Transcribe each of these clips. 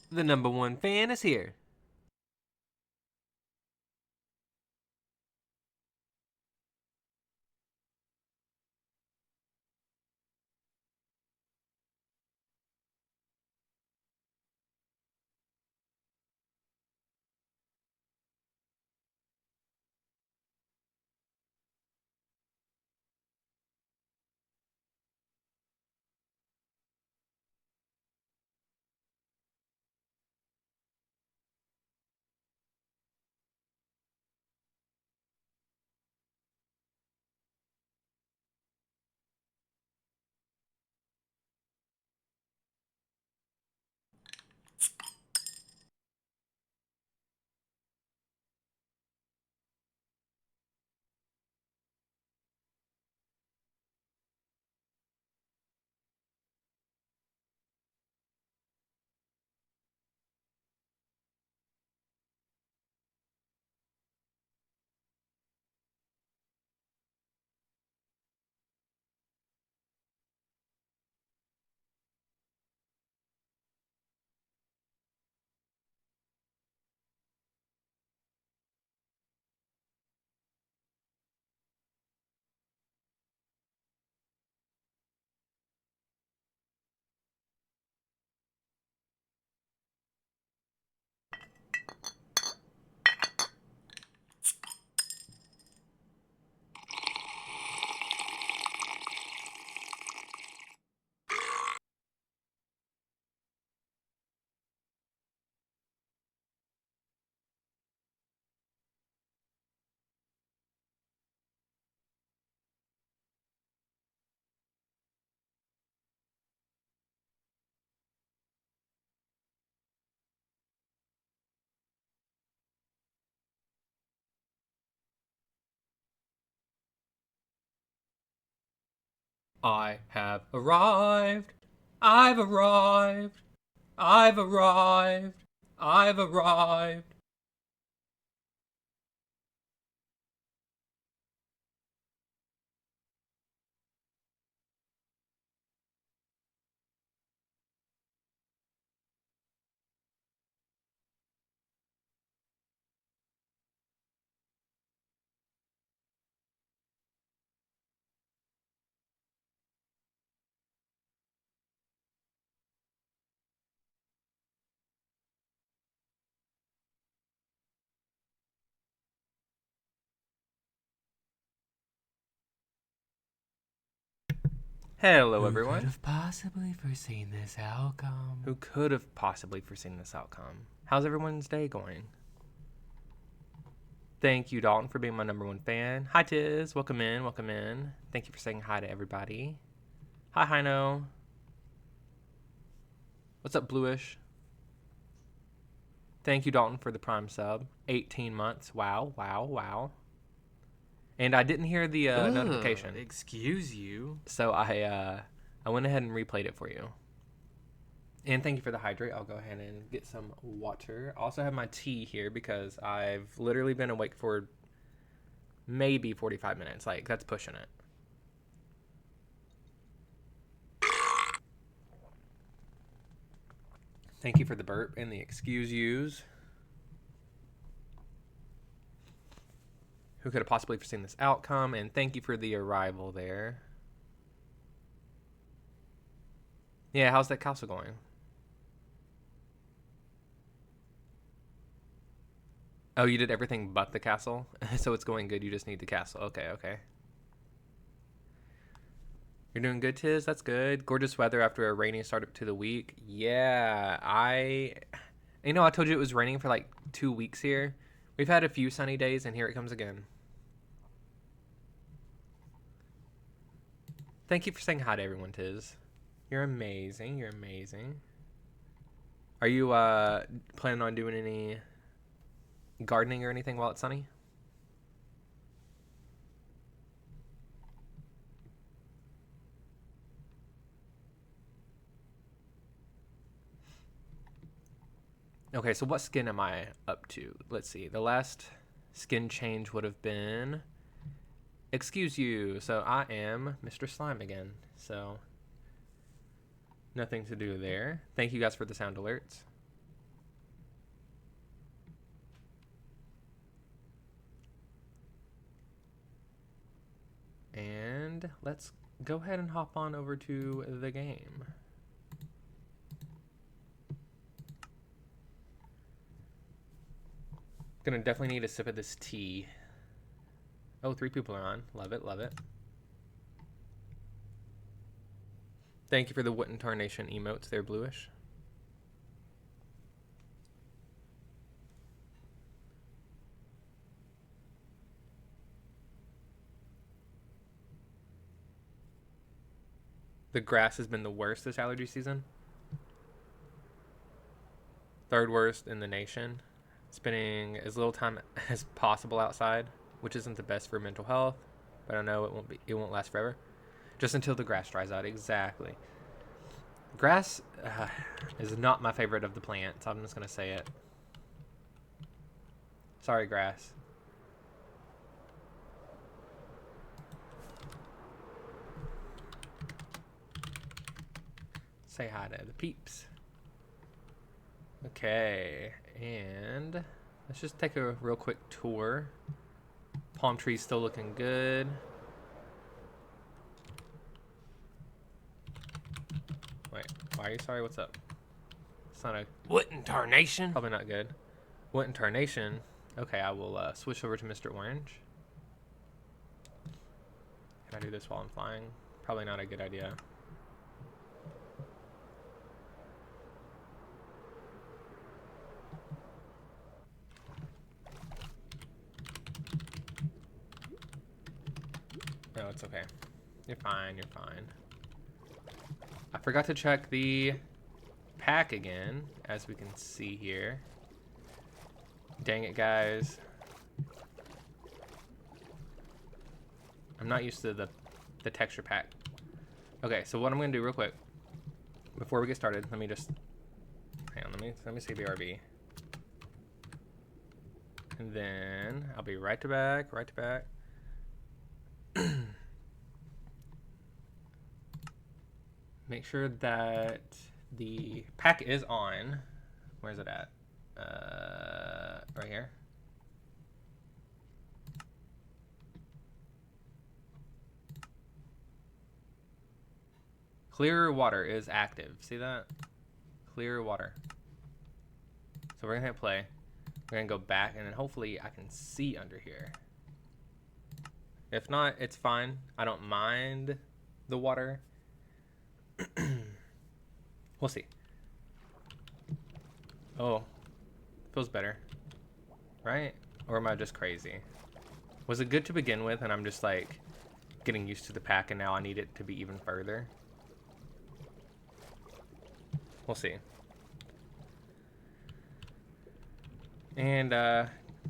The number one fan is here. I have arrived. I've arrived. I've arrived. I've arrived. Hello, Who everyone. could have possibly foreseen this outcome? Who could have possibly foreseen this outcome? How's everyone's day going? Thank you, Dalton, for being my number one fan. Hi, Tiz. Welcome in. Welcome in. Thank you for saying hi to everybody. Hi, Hino. What's up, Bluish? Thank you, Dalton, for the prime sub. 18 months. Wow, wow, wow. And I didn't hear the notification. Excuse you. So I went ahead and replayed it for you. And thank you for the hydrate. I'll go ahead and get some water. I also have my tea here because I've literally been awake for maybe 45 minutes. Like, that's pushing it. Thank you for the burp and the excuse yous. Who could have possibly foreseen this outcome? And thank you for the arrival there. Yeah, how's that castle going? Oh, you did everything but the castle? So it's going good, you just need the castle. Okay, okay. You're doing good, Tiz? That's good. Gorgeous weather after a rainy start to the week. Yeah, I told you it was raining for like 2 weeks here. We've had a few sunny days, and here it comes again. Thank you for saying hi to everyone, Tiz. You're amazing. You're amazing. Are you planning on doing any gardening or anything while it's sunny? Okay, so what skin am I up to? Let's see. The last skin change would have been... Excuse you. So I am Mr. Slime again. So nothing to do there. Thank you guys for the sound alerts. And let's go ahead and hop on over to the game. Gonna definitely need a sip of this tea. Oh, 3 people are on. Love it, love it. Thank you for the Witten Tarnation emotes. They're bluish. The grass has been the worst this allergy season. 3rd worst in the nation. Spending as little time as possible outside, which isn't the best for mental health, but I know it won't last forever. Just until the grass dries out. Exactly. Grass is not my favorite of the plants. I'm just gonna say it. Sorry, grass. Say hi to the peeps. Okay, and let's just take a real quick tour. Palm tree's still looking good. Wait, why are you sorry? What's up? It's not a... Witten Tarnation? Probably not good. Witten Tarnation. Okay, I will switch over to Mr. Orange. Can I do this while I'm flying? Probably not a good idea. No, it's okay. You're fine, you're fine. I forgot to check the pack again, as we can see here. Dang it, guys. I'm not used to the texture pack. Okay, so what I'm gonna do real quick, before we get started, let me just, hang on, let me see BRB. And then I'll be right to back. Make sure that the pack is on. Where's it at? Right here. Clear water is active. See that? Clear water. So we're gonna hit play. We're gonna go back, and then hopefully I can see under here. If not, it's fine. I don't mind the water. We'll see. Oh, feels better, right? Or am I just crazy? Was it good to begin with, and I'm just like getting used to the pack, and now I need it to be even further? We'll see. And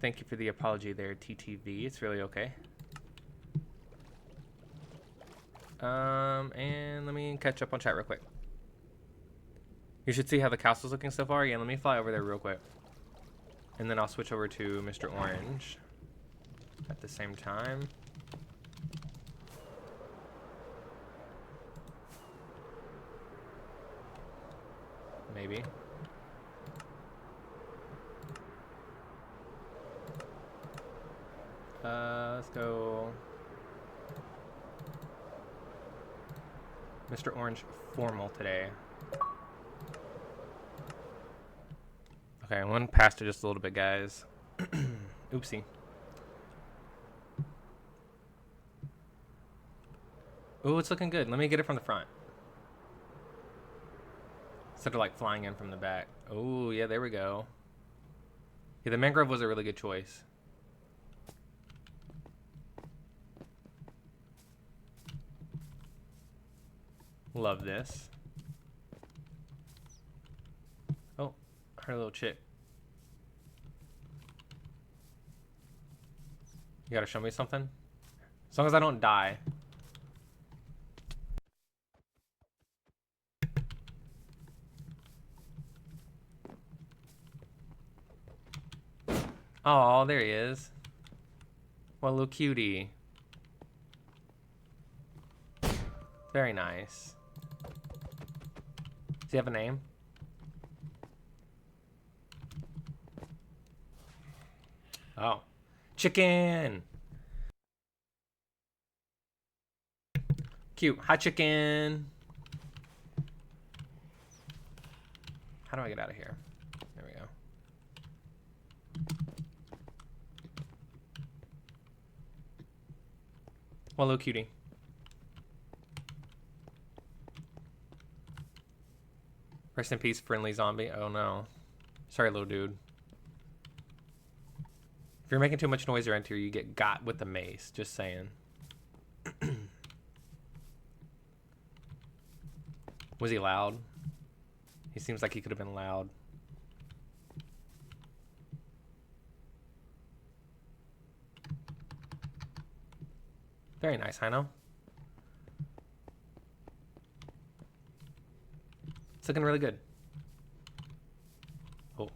thank you for the apology there, TTV. It's really okay. And let me catch up on chat real quick. You should see how the castle's looking so far. Yeah, let me fly over there real quick. And then I'll switch over to Mr. Orange at the same time. Maybe. Let's go Mr. Orange formal today. Okay, I went past it just a little bit, guys. Oopsie. Ooh, it's looking good. Let me get it from the front. Instead of like flying in from the back. Oh, yeah, there we go. Yeah, the mangrove was a really good choice. Love this. Oh, I heard a little chick. You gotta show me something? As long as I don't die. Oh, there he is. What a little cutie. Very nice. Does he have a name? Oh. Chicken! Cute. Hi, chicken. How do I get out of here? There we go. Well, hello, cutie. Rest in peace, friendly zombie. Oh no. Sorry, little dude. If you're making too much noise around here, you get got with the mace. Just saying. Was he loud? He seems like he could have been loud. Very nice, I know. It's looking really good. Oh.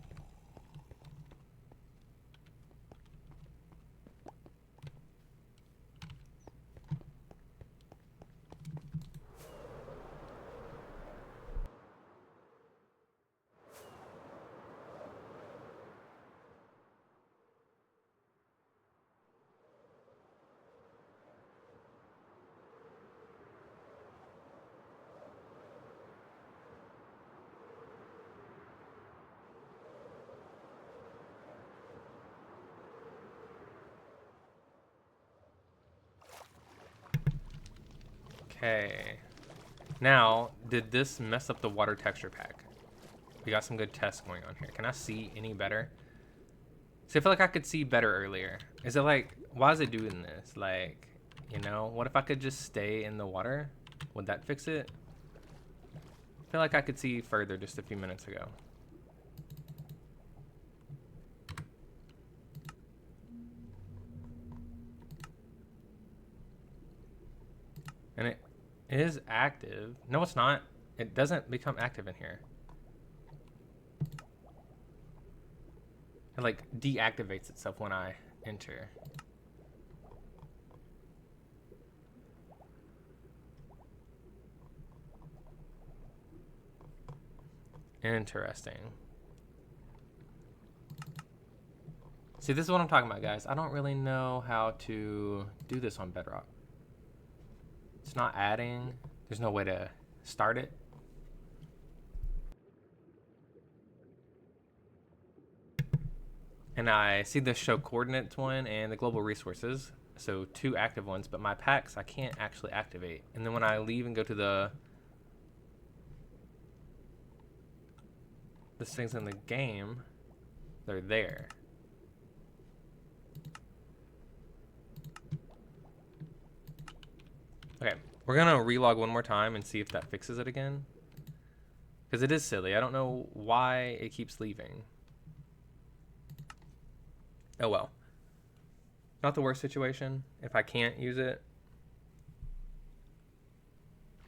Okay. Now, did this mess up the water texture pack? We got some good tests going on here. Can I see any better? See, I feel like I could see better earlier. Is it like, why is it doing this? Like, you know, what if I could just stay in the water? Would that fix it? I feel like I could see further just a few minutes ago. And it is active. No, it's not. It doesn't become active in here. It like deactivates itself when I enter. Interesting. See, this is what I'm talking about, guys. I don't really know how to do this on Bedrock. It's not adding. There's no way to start it. And I see the show coordinates one and the global resources. So 2 active ones, but my packs I can't actually activate. And then when I leave and go to the things in the game, they're there. Okay, we're gonna relog one more time and see if that fixes it again. Because it is silly. I don't know why it keeps leaving. Oh well. Not the worst situation. If I can't use it,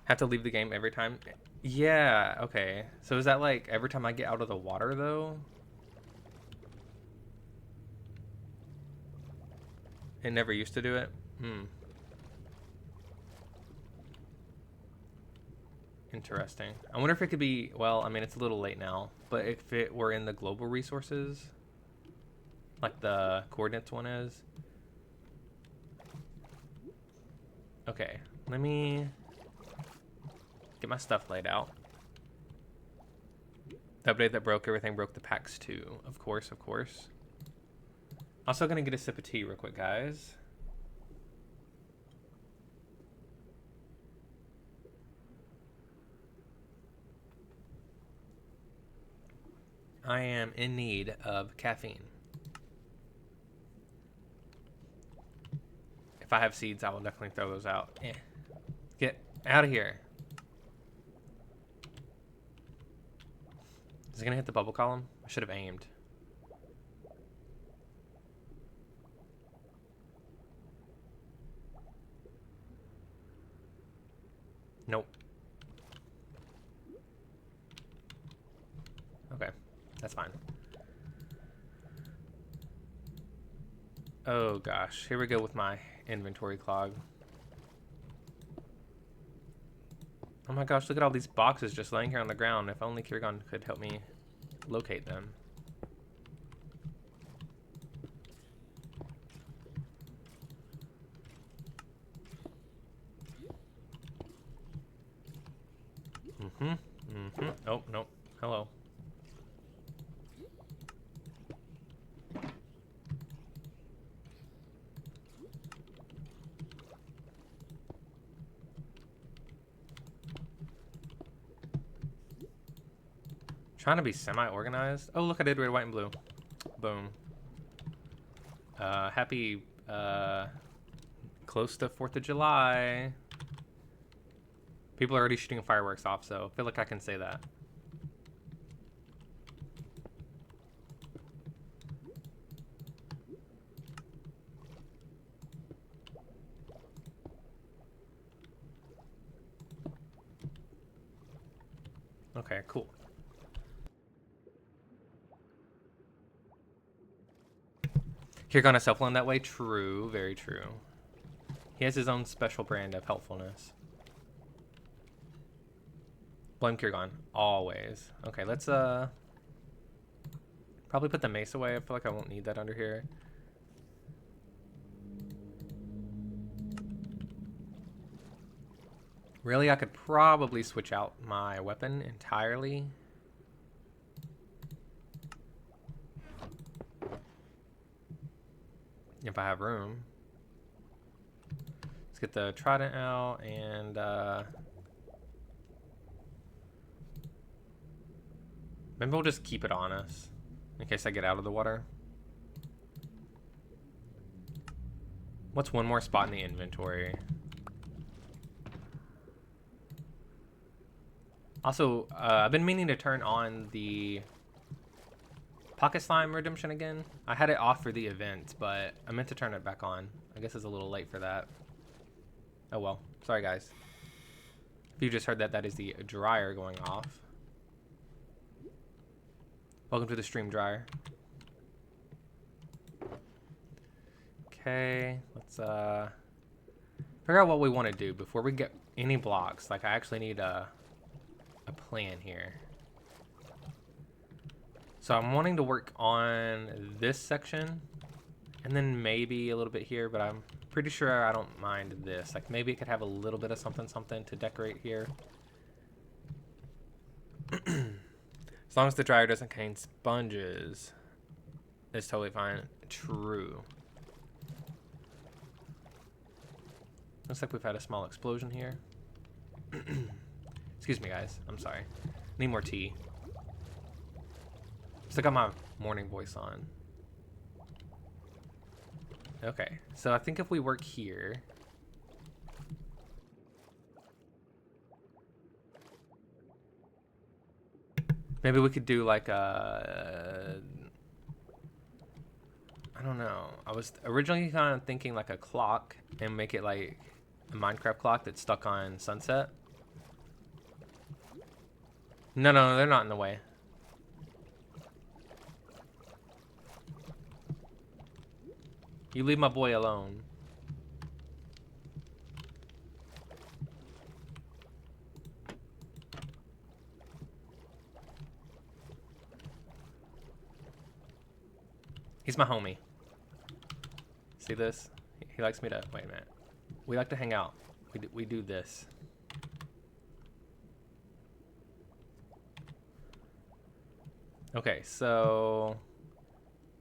have to leave the game every time. Yeah, okay. So is that like every time I get out of the water though? It never used to do it? Interesting. I wonder if it could be, well, I mean, it's a little late now, but if it were in the global resources, like the coordinates one is. Okay, let me get my stuff laid out. The update that broke everything broke the packs too. Of course, of course. Also gonna get a sip of tea real quick, guys. I am in need of caffeine. If I have seeds, I will definitely throw those out. Get out of here. Is it gonna hit the bubble column? I should have aimed. Nope. Okay, that's fine. Oh gosh, here we go with my inventory clog. Oh my gosh, look at all these boxes just laying here on the ground. If only Kirgon could help me locate them. Oh, nope. Hello. Trying to be semi-organized. Oh, look, I did red, white, and blue. Boom. Happy, close to 4th of July. People are already shooting fireworks off, so I feel like I can say that. Okay, cool. You're gonna self-loan that way? True, very true. He has his own special brand of helpfulness. Blame Kirgon, always. Okay, let's probably put the mace away. I feel like I won't need that under here. Really, I could probably switch out my weapon entirely. If I have room. Let's get the trident out and maybe we'll just keep it on us in case I get out of the water. What's one more spot in the inventory? Also, I've been meaning to turn on the Pocket Slime redemption again. I had it off for the event, but I meant to turn it back on. I guess it's a little late for that. Oh well. Sorry, guys. If you just heard that, that is the dryer going off. Welcome to the stream dryer. Okay, let's figure out what we want to do before we get any blocks. Like, I actually need a plan here. So I'm wanting to work on this section and then maybe a little bit here, but I'm pretty sure I don't mind this. Like, maybe it could have a little bit of something to decorate here. As long as the dryer doesn't contain sponges, it's totally fine. True. Looks like we've had a small explosion here. Excuse me, guys. I'm sorry. Need more tea. Still got my morning voice on. Okay, so I think if we work here... maybe we could do like a... I don't know. I was originally kind of thinking like a clock and make it like a Minecraft clock that's stuck on sunset. No, they're not in the way. You leave my boy alone. He's my homie. See this? He likes me to... wait a minute. We like to hang out. We do this. Okay, so...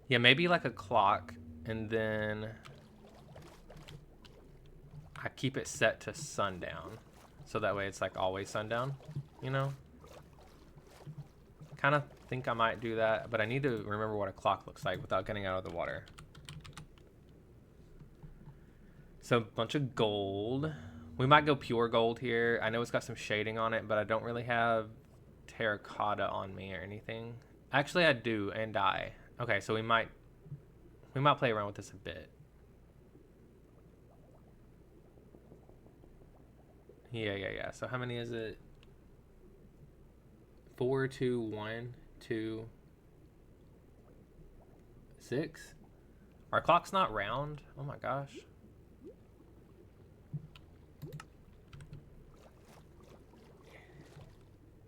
yeah, maybe like a clock, and then I keep it set to sundown. So that way it's like always sundown, you know? Kind of think I might do that, but I need to remember what a clock looks like without getting out of the water. So a bunch of gold. We might go pure gold here. I know it's got some shading on it, but I don't really have terracotta on me or anything. Actually, I do, and dye. Okay, so we might play around with this a bit. Yeah. So how many is it? 4, 2, 1, 2, 6. Our clock's not round. Oh my gosh.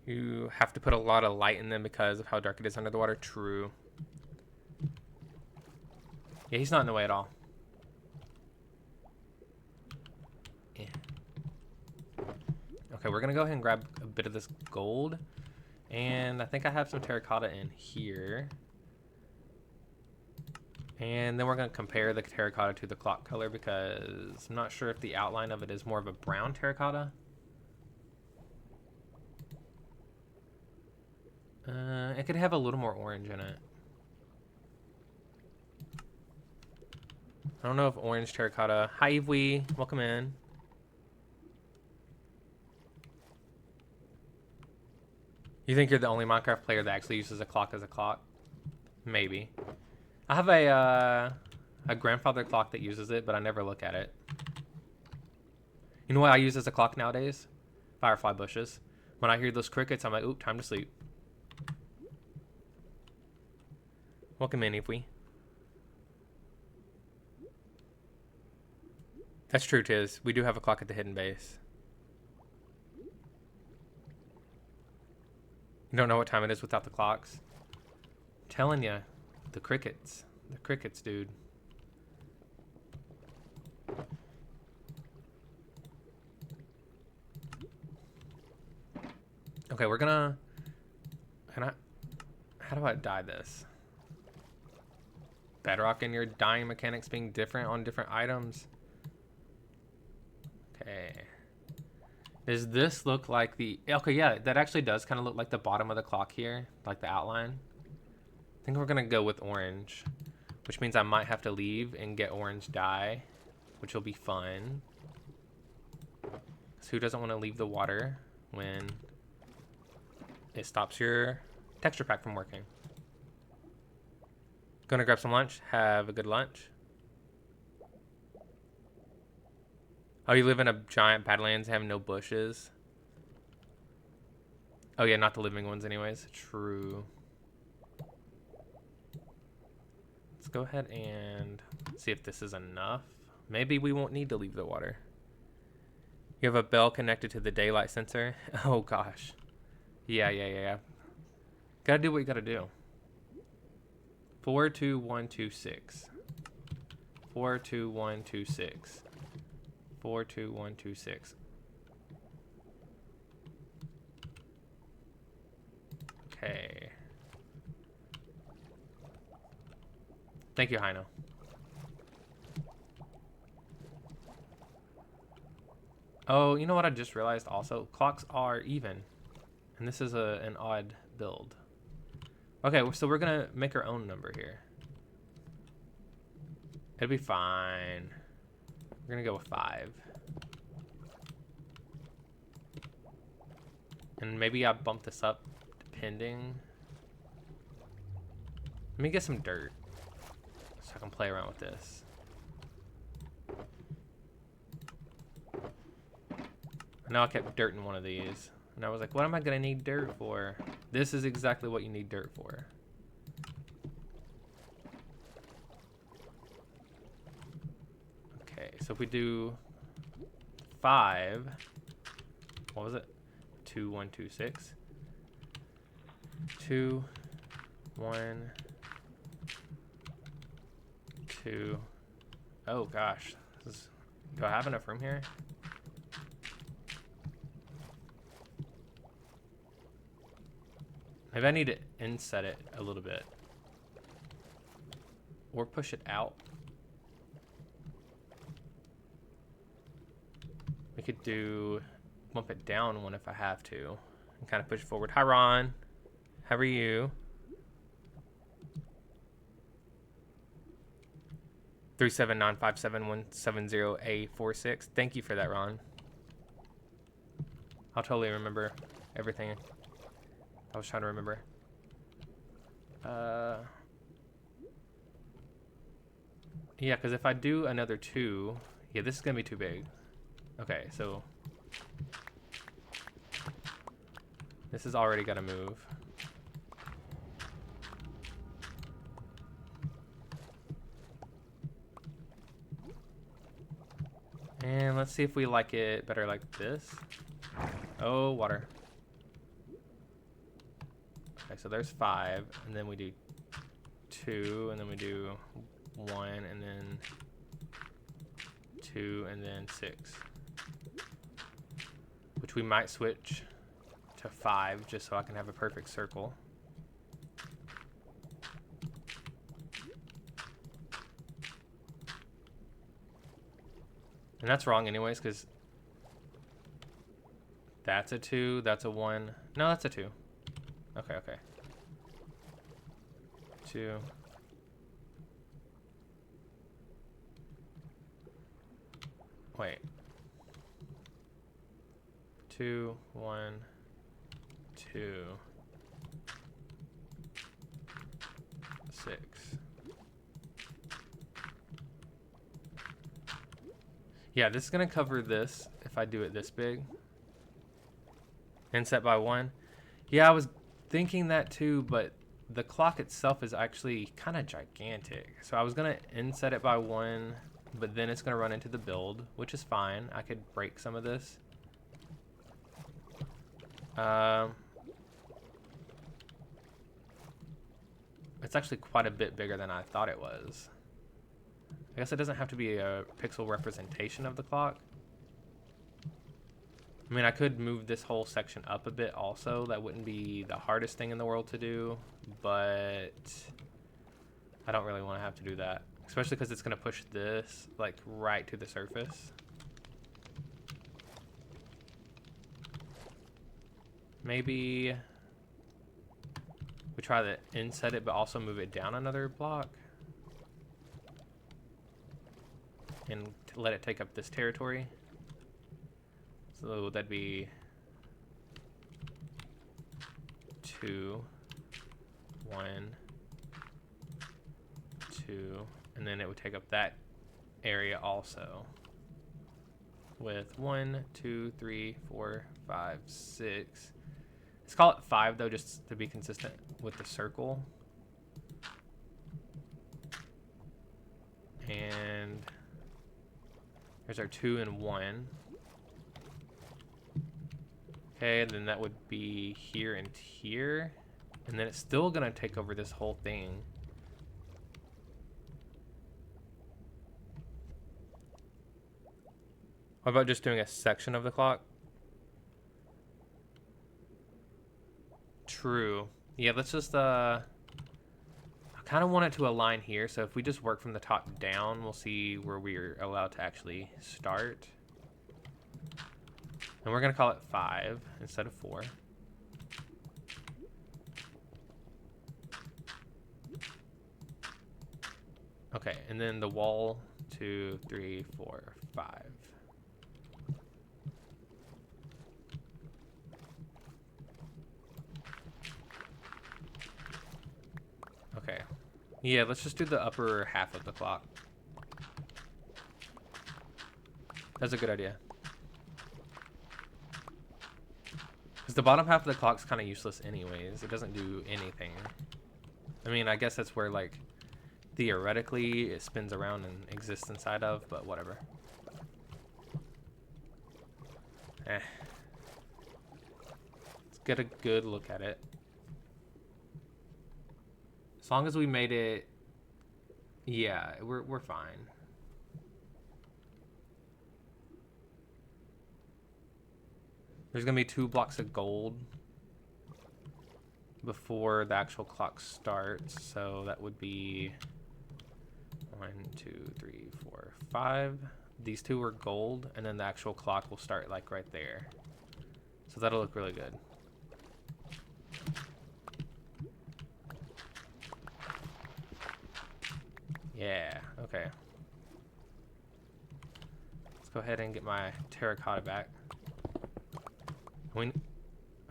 You have to put a lot of light in them because of how dark it is under the water. True. Yeah, he's not in the way at all. Yeah. Okay, we're gonna go ahead and grab a bit of this gold. And I think I have some terracotta in here. And then we're gonna compare the terracotta to the clock color because I'm not sure if the outline of it is more of a brown terracotta. It could have a little more orange in it. I don't know if orange terracotta. Hi, Evie. Welcome in. You think you're the only Minecraft player that actually uses a clock as a clock? Maybe. I have a grandfather clock that uses it, but I never look at it. You know what I use as a clock nowadays? Firefly bushes. When I hear those crickets, I'm like, oop, time to sleep. Welcome in, Evie. That's true, Tiz. We do have a clock at the hidden base. You don't know what time it is without the clocks? I'm telling you, the crickets. The crickets, dude. Okay, we're gonna... How do I dye this? Bedrock and your dyeing mechanics being different on different items. Okay. Does this look like the... Okay, yeah, that actually does kind of look like the bottom of the clock here. Like the outline. I think we're going to go with orange. Which means I might have to leave and get orange dye. Which will be fun. So who doesn't want to leave the water when it stops your texture pack from working? Gonna grab some lunch. Have a good lunch. Oh, you live in a giant Badlands having no bushes? Oh yeah, not the living ones anyways. True. Let's go ahead and see if this is enough. Maybe we won't need to leave the water. You have a bell connected to the daylight sensor? Oh gosh. Yeah. Gotta do what you gotta do. 42126. 42126. 42126. Okay. Thank you, Hino. Oh, you know what I just realized also? Clocks are even. And this is an odd build. Okay, so we're gonna make our own number here. It'll be fine. We're gonna go with 5. And maybe I bump this up depending. Let me get some dirt so I can play around with this. I know I kept dirt in one of these. And I was like, what am I gonna need dirt for? This is exactly what you need dirt for. Okay, so if we do 5, what was it? 2126. 2, 1, 2. Oh gosh. Do I have enough room here? Maybe I need to inset it a little bit. Or push it out. We could bump it down one if I have to. And kind of push it forward. Hi, Ron. How are you? 37957170170A46. Thank you for that, Ron. I'll totally remember everything I was trying to remember. Yeah, because if I do another 2, yeah, this is gonna be too big. Okay, so this is already gotta move. And let's see if we like it better like this. Oh, water. Okay, so there's 5, and then we do 2, and then we do 1, and then 2, and then 6. Which which we might switch to 5 just so I can have a perfect circle. And that's wrong anyways, because that's a 2, that's a 1. No, that's a 2. Okay, okay. 2. Wait. 2, 1, 2, 6. Yeah, this is gonna cover this if I do it this big. Inset by 1. Yeah, I was thinking that too, but the clock itself is actually kind of gigantic. So I was gonna inset it by 1, but then it's gonna run into the build, which is fine. I could break some of this. It's actually quite a bit bigger than I thought it was. I guess it doesn't have to be a pixel representation of the clock. I mean, I could move this whole section up a bit also. That wouldn't be the hardest thing in the world to do, but I don't really want to have to do that, especially because it's going to push this like right to the surface. Maybe we try to inset it, but also move it down another block and let it take up this territory. So that'd be 2, 1, 2, and then it would take up that area also with 1, 2, 3, 4, 5, 6. Let's call it 5 though, just to be consistent with the circle. And there's our 2 and 1. Okay, then that would be here and here. And then it's still gonna take over this whole thing. What about just doing a section of the clock? True. Yeah, let's just, I kind of want it to align here. So if we just work from the top down, we'll see where we're allowed to actually start. And we're going to call it 5 instead of 4. Okay, and then the wall, 2, 3, 4, 5. Okay. Yeah, let's just do the upper half of the clock. That's a good idea. Because the bottom half of the clock's kind of useless anyways. It doesn't do anything. I mean, I guess that's where, like, theoretically it spins around and exists inside of, but whatever. Let's get a good look at it. As long as we made it... Yeah, we're fine. There's going to be 2 blocks of gold before the actual clock starts. So that would be 1, 2, 3, 4, 5. These 2 are gold, and then the actual clock will start like right there. So that'll look really good. Yeah, okay. Let's go ahead and get my terracotta back.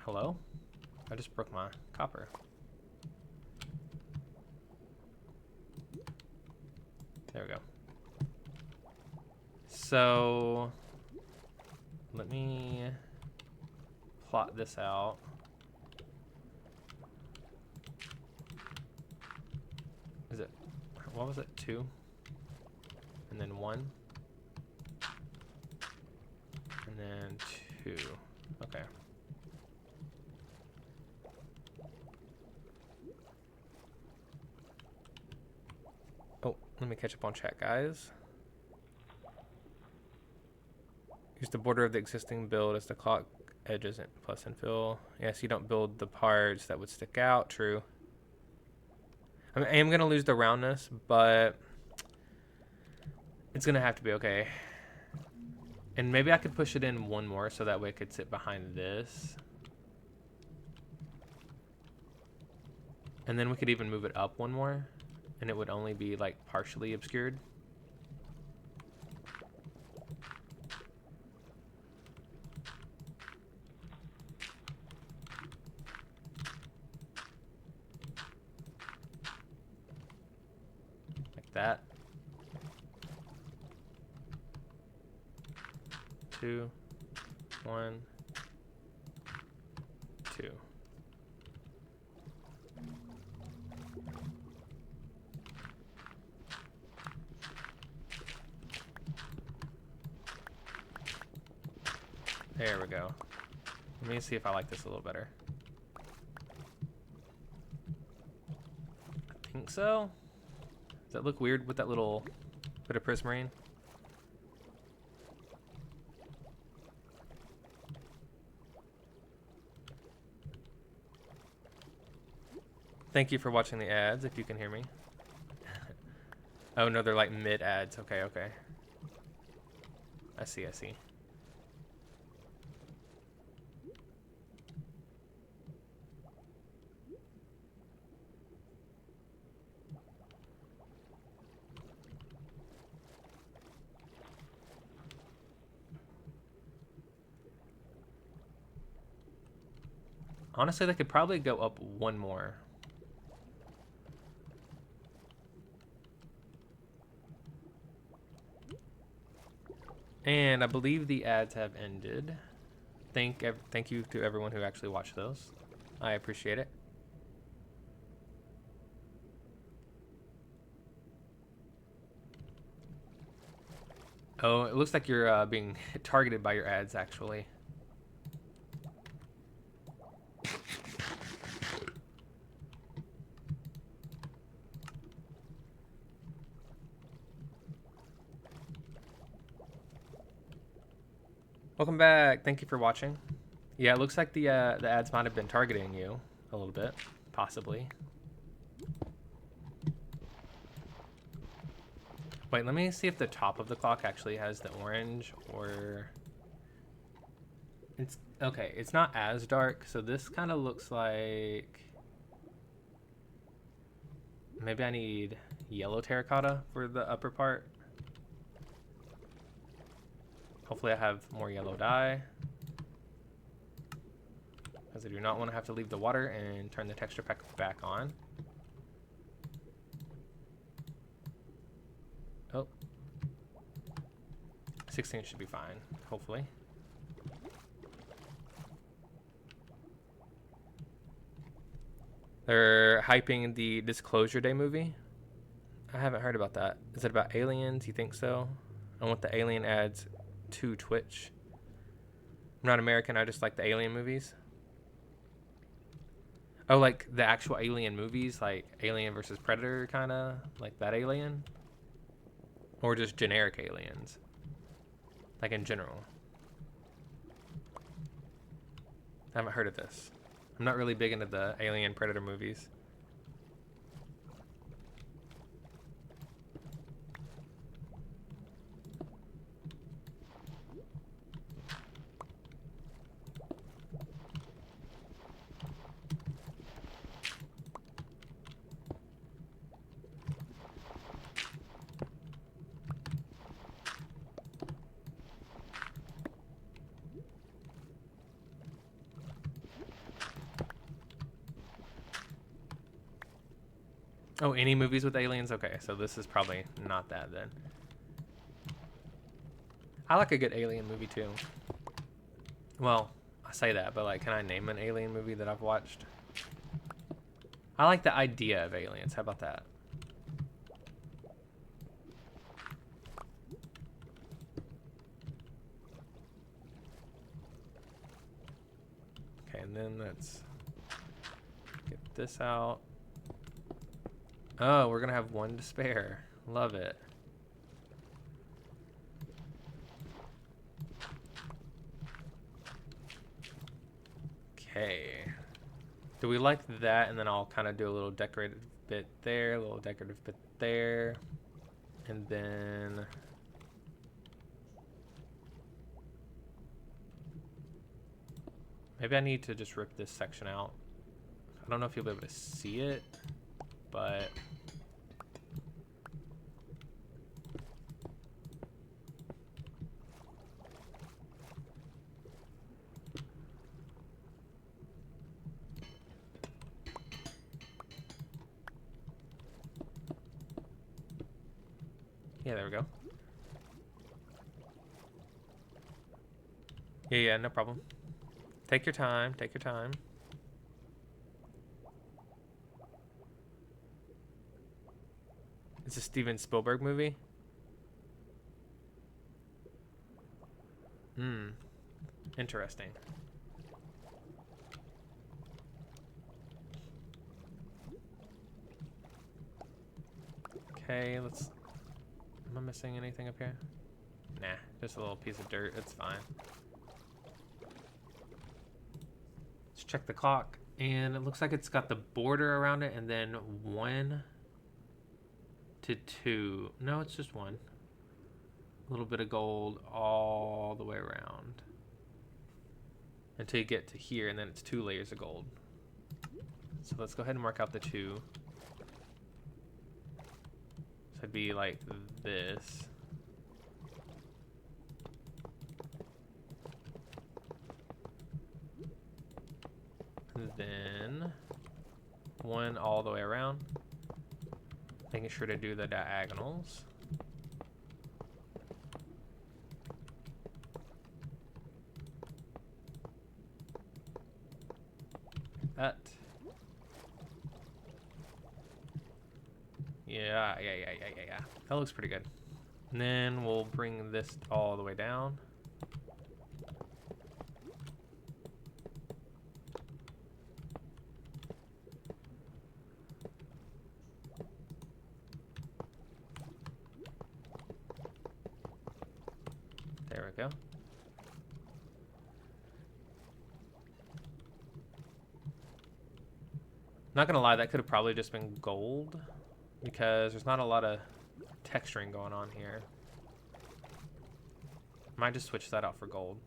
Hello? I just broke my copper. There we go. So let me plot this out. Is it, what was it? 2? And then 1? And then 2. Okay. Oh, let me catch up on chat, guys. Use the border of the existing build as the clock edges plus infill. Yes, you don't build the parts that would stick out. True. I am going to lose the roundness, but it's going to have to be okay. And maybe I could push it in one more so that way it could sit behind this. And then we could even move it up one more, and it would only be like partially obscured. Like that. 2, 1, 2. There we go. Let me see if I like this a little better. I think so. Does that look weird with that little bit of prismarine? Thank you for watching the ads, if you can hear me. Oh, no, they're like mid-ads. Okay, okay. I see, I see. Honestly, they could probably go up one more. And I believe the ads have ended. Thank you to everyone who actually watched those. I appreciate it. Oh, it looks like you're being targeted by your ads, actually. Welcome back. Thank you for watching. Yeah, it looks like the ads might have been targeting you a little bit, possibly. Wait, let me see if the top of the clock actually has the orange, or it's okay. It's not as dark, so this kind of looks like maybe I need yellow terracotta for the upper part. Hopefully I have more yellow dye, because I do not want to have to leave the water and turn the texture pack back on. Oh. 16 should be fine, hopefully. They're hyping the Disclosure Day movie. I haven't heard about that. Is it about aliens? You think so? I want the alien ads to Twitch. I'm not American, I just like the alien movies. Oh, like the actual alien movies, like Alien versus Predator, kind of like that alien? Or just generic aliens, like in general? I haven't heard of this. I'm not really big into the Alien Predator movies. Oh, any movies with aliens? Okay, so this is probably not that then. I like a good alien movie too. Well, I say that, but like, can I name an alien movie that I've watched? I like the idea of aliens. How about that? Okay, and then let's get this out. Oh, we're gonna have one to spare. Love it. Do we like that? And then I'll kind of do a little decorative bit there, a little decorative bit there. And then... maybe I need to just rip this section out. I don't know if you'll be able to see it, but... yeah, there we go. Yeah, no problem. Take your time, take your time. It's a Steven Spielberg movie? Hmm. Interesting. Okay, let's... am I missing anything up here? Nah, just a little piece of dirt. It's fine. Let's check the clock. And it looks like it's got the border around it and then 1 to 2. No, it's just 1. A little bit of gold all the way around. Until you get to here, and then it's 2 layers of gold. So let's go ahead and mark out the 2. So it'd be like this. And then 1 all the way around. Making sure to do the diagonals. That. Yeah. That looks pretty good. And then we'll bring this all the way down. There we go. Not gonna lie, that could have probably just been gold because there's not a lot of texturing going on here. Might just switch that out for gold.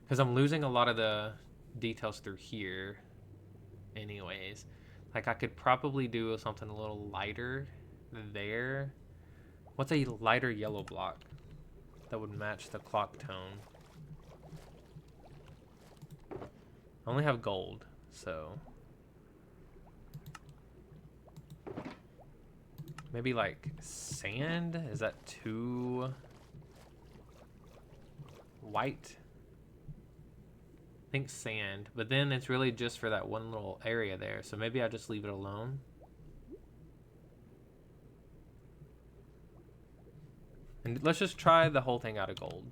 Because I'm losing a lot of the details through here anyways. Like I could probably do something a little lighter there. What's a lighter yellow block that would match the clock tone? I only have gold, so maybe like sand? Is that too white? I think sand, but then it's really just for that one little area there, so maybe I'll just leave it alone. And let's just try the whole thing out of gold.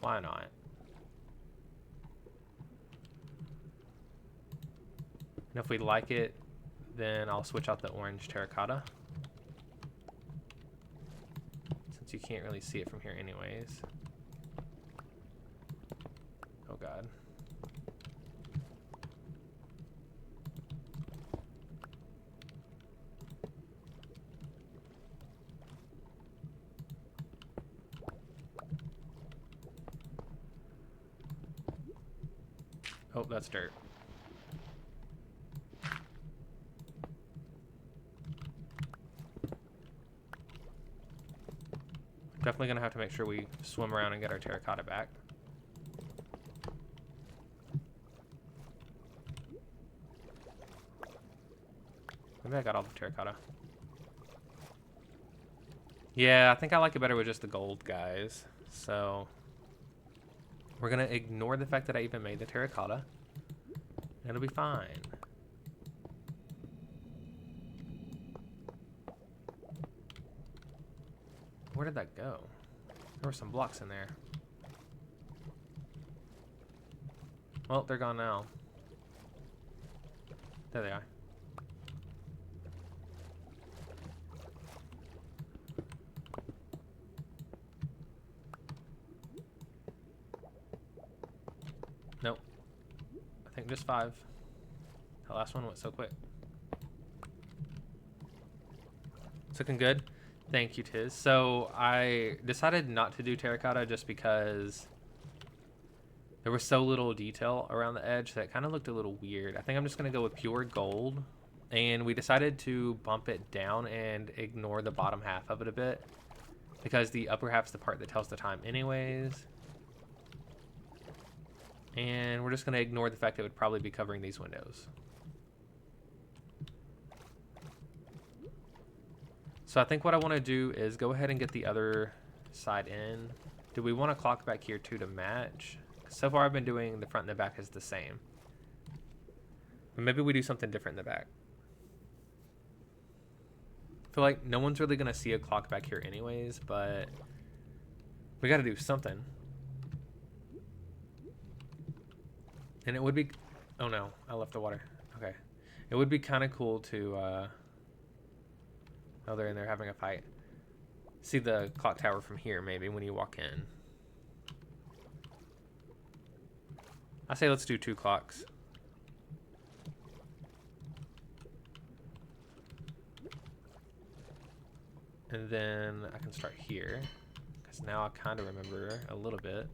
Why not? And if we like it, then I'll switch out the orange terracotta. Since you can't really see it from here anyways. Oh god. Oh, that's dirt. Definitely gonna have to make sure we swim around and get our terracotta back. Maybe I got all the terracotta. Yeah, I think I like it better with just the gold, guys. So we're gonna ignore the fact that I even made the terracotta. It'll be fine. Where did that go? There were some blocks in there. Well, they're gone now. There they are. think just 5. The last one went so quick. It's looking good. Thank you, Tiz. So I decided not to do terracotta just because there was so little detail around the edge that it kind of looked a little weird. I think I'm just going to go with pure gold. And we decided to bump it down and ignore the bottom half of it a bit, because the upper half's the part that tells the time anyways. And we're just going to ignore the fact that it would probably be covering these windows. So I think what I want to do is go ahead and get the other side in. Do we want a clock back here too to match? So far I've been doing the front and the back is the same. But maybe we do something different in the back. I feel like no one's really going to see a clock back here anyways, but we got to do something. And it would be... Oh no, I left the water. Okay. It would be kind of cool to... Oh, they're in there having a fight. See the clock tower from here, maybe, when you walk in. I say let's do 2 clocks. And then I can start here, because now I kind of remember a little bit.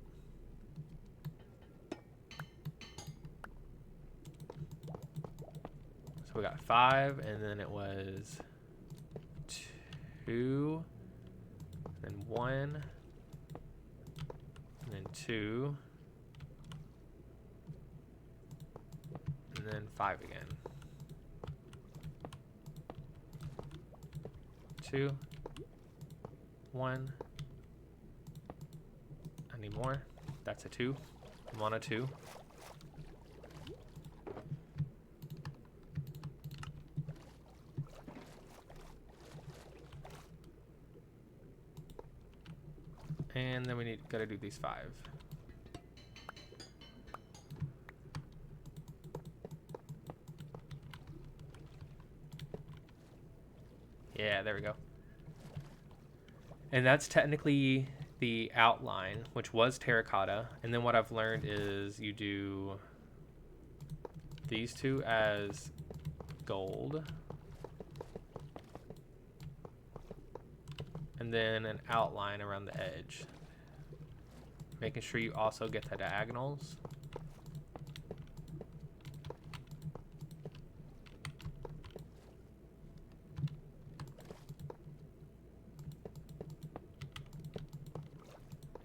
So we got 5, and then it was 2, and then 1, and then 2, and then 5 again. 2, 1. I need more. That's a 2. I'm on a 2. And then we gotta do these 5. Yeah, there we go. And that's technically the outline, which was terracotta. And then what I've learned is you do these 2 as gold. And then an outline around the edge. Making sure you also get the diagonals.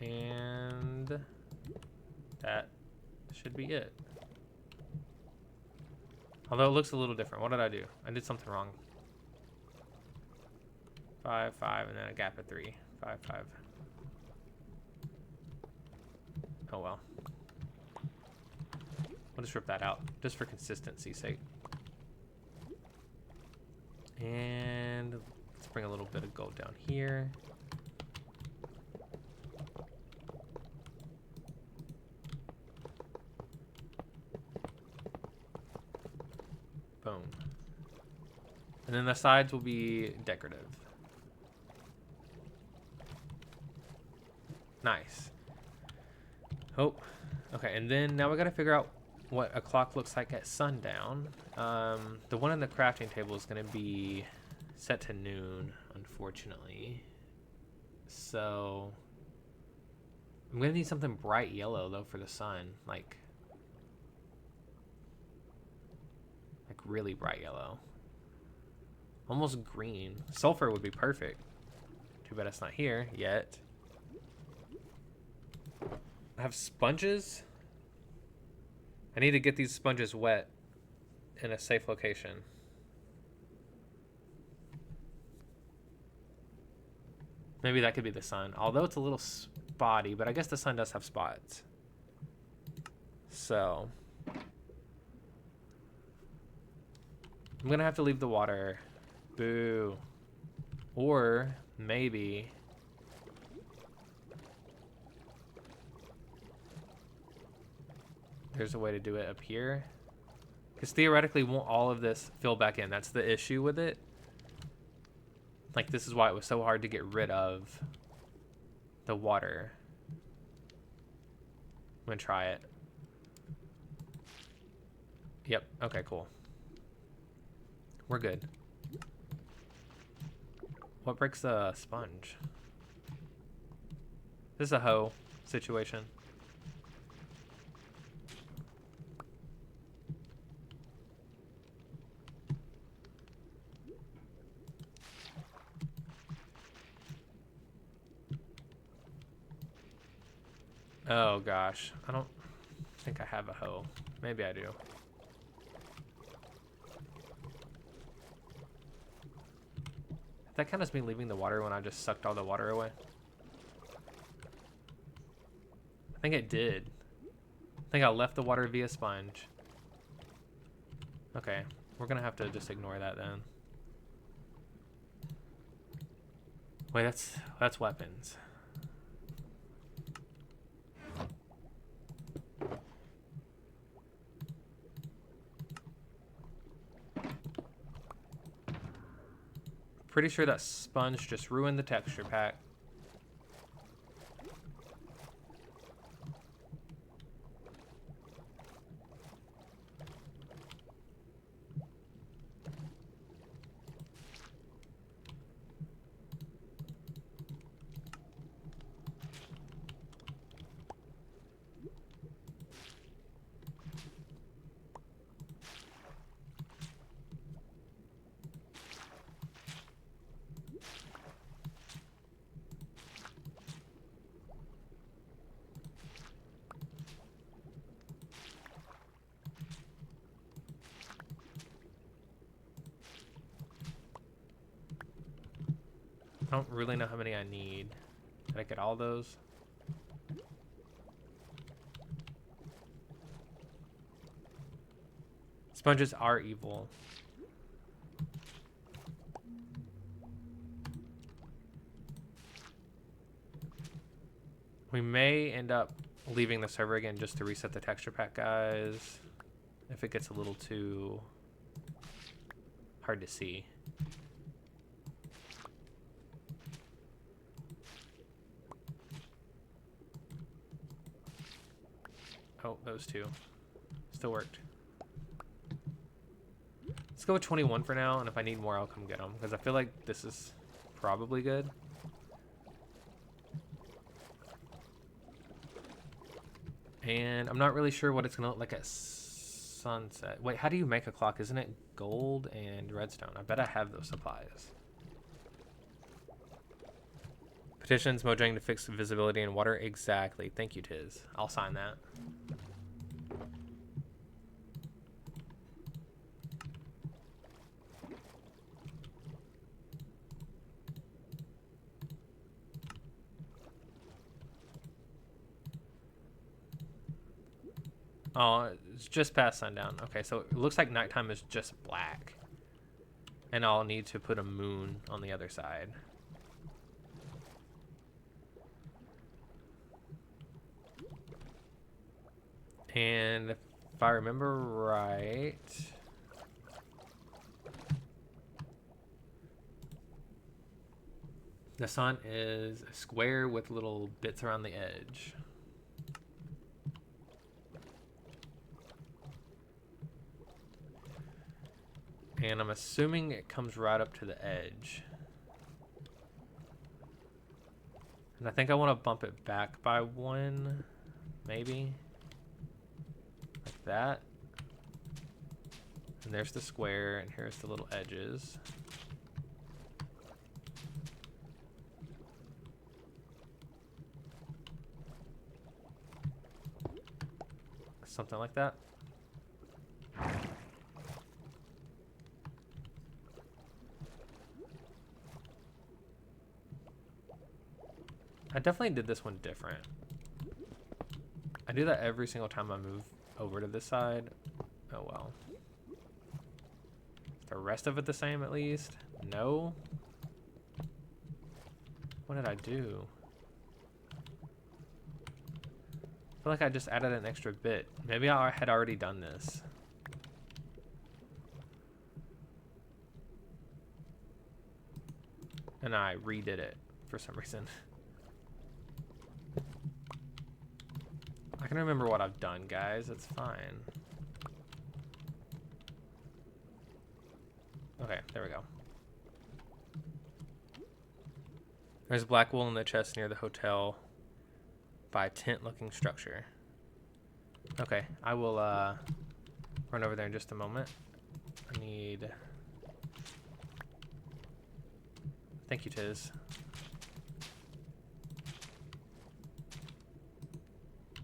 And that should be it. Although it looks a little different. What did I do? I did something wrong. 5, 5, and then a gap of 3. 5, 5. Oh well. We'll just rip that out, just for consistency's sake. And let's bring a little bit of gold down here. Boom. And then the sides will be decorative. Nice. Oh, okay. And then now we got to figure out what a clock looks like at sundown. The one on the crafting table is going to be set to noon, unfortunately. So I'm going to need something bright yellow, though, for the sun. Like really bright yellow. Almost green. Sulfur would be perfect. Too bad it's not here yet. I have sponges. I need to get these sponges wet in a safe location. Maybe that could be the sun. Although it's a little spotty, but I guess the sun does have spots. So I'm gonna have to leave the water. Boo. Or maybe there's a way to do it up here. Because theoretically, won't all of this fill back in? That's the issue with it. Like, this is why it was so hard to get rid of the water. I'm gonna try it. Yep. Okay, cool. We're good. What breaks the sponge? This is a hoe situation. Oh gosh, I don't think I have a hoe. Maybe I do. That kind of me leaving the water when I just sucked all the water away. I think it did. I think I left the water via sponge. Okay, we're gonna have to just ignore that then. Wait, that's weapons. Pretty sure that sponge just ruined the texture pack. I don't really know how many I need. Did I get all those? Sponges are evil. We may end up leaving the server again just to reset the texture pack, guys. If it gets a little too hard to see. Oh, those two. Still worked. Let's go with 21 for now, and if I need more, I'll come get them. Because I feel like this is probably good. And I'm not really sure what it's going to look like at sunset. Wait, how do you make a clock? Isn't it gold and redstone? I bet I have those supplies. Petitions Mojang to fix visibility in water. Exactly. Thank you, Tiz. I'll sign that. Oh, it's just past sundown. Okay, so it looks like nighttime is just black. And I'll need to put a moon on the other side. And if I remember right... the sun is a square with little bits around the edge. And I'm assuming it comes right up to the edge. And I think I want to bump it back by one, maybe. Like that. And there's the square, and here's the little edges. Something like that. I definitely did this one different. I do that every single time I move over to this side. Oh well. Is the rest of it the same at least? No? What did I do? I feel like I just added an extra bit. Maybe I had already done this. And I redid it for some reason. I can remember what I've done, guys. It's fine. Okay, there we go. There's black wool in the chest near the hotel by a tent-looking structure. Okay, I will run over there in just a moment. I need... Thank you, Tiz.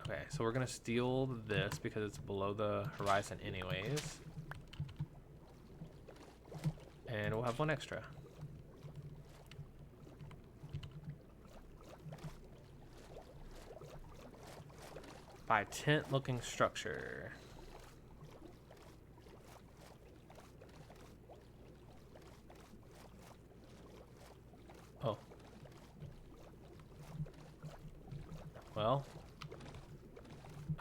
Okay, so we're gonna steal this because it's below the horizon anyways. And we'll have one extra. By tent-looking structure. Oh. Well.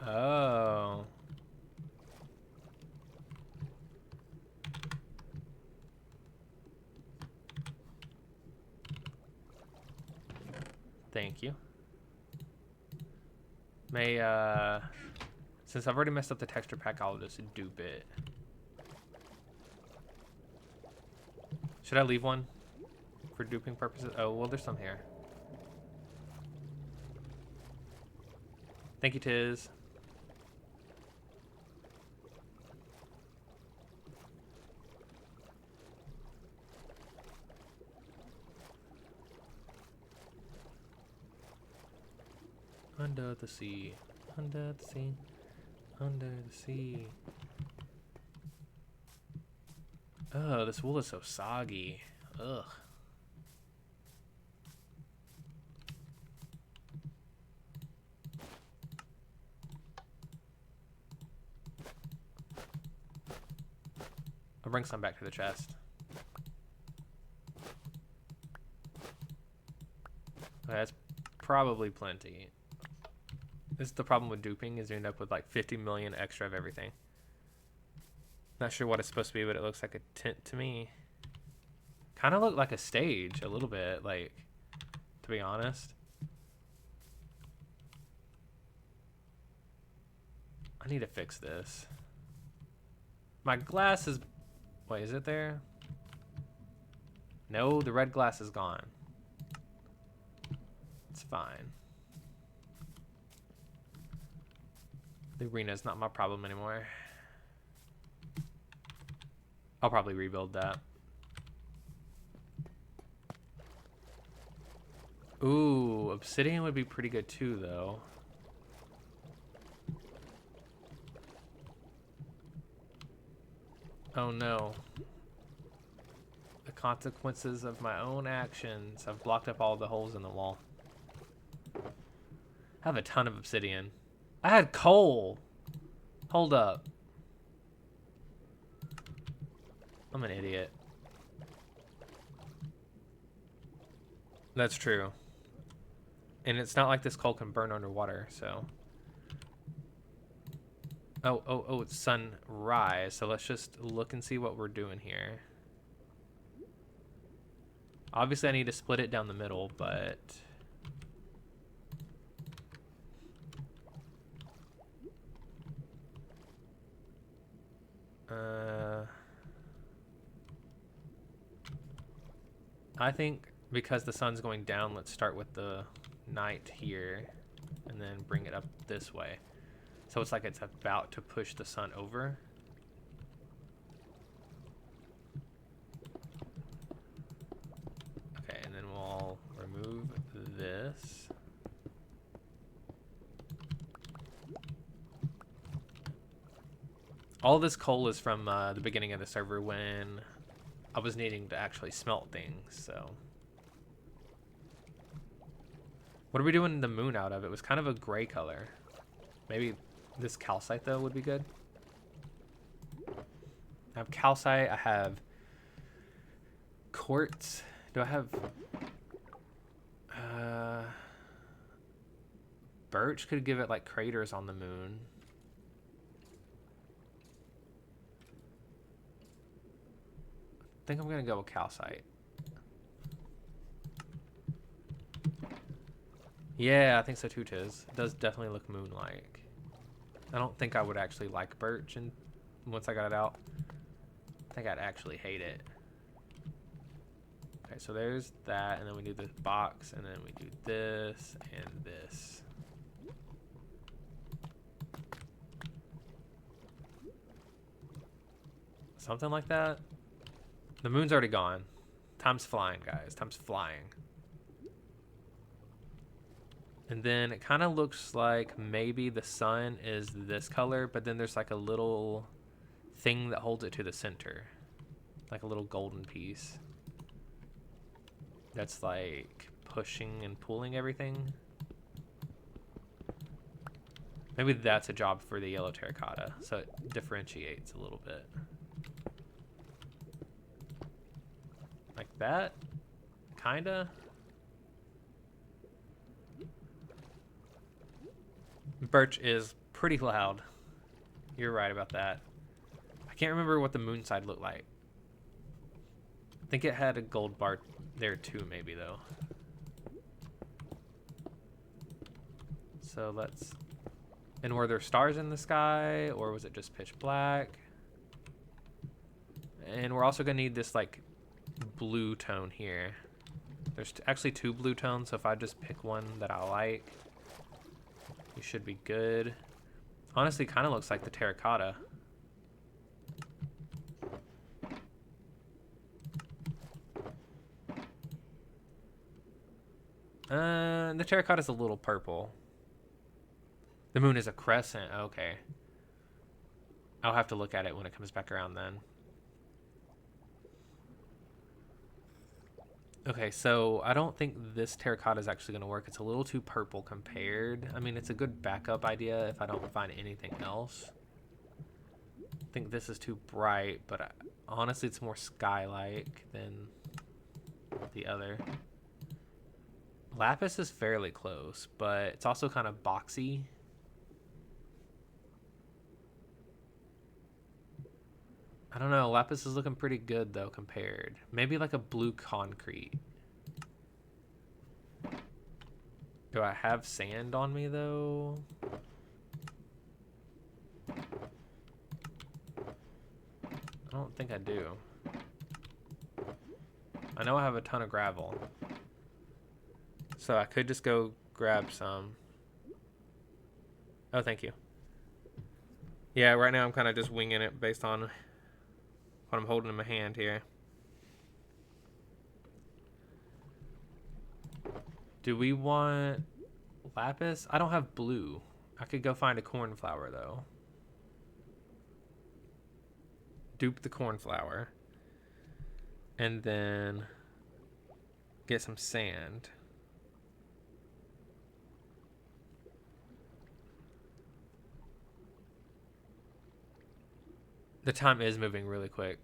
Oh. Thank you. Since I've already messed up the texture pack, I'll just dupe it. Should I leave one for duping purposes? Oh, well, there's some here. Thank you, Tiz. Under the sea, under the sea, under the sea. Oh, this wool is so soggy. Ugh. I'll bring some back to the chest. That's probably plenty. This is the problem with duping, is you end up with like 50 million extra of everything. Not sure what it's supposed to be, but it looks like a tent to me. Kind of looked like a stage a little bit, like, to be honest. I need to fix this. My glass is... Wait, is it there? No, the red glass is gone. It's fine. The arena is not my problem anymore. I'll probably rebuild that. Ooh, obsidian would be pretty good too, though. Oh no. The consequences of my own actions. I've blocked up all the holes in the wall. I have a ton of obsidian. I had coal. Hold up. I'm an idiot. That's true. And it's not like this coal can burn underwater, so. Oh, it's sunrise. So let's just look and see what we're doing here. Obviously, I need to split it down the middle, but... I think because the sun's going down, let's start with the night here and then bring it up this way. So it's like it's about to push the sun over. Okay, and then we'll remove this. All this coal is from the beginning of the server when I was needing to actually smelt things, so. What are we doing the moon out of? It was kind of a gray color. Maybe this calcite, though, would be good. I have calcite. I have quartz. Do I have... birch could give it, like, craters on the moon. I think I'm going to go with calcite. Yeah, I think so too, Tiz. It does definitely look moon-like. I don't think I would actually like birch and once I got it out. I think I'd actually hate it. Okay, so there's that, and then we do this box, and then we do this and this. Something like that. The moon's already gone. Time's flying, guys. Time's flying. And then it kind of looks like maybe the sun is this color, but then there's like a little thing that holds it to the center. Like a little golden piece. That's like pushing and pulling everything. Maybe that's a job for the yellow terracotta, so it differentiates a little bit. Like that? Kinda? Birch is pretty loud. You're right about that. I can't remember what the moon side looked like. I think it had a gold bar there too, maybe, though. So let's... And were there stars in the sky, or was it just pitch black? And we're also going to need this, like, blue tone here. There's actually two blue tones, so if I just pick one that I like, we should be good. Honestly, kind of looks like the terracotta. The terracotta's a little purple. The moon is a crescent. Okay. I'll have to look at it when it comes back around then. Okay, so I don't think this terracotta is actually going to work. It's a little too purple compared. I mean, it's a good backup idea if I don't find anything else. I think this is too bright, but honestly, it's more sky-like than the other. Lapis is fairly close, but it's also kind of boxy. I don't know. Lapis is looking pretty good, though, compared. Maybe like a blue concrete. Do I have sand on me, though? I don't think I do. I know I have a ton of gravel. So I could just go grab some. Oh, thank you. Yeah, right now I'm kind of just winging it based on what I'm holding in my hand here. Do we want lapis? I don't have blue. I could go find a cornflower, though. Dupe the cornflower. And then get some sand. The time is moving really quick.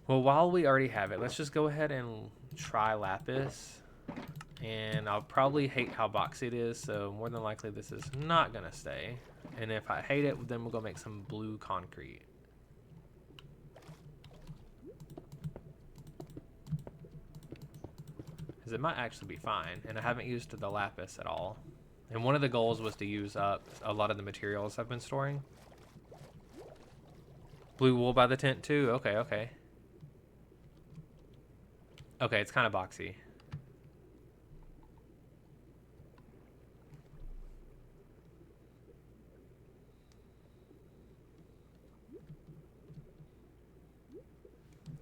Well, while we already have it, let's just go ahead and try lapis. And I'll probably hate how boxy it is, so more than likely this is not going to stay. And if I hate it, then we'll go make some blue concrete. Because it might actually be fine. And I haven't used the lapis at all. And one of the goals was to use up a lot of the materials I've been storing. Blue wool by the tent too? Okay, okay. Okay, it's kind of boxy.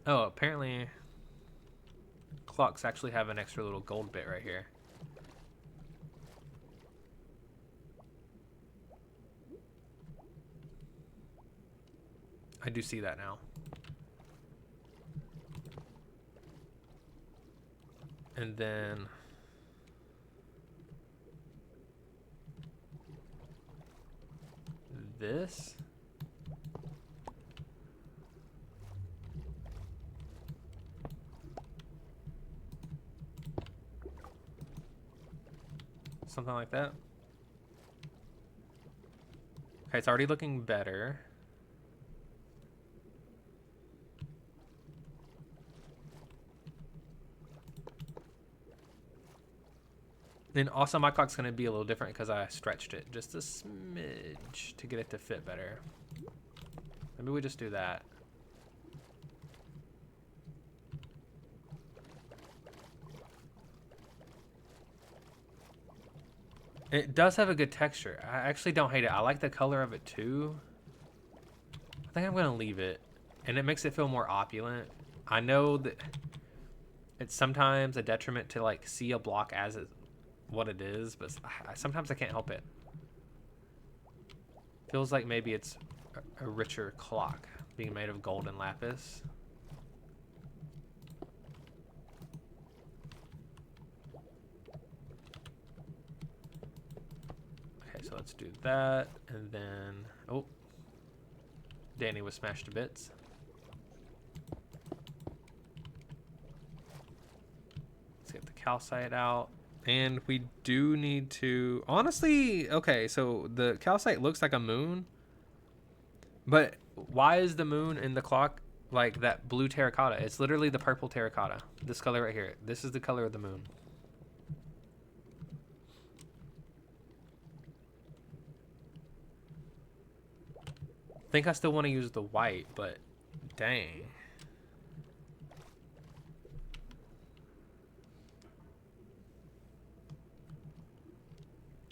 Oh, apparently clocks actually have an extra little gold bit right here. I do see that now. And then this. Something like that. Okay, it's already looking better. Then also my clock's going to be a little different because I stretched it just a smidge to get it to fit better. Maybe we just do that. It does have a good texture. I actually don't hate it. I like the color of it too. I think I'm gonna leave it, and it makes it feel more opulent. I know that it's sometimes a detriment to like see a block as what it is, but sometimes I can't help it. Feels like maybe it's a richer clock being made of gold and lapis. Okay, so let's do that, and then oh, Danny was smashed to bits. Let's get the calcite out. And we do need to... Honestly, okay, so the calcite looks like a moon. But why is the moon in the clock like that blue terracotta? It's literally the purple terracotta. This color right here. This is the color of the moon. I think I still want to use the white, but dang.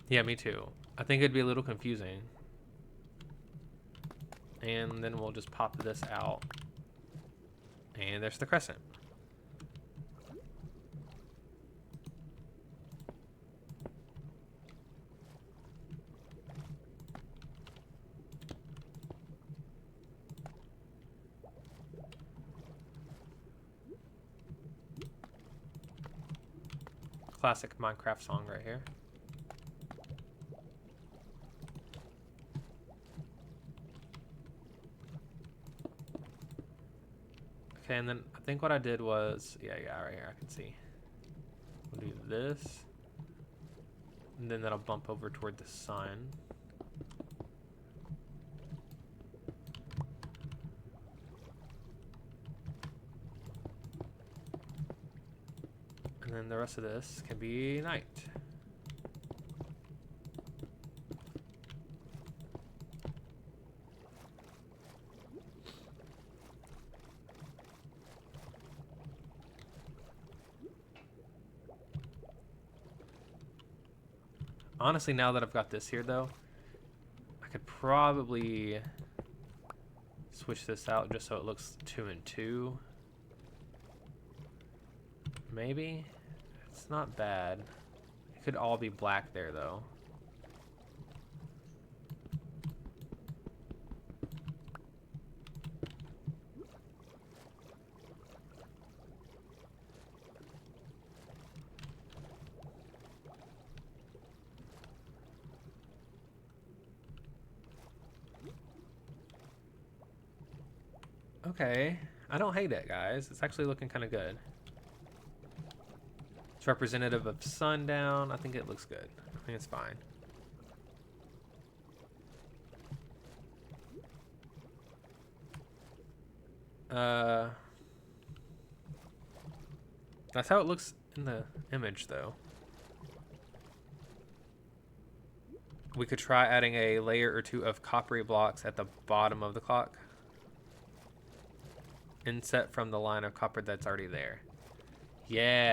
Yeah, me too. I think it'd be a little confusing. And then we'll just pop this out. And there's the crescent. Classic Minecraft song right here. Okay, and then I think what I did was, yeah, right here, I can see. We'll do this. And then that'll bump over toward the sun. And then the rest of this can be night. Honestly, now that I've got this here, though, I could probably switch this out just so it looks 2 and 2. Maybe? It's not bad. It could all be black there, though. Okay, I don't hate it, guys. It's actually looking kind of good. It's representative of sundown. I think it looks good. I think it's fine. That's how it looks in the image, though. We could try adding a layer or two of coppery blocks at the bottom of the clock. Inset from the line of copper that's already there. Yeah,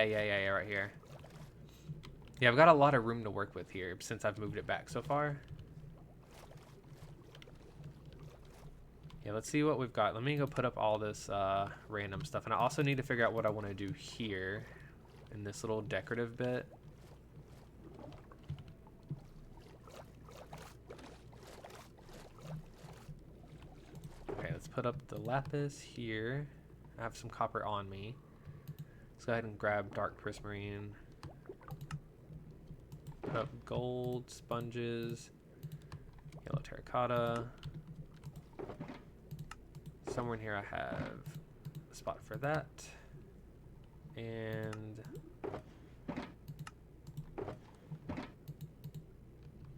right here. Yeah, I've got a lot of room to work with here since I've moved it back so far. Yeah, let's see what we've got. Let me go put up all this random stuff. And I also need to figure out what I want to do here in this little decorative bit. Okay, let's put up the lapis here. I have some copper on me. Let's go ahead and grab dark prismarine. Put up gold, sponges, yellow terracotta. Somewhere in here I have a spot for that. And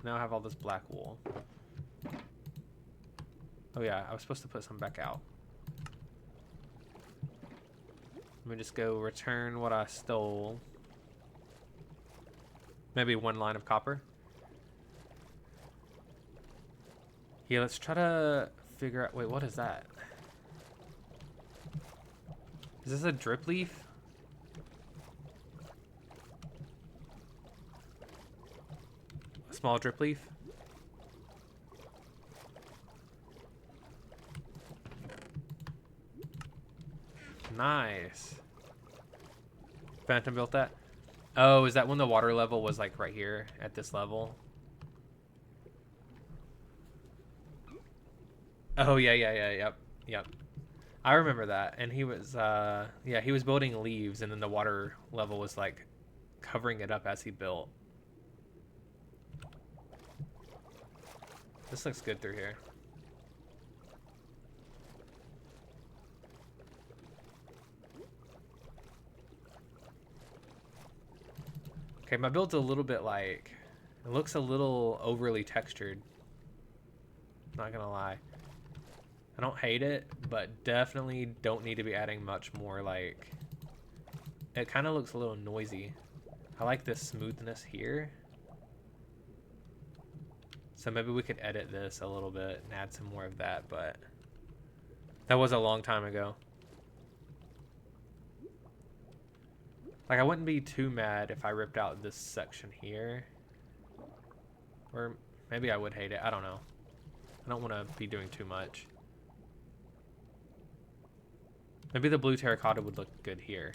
now I have all this black wool. Oh yeah, I was supposed to put some back out. Let me just go return what I stole. Maybe one line of copper. Yeah, let's try to figure out... Wait, what is that? Is this a drip leaf? small drip leaf. Nice. Phantom built that? Oh, is that when the water level was like right here at this level? Oh, yep. I remember that. And he was, yeah, he was building leaves and then the water level was like covering it up as he built. This looks good through here. Okay, my build's a little bit like, it looks a little overly textured. Not gonna lie. I don't hate it, but definitely don't need to be adding much more. Like, it kind of looks a little noisy. I like this smoothness here. So maybe we could edit this a little bit and add some more of that, but that was a long time ago. Like, I wouldn't be too mad if I ripped out this section here. Or maybe I would hate it. I don't know. I don't want to be doing too much. Maybe the blue terracotta would look good here.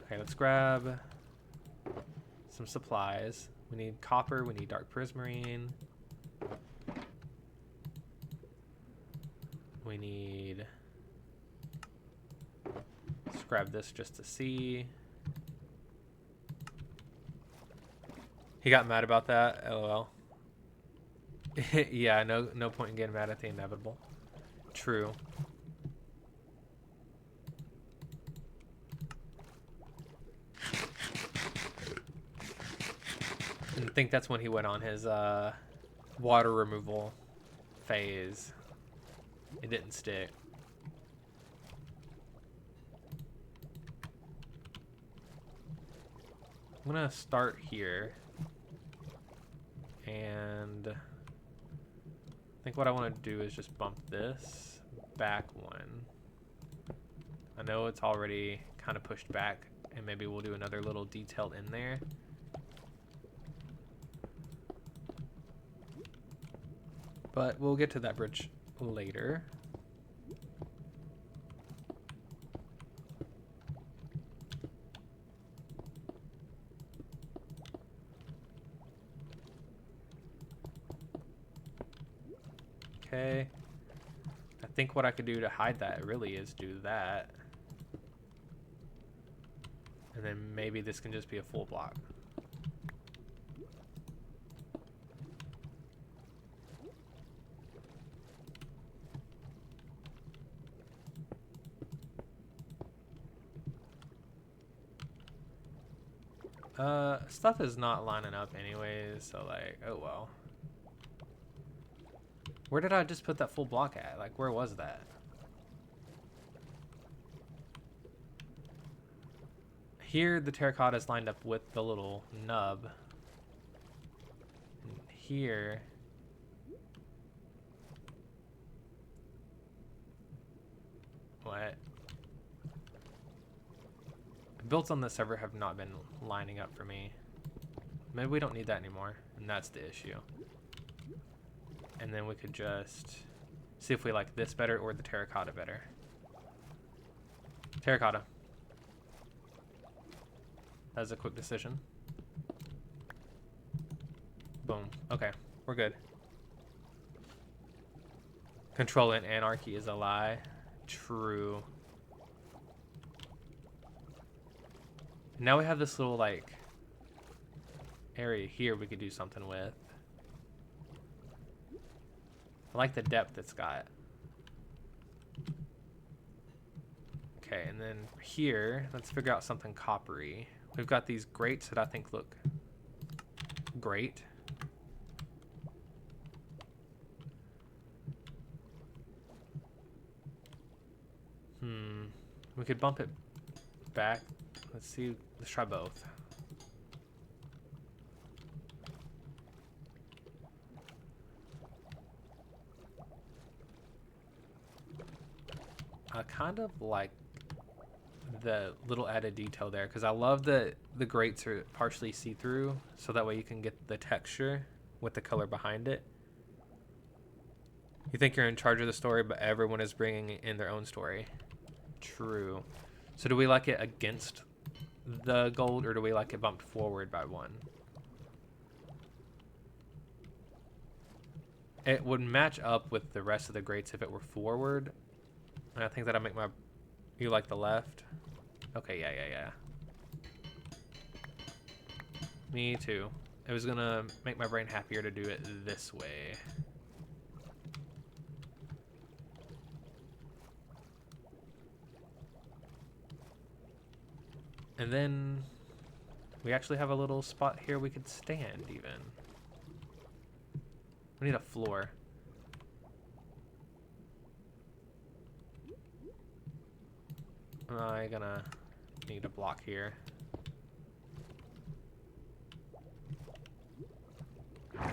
Okay, let's grab some supplies. We need copper, we need dark prismarine. We need... Let's grab this just to see. He got mad about that, LOL. Yeah, no point in getting mad at the inevitable. True. I think that's when he went on his water removal phase. It didn't stick. I'm gonna start here. And I think what I want to do is just bump this back one. I know it's already kind of pushed back, and maybe we'll do another little detail in there. But we'll get to that bridge later. Okay. I think what I could do to hide that really is do that. And then maybe this can just be a full block. Stuff is not lining up anyways, so like, oh well. Where did I just put that full block at? Like, where was that? Here, the terracotta is lined up with the little nub. And here... What? Builds on the server have not been lining up for me. Maybe we don't need that anymore, and that's the issue. And then we could just see if we like this better or the terracotta better. Terracotta. That was a quick decision. Boom. Okay, we're good. Control and anarchy is a lie. True. Now we have this little like area here we could do something with. I like the depth it's got. Okay, and then here, let's figure out something coppery. We've got these grates that I think look great. We could bump it back. Let's see. Let's try both. I kind of like the little added detail there, because I love that the grates are partially see-through, so that way you can get the texture with the color behind it. You think you're in charge of the story, but everyone is bringing in their own story. True. So do we like it against the gold, or do we like it bumped forward by one? It would match up with the rest of the grates if it were forward. And I think that'll make my... You like the left? Okay, yeah. Me too. It was gonna make my brain happier to do it this way. And then we actually have a little spot here we could stand even. We need a floor. I'm gonna need a block here. I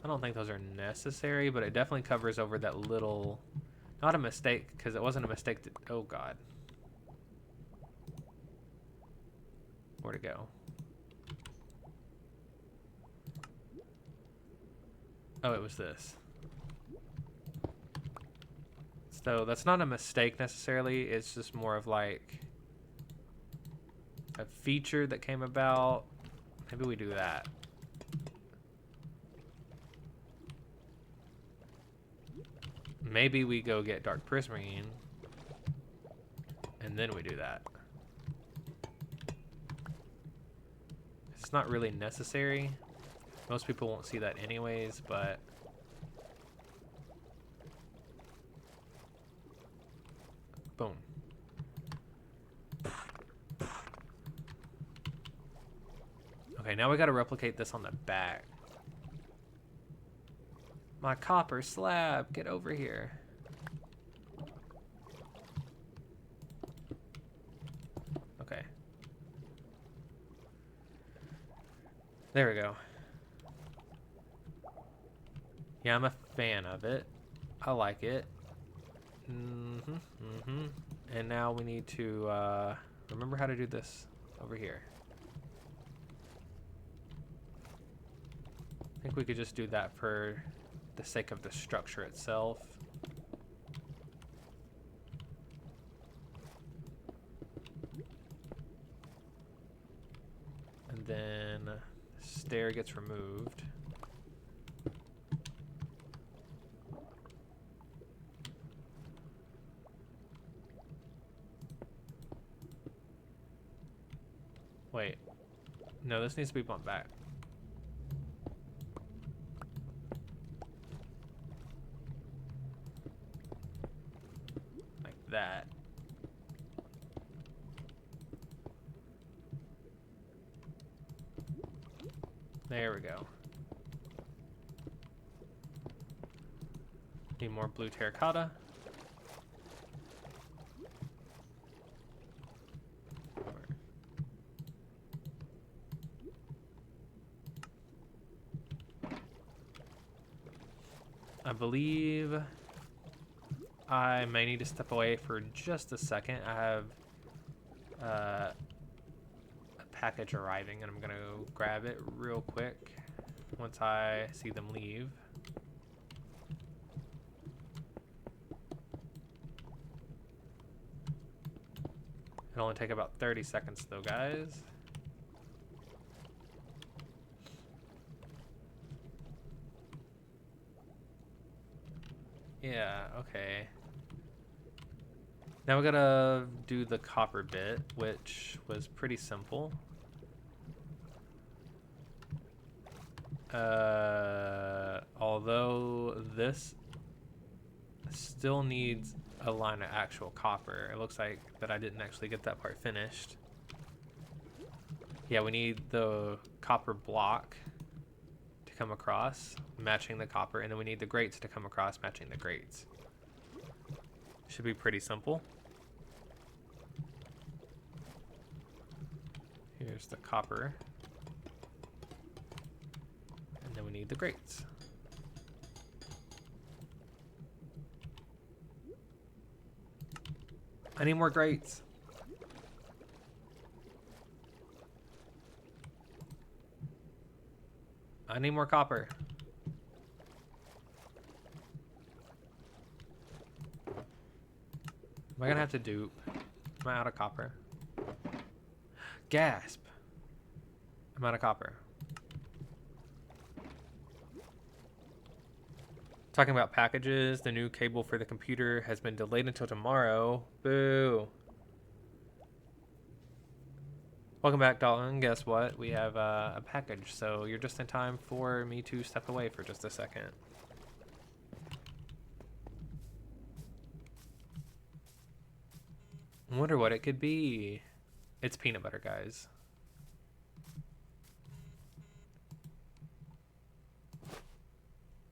don't think those are necessary, but it definitely covers over that little... Not a mistake, because it wasn't a mistake to... Oh, God. Where'd it go? Oh, it was this. So that's not a mistake necessarily. It's just more of like a feature that came about. Maybe we do that. Maybe we go get dark prismarine and then we do that. It's not really necessary. Most people won't see that anyways, but boom. Okay, now we gotta replicate this on the back. My copper slab, get over here. Okay. There we go. Yeah, I'm a fan of it. I like it. And now we need to remember how to do this over here. I think we could just do that for the sake of the structure itself. And then the stair gets removed. Wait. No, this needs to be bumped back. Like that. There we go. Need more blue terracotta. I believe I may need to step away for just a second. I have a package arriving and I'm gonna go grab it real quick once I see them leave. It'll only take about 30 seconds though, guys. Yeah, okay. Now we gotta do the copper bit, which was pretty simple. Although this still needs a line of actual copper. It looks like that I didn't actually get that part finished. Yeah, we need the copper block to come across, matching the copper, and then we need the grates to come across, matching the grates. Should be pretty simple. Here's the copper. And then we need the grates. I need more grates. I need more copper. Am I gonna have to dupe? Am I out of copper? Gasp! I'm out of copper. Talking about packages, the new cable for the computer has been delayed until tomorrow. Boo! Welcome back, Dalton. Guess what? We have a package, so you're just in time for me to step away for just a second. I wonder what it could be. It's peanut butter, guys.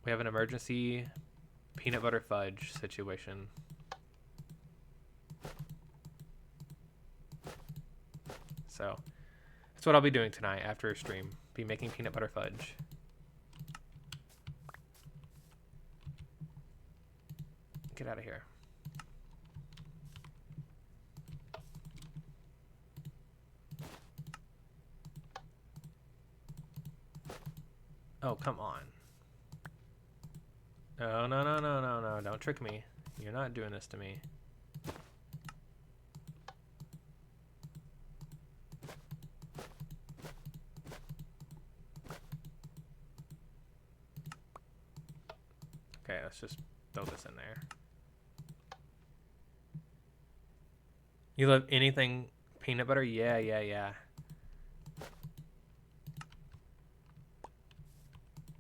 We have an emergency peanut butter fudge situation. So that's what I'll be doing tonight after a stream. Be making peanut butter fudge. Get out of here. Oh, come on. No, no, no, no, no, no. Don't trick me. You're not doing this to me. Okay, let's just throw this in there. You love anything peanut butter? Yeah, yeah, yeah.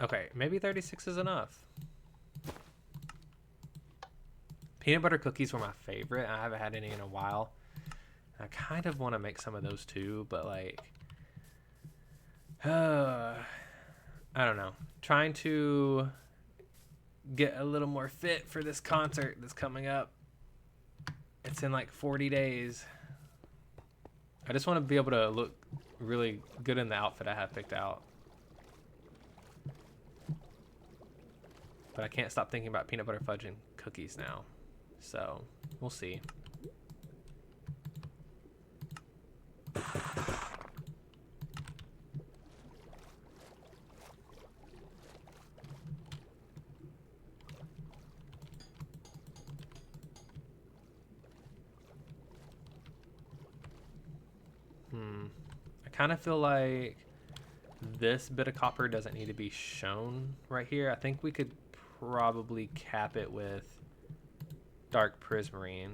Okay, maybe 36 is enough. Peanut butter cookies were my favorite. I haven't had any in a while. I kind of want to make some of those too, but like, I don't know. Trying to get a little more fit for this concert that's coming up. It's in like 40 days. I just want to be able to look really good in the outfit I have picked out. But I can't stop thinking about peanut butter fudge and cookies now. So, we'll see. I kind of feel like this bit of copper doesn't need to be shown right here. I think we could probably cap it with dark prismarine.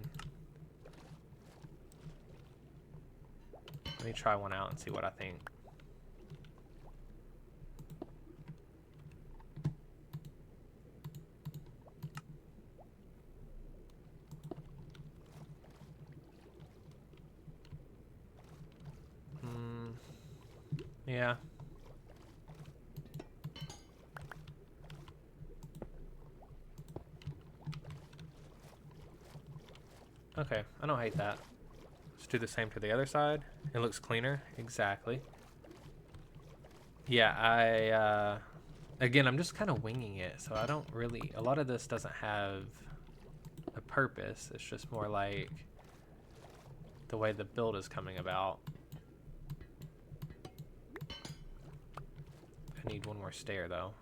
Let me try one out and see what I think. Yeah. Okay, I don't hate that. Let's do the same to the other side. It looks cleaner. Exactly. Yeah, again, I'm just kind of winging it, so I don't really, a lot of this doesn't have a purpose. It's just more like the way the build is coming about. I need one more stair, though.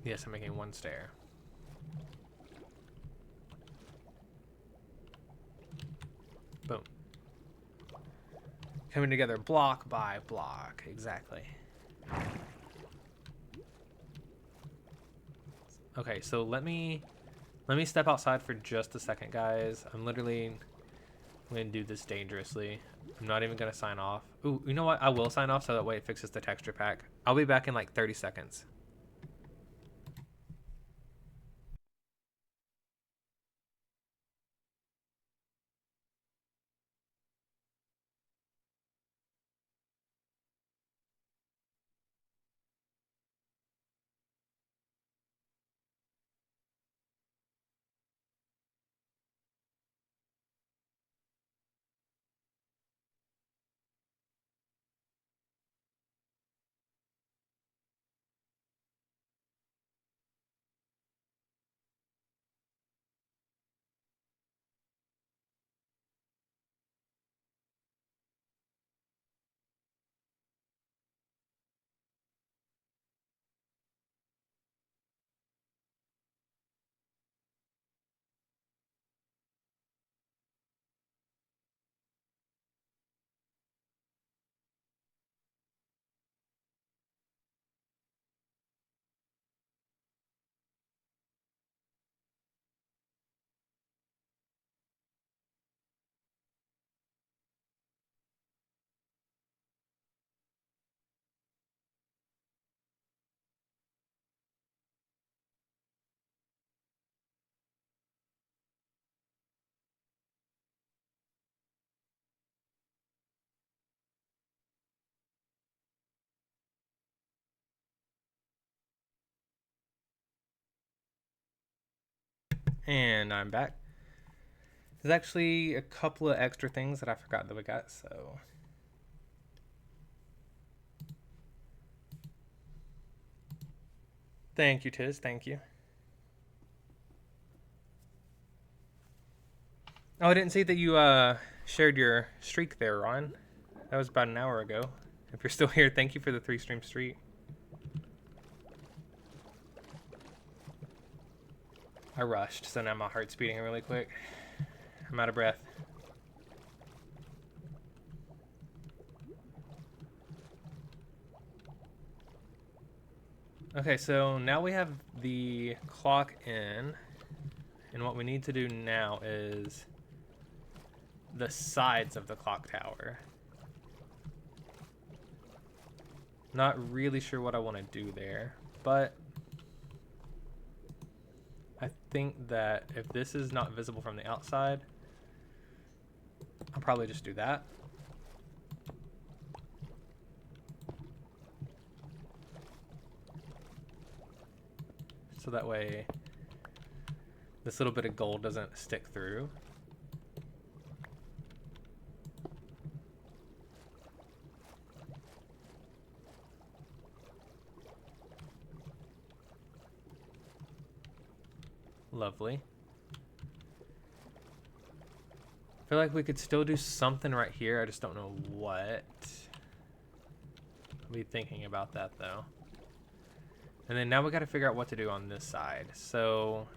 Yes, I'm making one stair. Boom. Coming together block by block. Exactly. Okay, so let me step outside for just a second, guys. I'm literally going to do this dangerously. I'm not even going to sign off. Ooh, you know what? I will sign off so that way it fixes the texture pack. I'll be back in like 30 seconds. And I'm back. There's actually a couple of extra things that I forgot that we got, so. Thank you, Tiz. Thank you. Oh, I didn't see that you shared your streak there, Ron. That was about an hour ago. If you're still here, thank you for the 3-stream streak. I rushed, so now my heart's beating really quick. I'm out of breath. Okay, so now we have the clock in, and what we need to do now is the sides of the clock tower. Not really sure what I want to do there, but I think that if this is not visible from the outside, I'll probably just do that. So that way this little bit of gold doesn't stick through. Lovely. I feel like we could still do something right here. I just don't know what. I'll be thinking about that though. And then now we got to figure out what to do on this side. So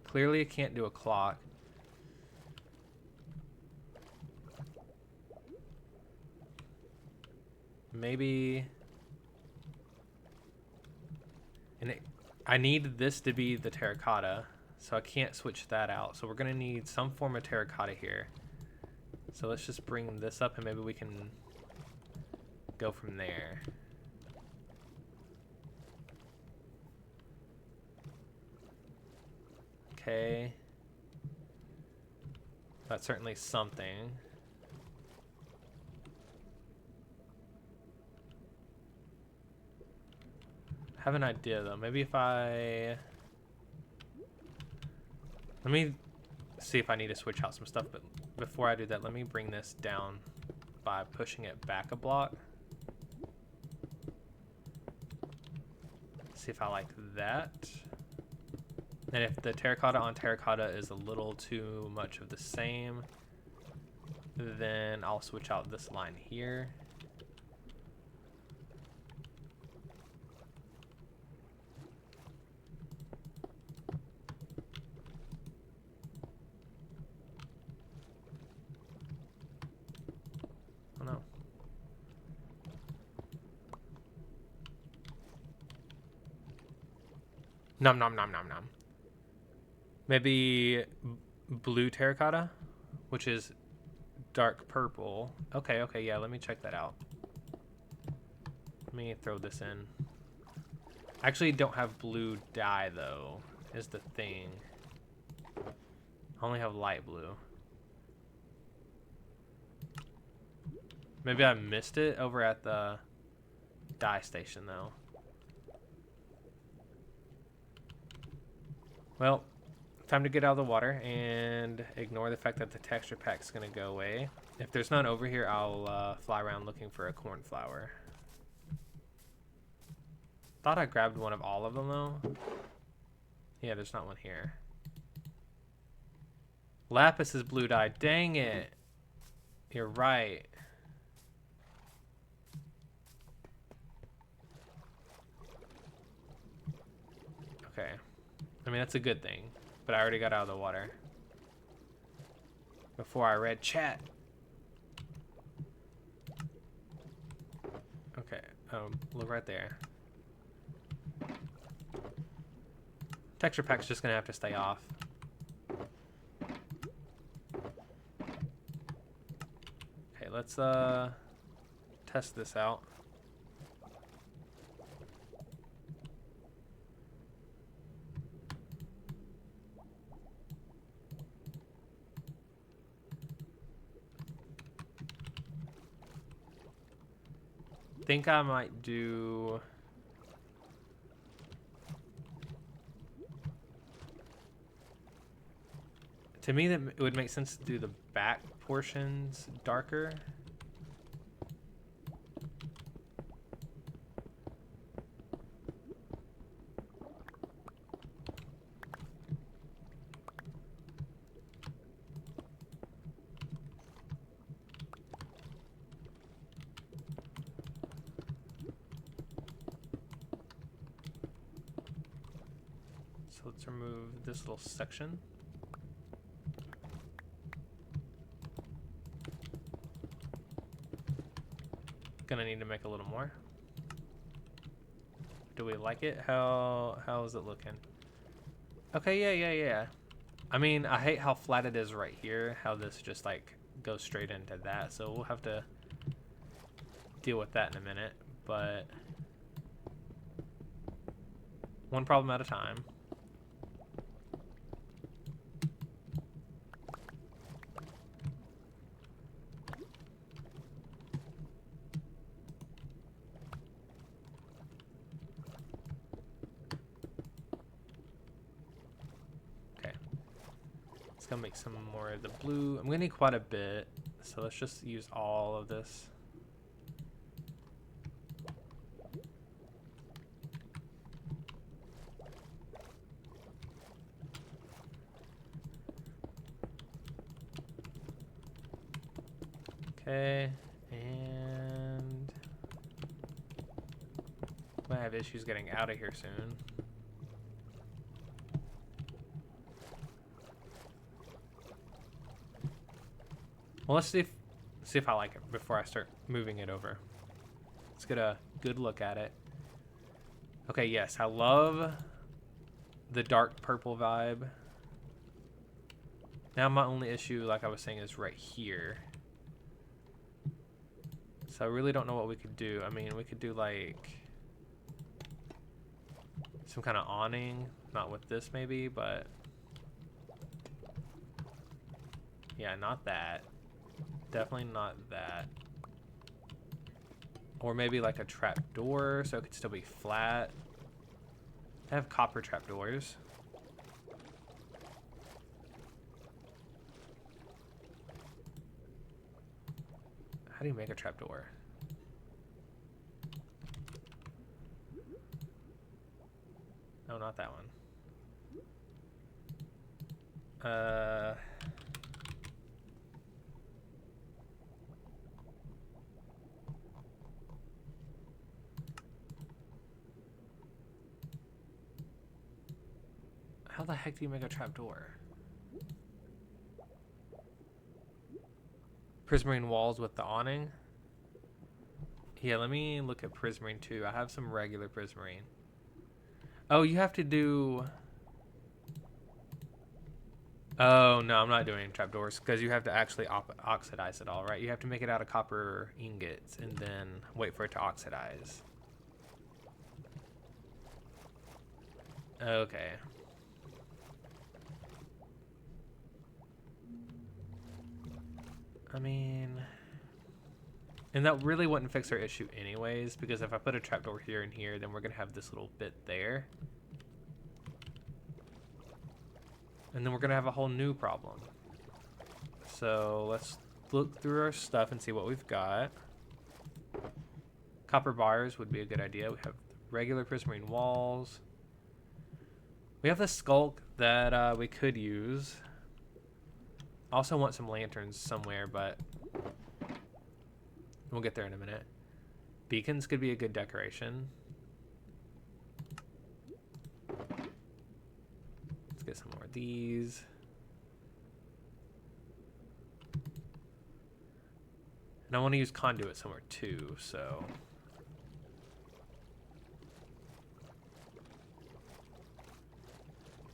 clearly I can't do a clock. Maybe. And I need this to be the terracotta, so I can't switch that out. So we're going to need some form of terracotta here. So let's just bring this up and maybe we can go from there. Okay. That's certainly something. I have an idea though. Maybe if I... Let me see if I need to switch out some stuff, but before I do that, let me bring this down by pushing it back a block. See if I like that. And if the terracotta on terracotta is a little too much of the same, then I'll switch out this line here. Oh no. Nom nom nom nom nom. Maybe blue terracotta, which is dark purple. Okay, okay, yeah, let me check that out. Let me throw this in. I actually don't have blue dye, though, is the thing. I only have light blue. Maybe I missed it over at the dye station, though. Well, time to get out of the water and ignore the fact that the texture pack's gonna go away. If there's none over here, I'll fly around looking for a cornflower. Thought I grabbed one of all of them though. Yeah, there's not one here. Lapis is blue dye. Dang it. You're right. Okay. I mean, that's a good thing. But I already got out of the water before I read chat. Okay, look right there. Texture pack's just gonna have to stay off. Okay, let's test this out. Think I might do To me, that it would make sense to do the back portions darker. So let's remove this little section. Gonna need to make a little more. Do we like it? How is it looking? Okay, yeah. I mean, I hate how flat it is right here, how this just like goes straight into that, so we'll have to deal with that in a minute, but one problem at a time. It's gonna make some more of the blue. I'm gonna need quite a bit, so let's just use all of this. Okay, and I have issues getting out of here soon. Well, let's see if I like it before I start moving it over. Let's get a good look at it. Okay, yes, I love the dark purple vibe. Now my only issue, like I was saying, is right here. So I really don't know what we could do. I mean, we could do like some kind of awning, not with this maybe, but yeah, not that. Definitely not that. Or maybe like a trap door so it could still be flat. I have copper trap doors. How do you make a trap door? No, not that one. How the heck do you make a trapdoor? Prismarine walls with the awning? Yeah, let me look at Prismarine too. I have some regular Prismarine. Oh, you have to do... Oh, no, I'm not doing trapdoors because you have to actually oxidize it all, right? You have to make it out of copper ingots and then wait for it to oxidize. Okay. I mean, and that really wouldn't fix our issue anyways, because if I put a trapdoor here and here, then we're gonna have this little bit there. And then we're gonna have a whole new problem. So let's look through our stuff and see what we've got. Copper bars would be a good idea. We have regular prismarine walls. We have the skulk that we could use. I also want some lanterns somewhere, but we'll get there in a minute. Beacons could be a good decoration. Let's get some more of these. And I want to use conduit somewhere too, so...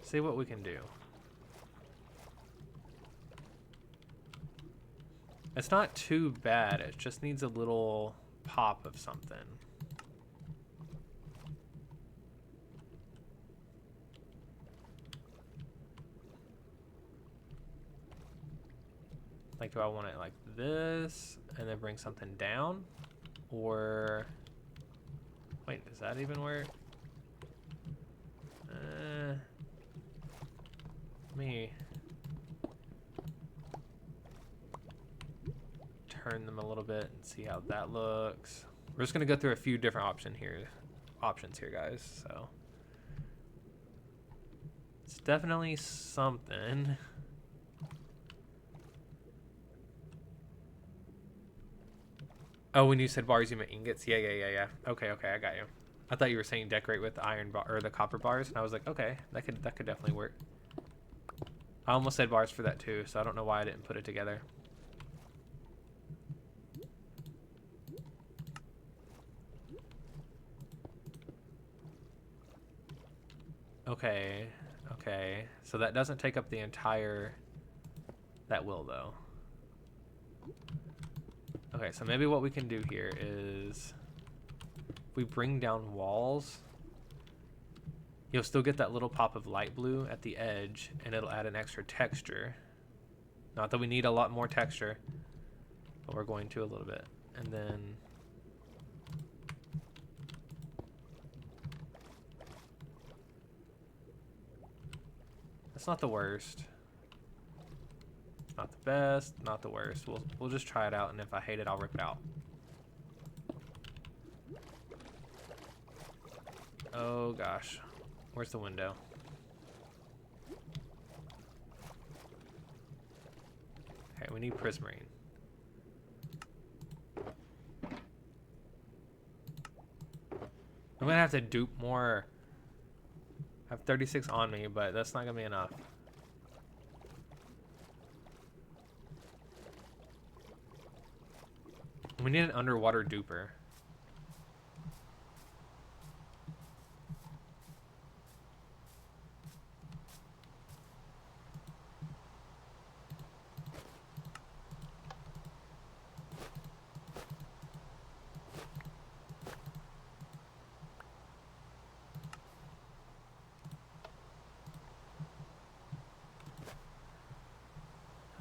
see what we can do. It's not too bad, it just needs a little pop of something. Like, do I want it like this and then bring something down? Or, wait, does that even work? turn them a little bit and see how that looks. We're just gonna go through a few different options here, guys. So it's definitely something. Oh, when you said bars, you meant ingots? Yeah. Okay, I got you. I thought you were saying decorate with the iron bar or the copper bars, and I was like, okay, that could definitely work. I almost said bars for that too, so I don't know why I didn't put it together. Okay. So that doesn't take up the entire... That will, though. Okay, so maybe what we can do here is... If we bring down walls, you'll still get that little pop of light blue at the edge, and it'll add an extra texture. Not that we need a lot more texture, but we're going to a little bit. And then... That's not the worst. Not the best, not the worst. We'll just try it out, and if I hate it, I'll rip it out. Oh gosh. Where's the window? Okay, we need prismarine. I'm gonna have to dupe more. I have 36 on me, but that's not gonna be enough. We need an underwater duper.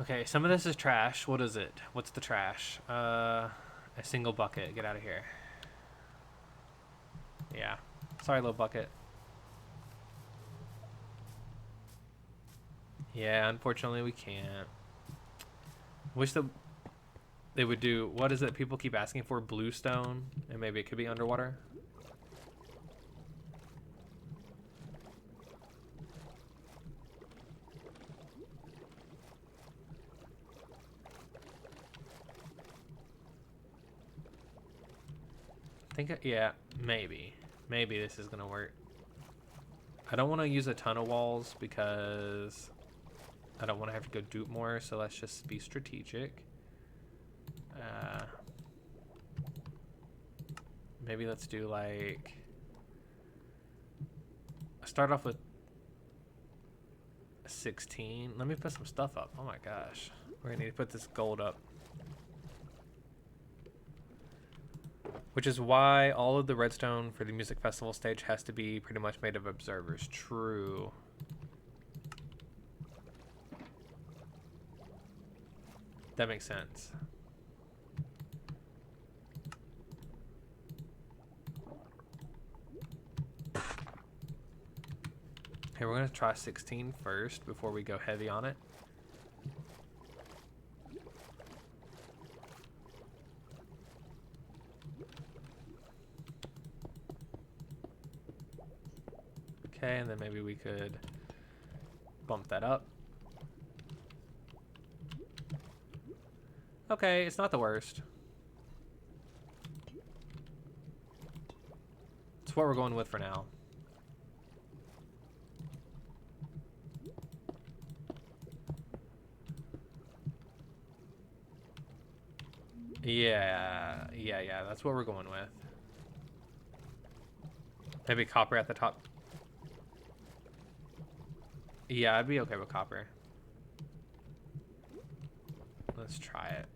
Okay, some of this is trash. What is it? What's the trash? A single bucket. Get out of here. Yeah. Sorry, little bucket. Yeah, unfortunately we can't. Wish they would do... What is it people keep asking for? Bluestone? And maybe it could be underwater? Yeah, maybe this is gonna work. I don't want to use a ton of walls because I don't want to have to go dupe more, so let's just be strategic. Maybe let's do like... Start off with 16. Let me put some stuff up. Oh my gosh. We're gonna need to put this gold up. Which is why all of the redstone for the music festival stage has to be pretty much made of observers. True. That makes sense. Okay, we're gonna try 16 first before we go heavy on it. Okay, and then maybe we could bump that up. Okay, it's not the worst. It's what we're going with for now. Yeah, that's what we're going with. Maybe copper at the top. Yeah, I'd be okay with copper. Let's try it.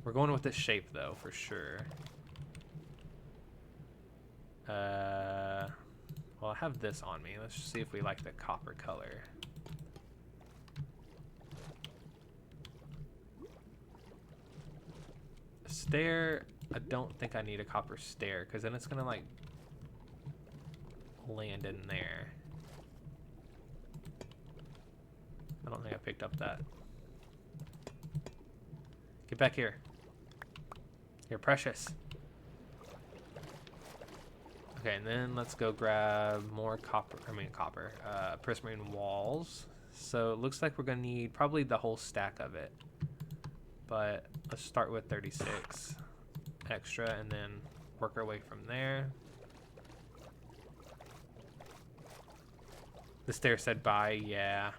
We're going with this shape though, for sure. Well, I have this on me. Let's just see if we like the copper color. Stair, I don't think I need a copper stair, because then it's gonna like land in there. I don't think I picked up that. Get back here. You're precious. Okay, and then let's go grab more prismarine walls. So it looks like we're gonna need probably the whole stack of it. But let's start with 36 extra and then work our way from there. The stair said bye, yeah.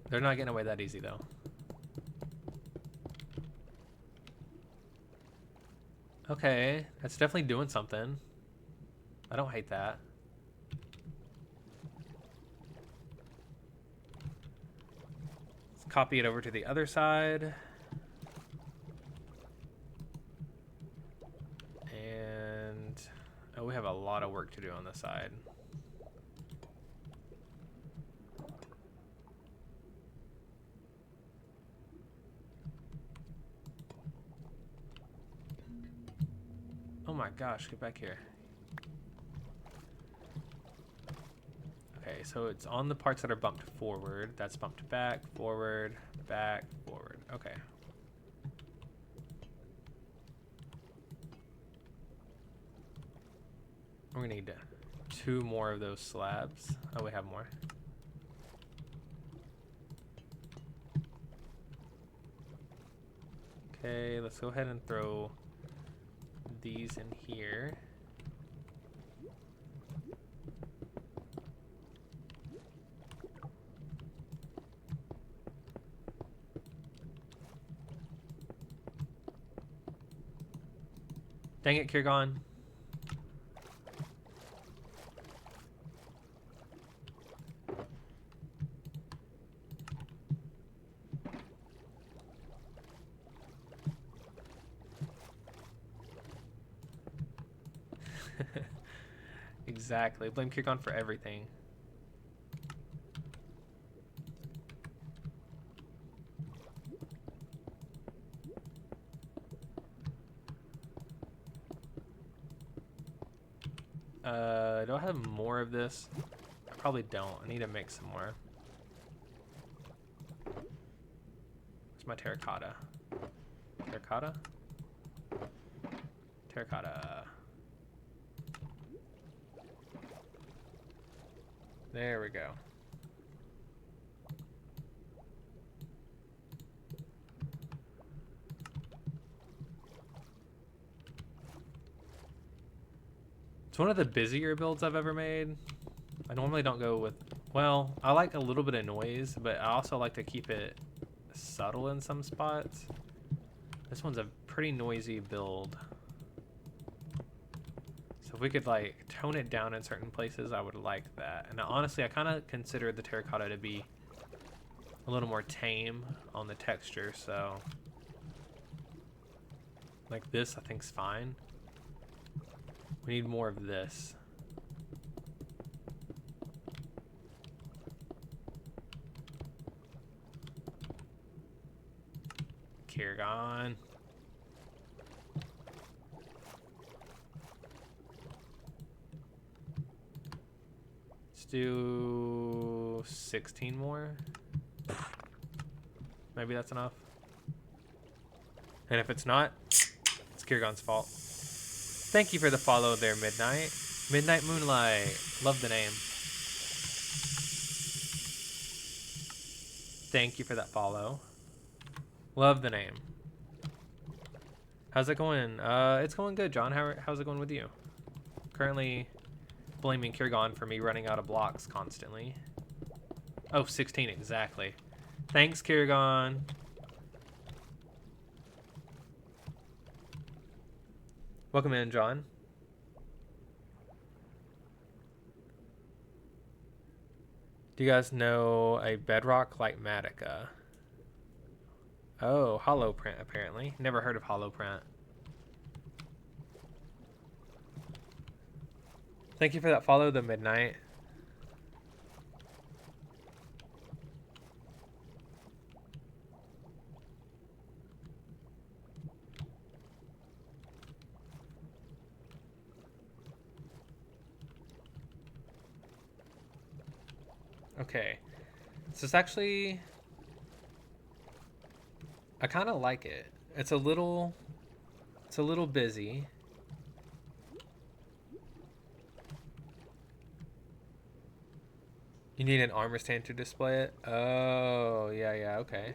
They're not getting away that easy though. Okay, that's definitely doing something. I don't hate that. Let's copy it over to the other side. And oh, we have a lot of work to do on this side. Oh my gosh, get back here. Okay, so it's on the parts that are bumped forward. That's bumped back, forward, back, forward. Okay. We're gonna need 2 more of those slabs. Oh, we have more. Okay, let's go ahead and throw these in here. Dang it, Kirgon. Exactly. Blame Kirgon for everything. Do I have more of this? I probably don't. I need to make some more. Where's my terracotta? Terracotta? Terracotta. There we go. It's one of the busier builds I've ever made. I normally don't go with... Well, I like a little bit of noise, but I also like to keep it subtle in some spots. This one's a pretty noisy build. So if we could, like, tone it down in certain places, I would like that. And honestly, I kind of consider the terracotta to be a little more tame on the texture, so... Like this, I think's fine. We need more of this. Kirgon. Let's do 16 more. Maybe that's enough. And if it's not, it's Kirgon's fault. Thank you for the follow there, Midnight. Midnight Moonlight. Love the name. Thank you for that follow. Love the name. How's it going? It's going good, John. How's it going with you? Currently blaming Kirgon for me running out of blocks constantly. Oh, 16 exactly. Thanks, Kirgon. Welcome in, John. Do you guys know a bedrock like Matica? Oh, Holoprint apparently. Never heard of Holoprint. Thank you for that follow, the Midnight. Okay. So it's actually, I kind of like it. It's a little busy. You need an armor stand to display it? Oh, yeah, yeah, okay.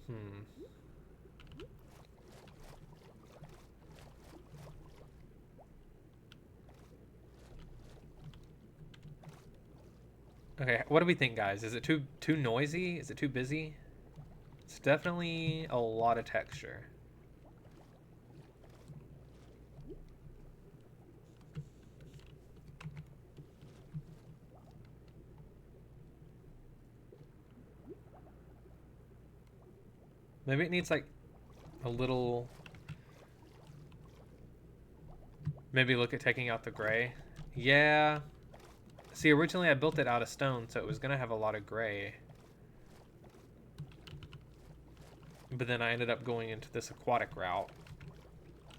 Hmm. Okay, what do we think, guys? Is it too noisy? Is it too busy? It's definitely a lot of texture. Maybe it needs like a little. Maybe look at taking out the gray. Yeah. See, originally I built it out of stone, so it was gonna have a lot of gray. But then I ended up going into this aquatic route.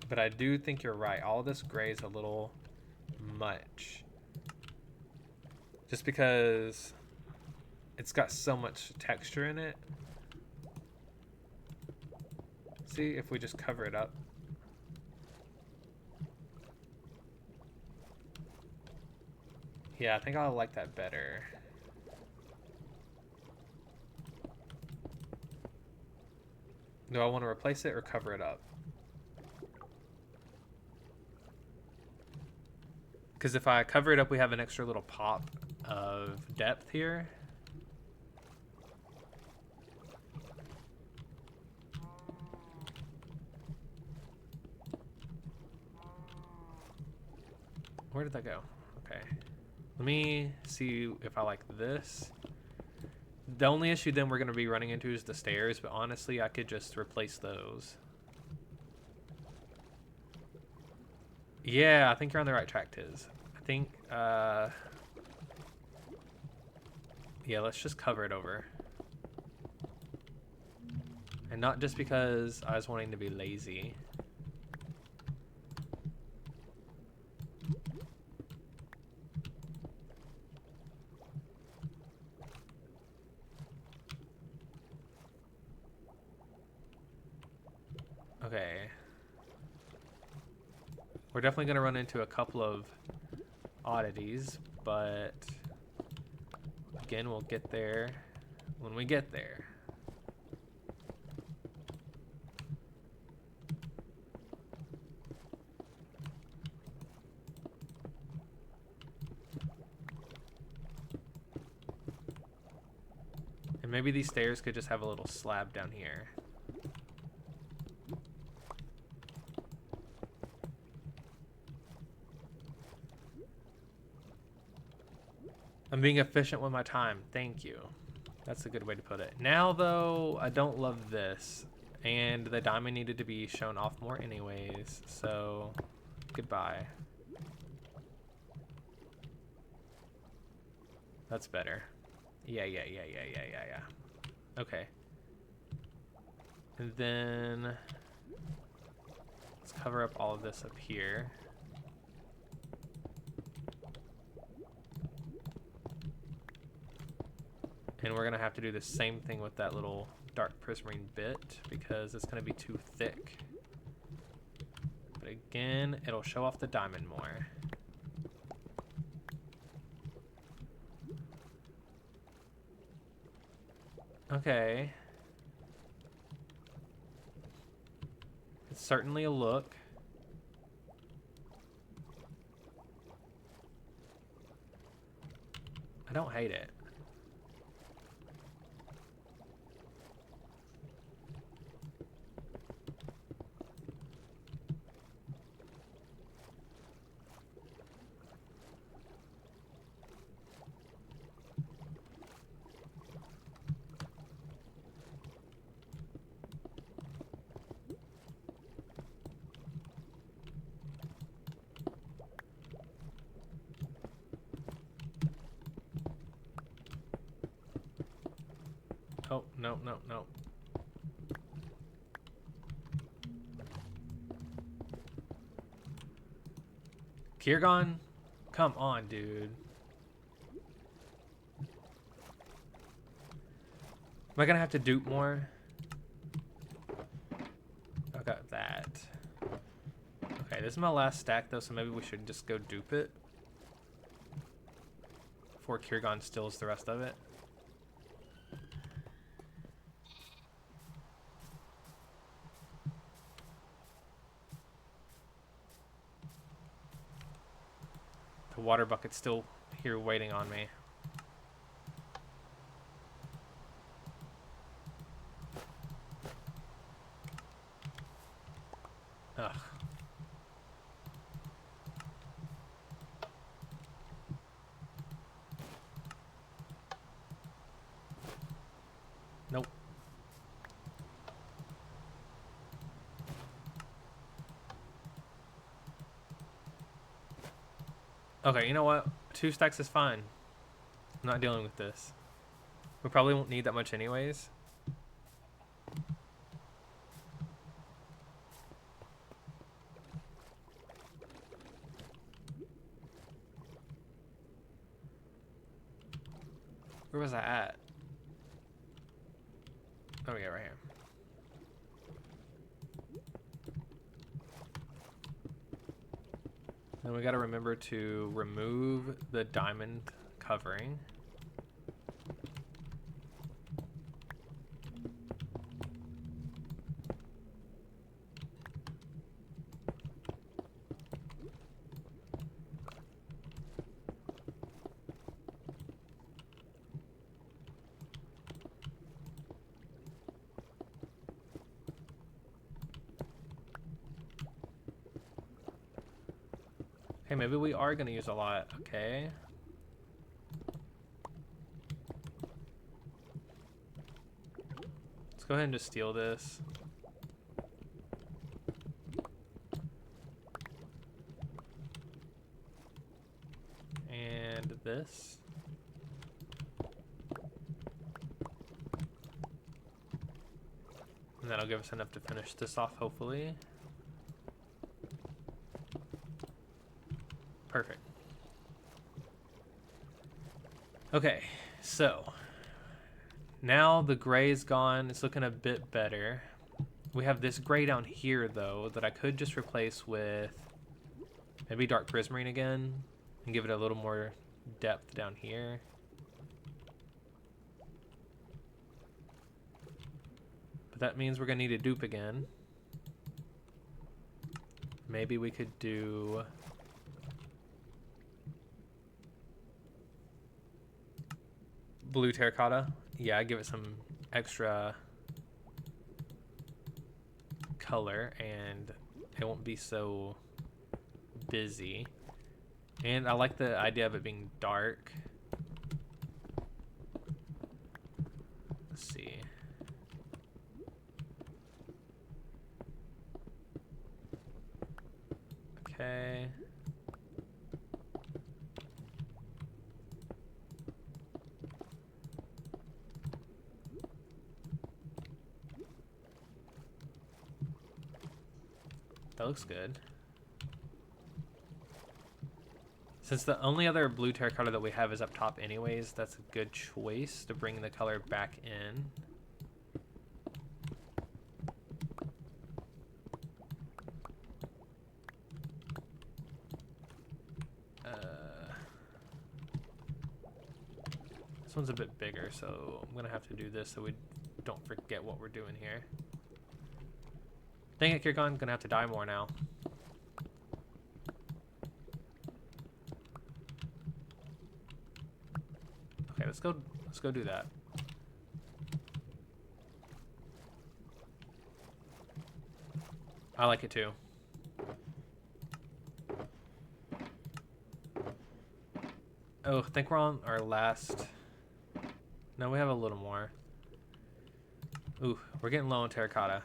But I do think you're right. All this gray is a little much. Just because it's got so much texture in it. See if we just cover it up. Yeah, I think I like that better. Do I want to replace it or cover it up? Because if I cover it up, we have an extra little pop of depth here. Where did that go? Okay. Let me see if I like this. The only issue then we're going to be running into is the stairs, but honestly, I could just replace those. Yeah, I think you're on the right track, Tiz. I think, yeah, let's just cover it over. And not just because I was wanting to be lazy. Okay. We're definitely going to run into a couple of oddities, but again, we'll get there when we get there. And maybe these stairs could just have a little slab down here. I'm being efficient with my time. Thank you. That's a good way to put it. Now, though, I don't love this. And the diamond needed to be shown off more anyways. So, goodbye. That's better. Yeah. Okay. And then let's cover up all of this up here. And we're going to have to do the same thing with that little dark prismarine bit because it's going to be too thick. But again, it'll show off the diamond more. Okay. It's certainly a look. I don't hate it. Oh, no, no, no. Kirgon? Come on, dude. Am I gonna have to dupe more? I got that. Okay, this is my last stack though, so maybe we should just go dupe it. Before Kirgon steals the rest of it. The water bucket's still here waiting on me. Ugh. Nope. Okay, you know what? 2 stacks is fine. I'm not dealing with this. We probably won't need that much anyways. Where was I at? Oh yeah, right here. Then we gotta remember to remove the diamond covering. Hey, maybe we are gonna use a lot. Okay. Let's go ahead and just steal this. And this. And that'll give us enough to finish this off, hopefully. Perfect. Okay, so now the gray is gone. It's looking a bit better. We have this gray down here, though, that I could just replace with maybe dark prismarine again and give it a little more depth down here. But that means we're going to need a dupe again. Maybe we could do... blue terracotta. Yeah, give it some extra color and it won't be so busy. And I like the idea of it being dark. Let's see. Okay. That looks good. Since the only other blue terracotta that we have is up top anyways, that's a good choice to bring the color back in. This one's a bit bigger, so I'm gonna have to do this so we don't forget what we're doing here. Dang it, Kirkon, gonna have to die more now. Okay, let's go do that. I like it too. Oh, I think we're on our last. No, we have a little more. Ooh, we're getting low on terracotta.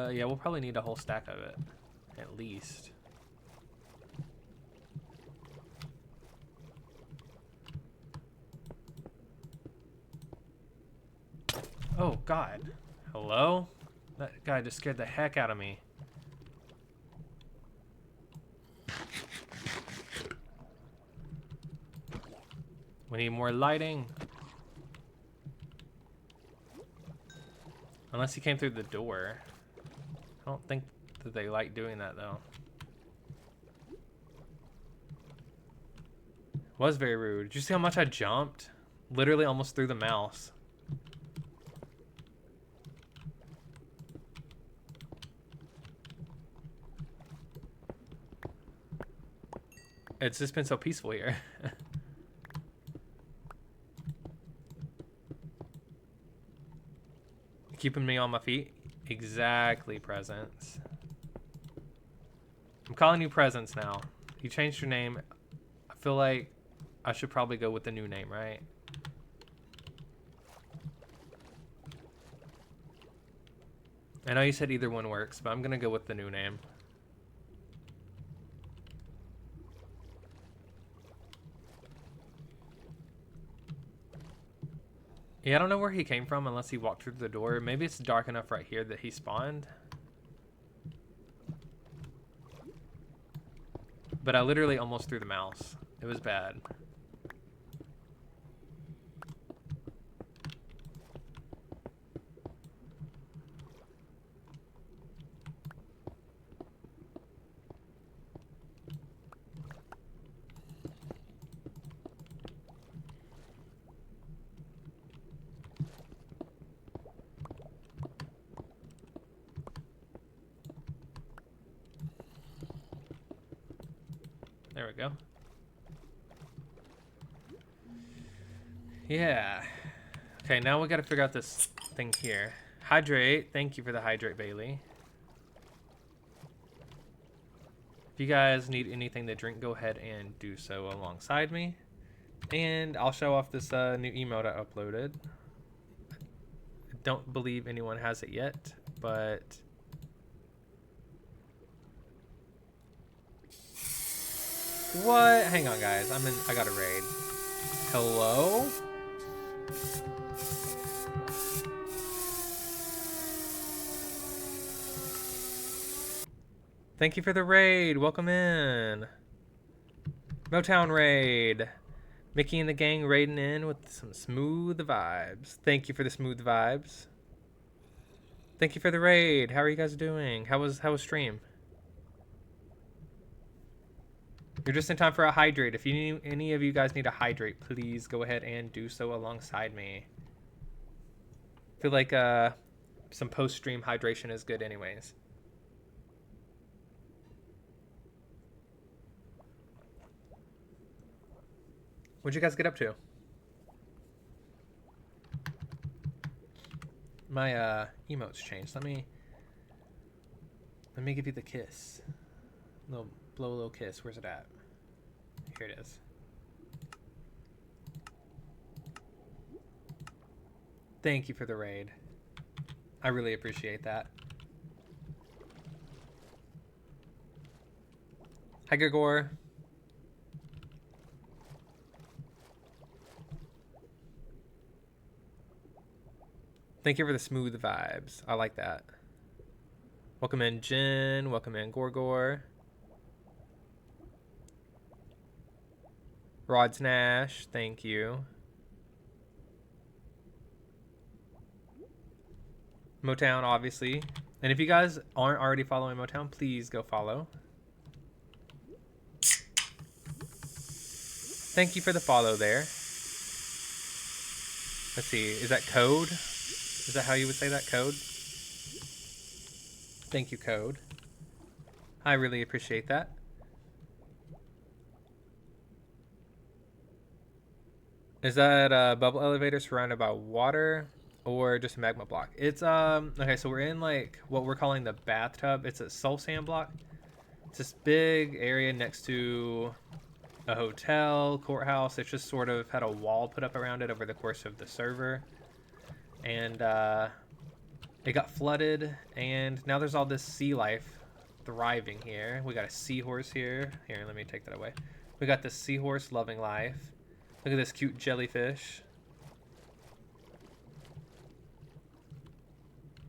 Yeah, we'll probably need a whole stack of it, at at least. Oh, God. Hello? That guy just scared the heck out of me. We need more lighting. Unless he came through the door. I don't think that they like doing that, though. Was very rude. Did you see how much I jumped? Literally almost threw the mouse. It's just been so peaceful here. Keeping me on my feet? Exactly, Presence. I'm calling you Presence now. You changed your name. I feel like I should probably go with the new name, right? I know you said either one works, but I'm gonna go with the new name. Yeah, I don't know where he came from unless he walked through the door. Maybe it's dark enough right here that he spawned. But I literally almost threw the mouse. It was bad. There we go. Yeah. Okay, now we gotta figure out this thing here. Hydrate. Thank you for the hydrate, Bailey. If you guys need anything to drink, go ahead and do so alongside me. And I'll show off this new emote I uploaded. I don't believe anyone has it yet, but... What? Hang on, guys. I got a raid. Hello? Thank you for the raid. Welcome in. Motown raid. Mickey and the gang raiding in with some smooth vibes. Thank you for the smooth vibes. Thank you for the raid. How are you guys doing? How was stream? You're just in time for a hydrate. If any of you guys need a hydrate, please go ahead and do so alongside me. I feel like some post-stream hydration is good anyways. What'd you guys get up to? My emotes changed. Let me give you the kiss. Blow a little kiss. Where's it at? Here it is. Thank you for the raid. I really appreciate that. Hi, Gregor. Thank you for the smooth vibes. I like that. Welcome in, Jen. Welcome in, Gorgor. Rods Nash, thank you. Motown, obviously. And if you guys aren't already following Motown, please go follow. Thank you for the follow there. Let's see, is that Code? Is that how you would say that, Code? Thank you, Code. I really appreciate that. Is that a bubble elevator surrounded by water or just a magma block? It's, okay, so we're in, like, what we're calling the bathtub. It's a soul sand block. It's this big area next to a hotel, courthouse. It's just sort of had a wall put up around it over the course of the server. And, it got flooded, and now there's all this sea life thriving here. We got a seahorse here. Here, let me take that away. We got the seahorse loving life. Look at this cute jellyfish.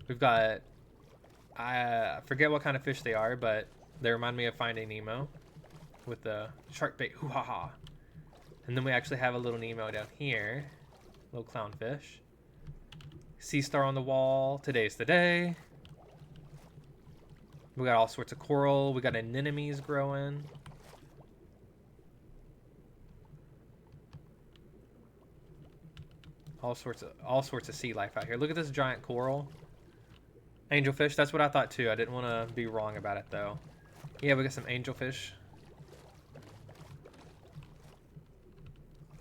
We've got, I forget what kind of fish they are, but they remind me of Finding Nemo with the shark bait. Hoo ha ha. And then we actually have a little Nemo down here. Little clownfish. Sea star on the wall. Today's the day. We got all sorts of coral. We got anemones growing. All sorts of sea life out here. Look at this giant coral. Angelfish, that's what I thought too. I didn't want to be wrong about it though. Yeah, we got some angelfish.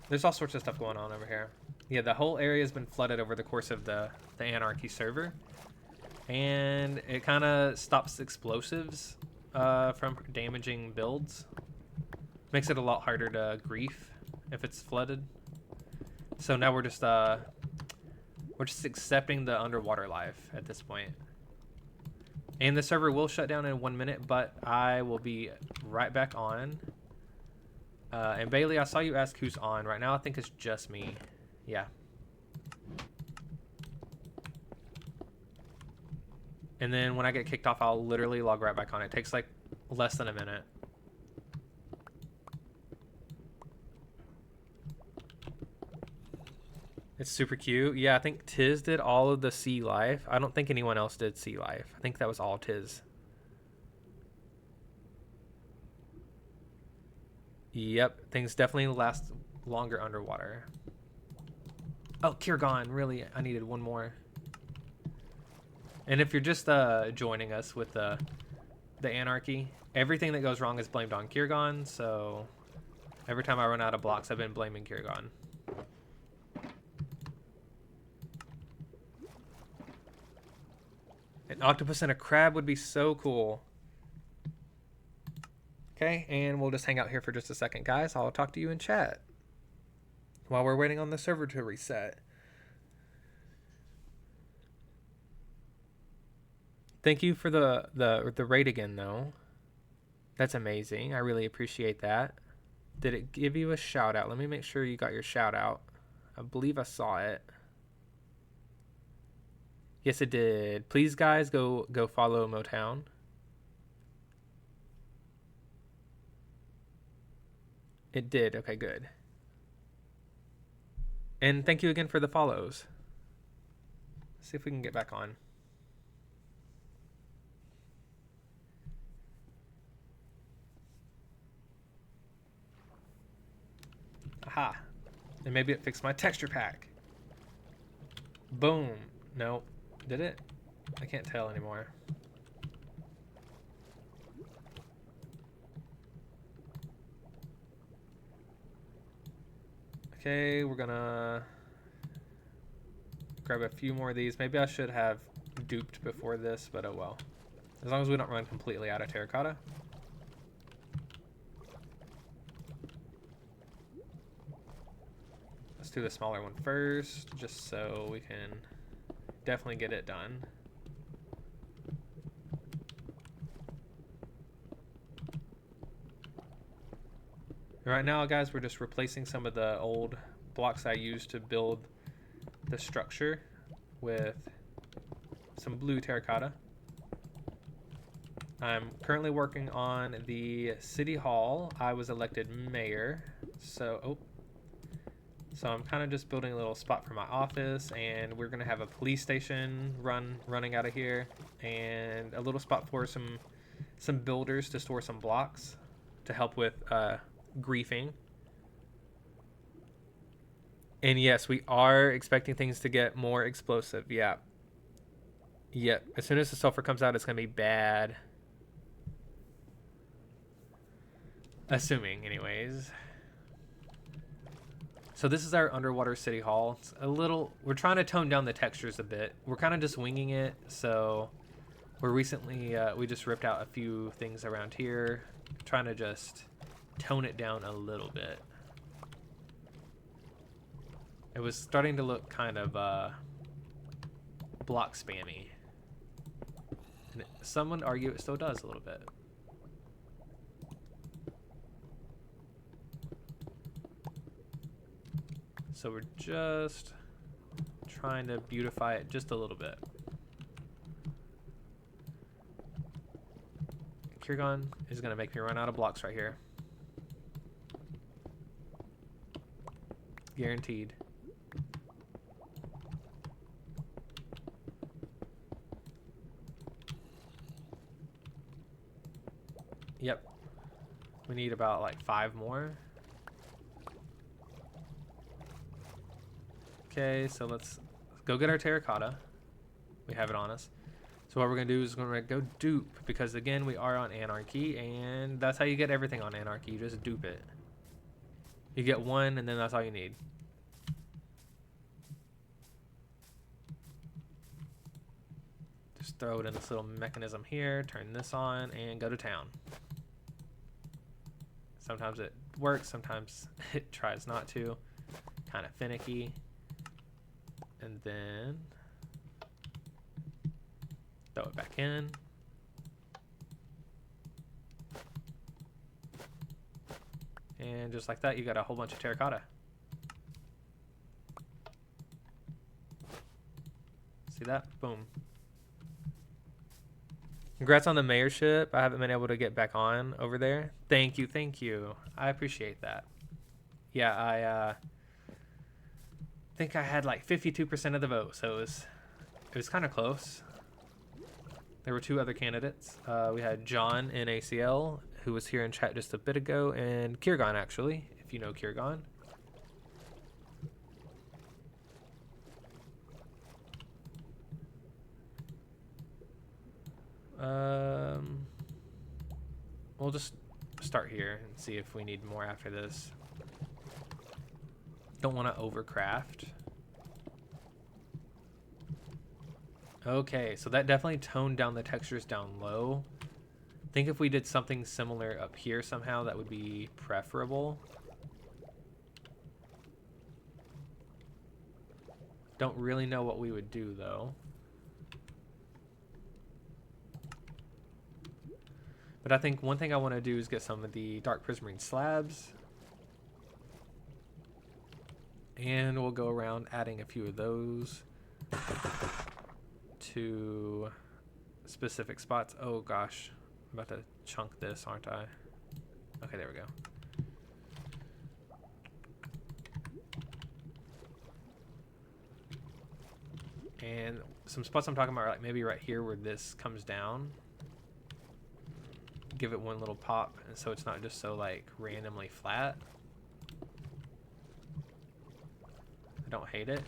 There's all sorts of stuff going on over here. Yeah, the whole area has been flooded over the course of the Anarchy server. And it kind of stops explosives from damaging builds. Makes it a lot harder to grief if it's flooded. So now we're just accepting the underwater life at this point. And the server will shut down in 1 minute, but I will be right back on. And Bailey, I saw you ask who's on. Right now I think it's just me. Yeah. And then when I get kicked off, I'll literally log right back on. It takes like less than a minute. It's super cute. Yeah, I think Tiz did all of the sea life. I don't think anyone else did sea life. I think that was all Tiz. Yep, things definitely last longer underwater. Oh, Kirgon, really? I needed one more. And if you're just joining us with the Anarchy, everything that goes wrong is blamed on Kirgon, so every time I run out of blocks, I've been blaming Kirgon. An octopus and a crab would be so cool. Okay, and we'll just hang out here for just a second, guys. I'll talk to you in chat while we're waiting on the server to reset. Thank you for the raid again, though. That's amazing. I really appreciate that. Did it give you a shout out? Let me make sure you got your shout out. I believe I saw it. Yes, it did. Please, guys, go follow Motown. It did. Okay, good. And thank you again for the follows. Let's see if we can get back on. Aha. And maybe it fixed my texture pack. Boom. No. Did it? I can't tell anymore. Okay, we're gonna grab a few more of these. Maybe I should have duped before this, but oh well. As long as we don't run completely out of terracotta. Let's do the smaller one first, just so we can definitely get it done. Right now, guys, we're just replacing some of the old blocks I used to build the structure with some blue terracotta. I'm currently working on the city hall. I was elected mayor, so I'm kind of just building a little spot for my office, and we're gonna have a police station running out of here, and a little spot for some builders to store some blocks to help with griefing. And yes, we are expecting things to get more explosive. Yeah. Yep. As soon as the sulfur comes out, it's gonna be bad. Assuming, anyways. So this is our underwater city hall. It's a little, we're trying to tone down the textures a bit. We're kind of just winging it. So we're recently, we just ripped out a few things around here, trying to just tone it down a little bit. It was starting to look kind of block spammy. And some would argue it still does a little bit. So we're just trying to beautify it just a little bit. Kirgon is going to make me run out of blocks right here. Guaranteed. Yep. We need about like 5 more. Okay, so let's go get our terracotta. We have it on us. So what we're going to do is we're going to go dupe, because again, we are on Anarchy, and that's how you get everything on Anarchy. You just dupe it. You get 1, and then that's all you need. Just throw it in this little mechanism here, turn this on, and go to town. Sometimes it works, sometimes it tries not to. Kind of finicky. And then throw it back in. And just like that, you got a whole bunch of terracotta. See that? Boom. Congrats on the mayorship. I haven't been able to get back on over there. Thank you, thank you. I appreciate that. Yeah, I think I had like 52% of the vote, so it was kind of close. There were 2 other candidates. We had John in ACL, who was here in chat just a bit ago, and Kirgon, actually, if you know Kirgon. We'll just start here and see if we need more after this. Don't want to overcraft. Okay, so that definitely toned down the textures down low. I think if we did something similar up here somehow, that would be preferable. Don't really know what we would do though. But I think one thing I want to do is get some of the dark prismarine slabs. And we'll go around adding a few of those to specific spots. Oh gosh, I'm about to chunk this, aren't I? Okay, there we go. And some spots I'm talking about are like maybe right here where this comes down. Give it one little pop, and so it's not just so like randomly flat. I don't hate it.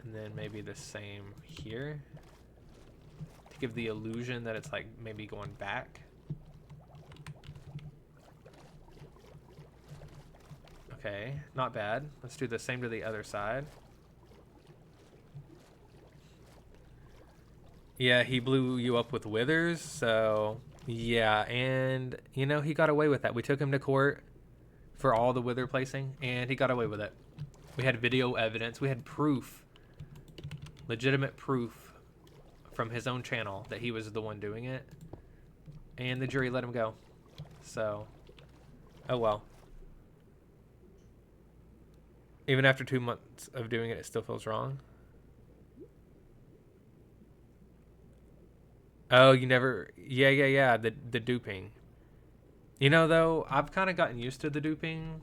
And then maybe the same here to give the illusion that it's like maybe going back. Okay, not bad. Let's do the same to the other side. Yeah, he blew you up with withers, so yeah, and you know, he got away with that. We took him to court for all the wither placing, and he got away with it. We had video evidence. We had proof, legitimate proof from his own channel that he was the one doing it, and the jury let him go. So, oh well. Even after 2 months of doing it, it still feels wrong. Oh, you never... Yeah. The duping. You know, though, I've kind of gotten used to the duping.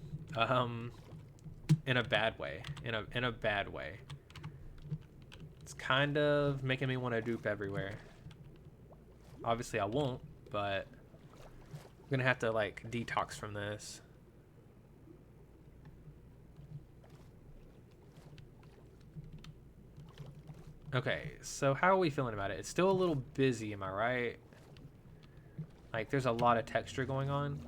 In a bad way. In a bad way. It's kind of making me want to dupe everywhere. Obviously, I won't, but I'm going to have to, like, detox from this. Okay, so how are we feeling about it? It's still a little busy, am I right? Like, there's a lot of texture going on.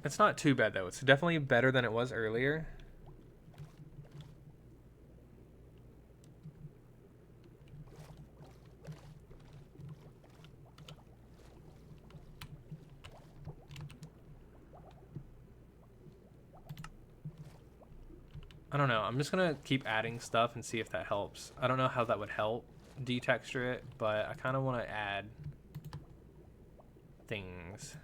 It's not too bad, though. It's definitely better than it was earlier. I don't know. I'm just gonna keep adding stuff and see if that helps. I don't know how that would help detexture it, but I kind of want to add things.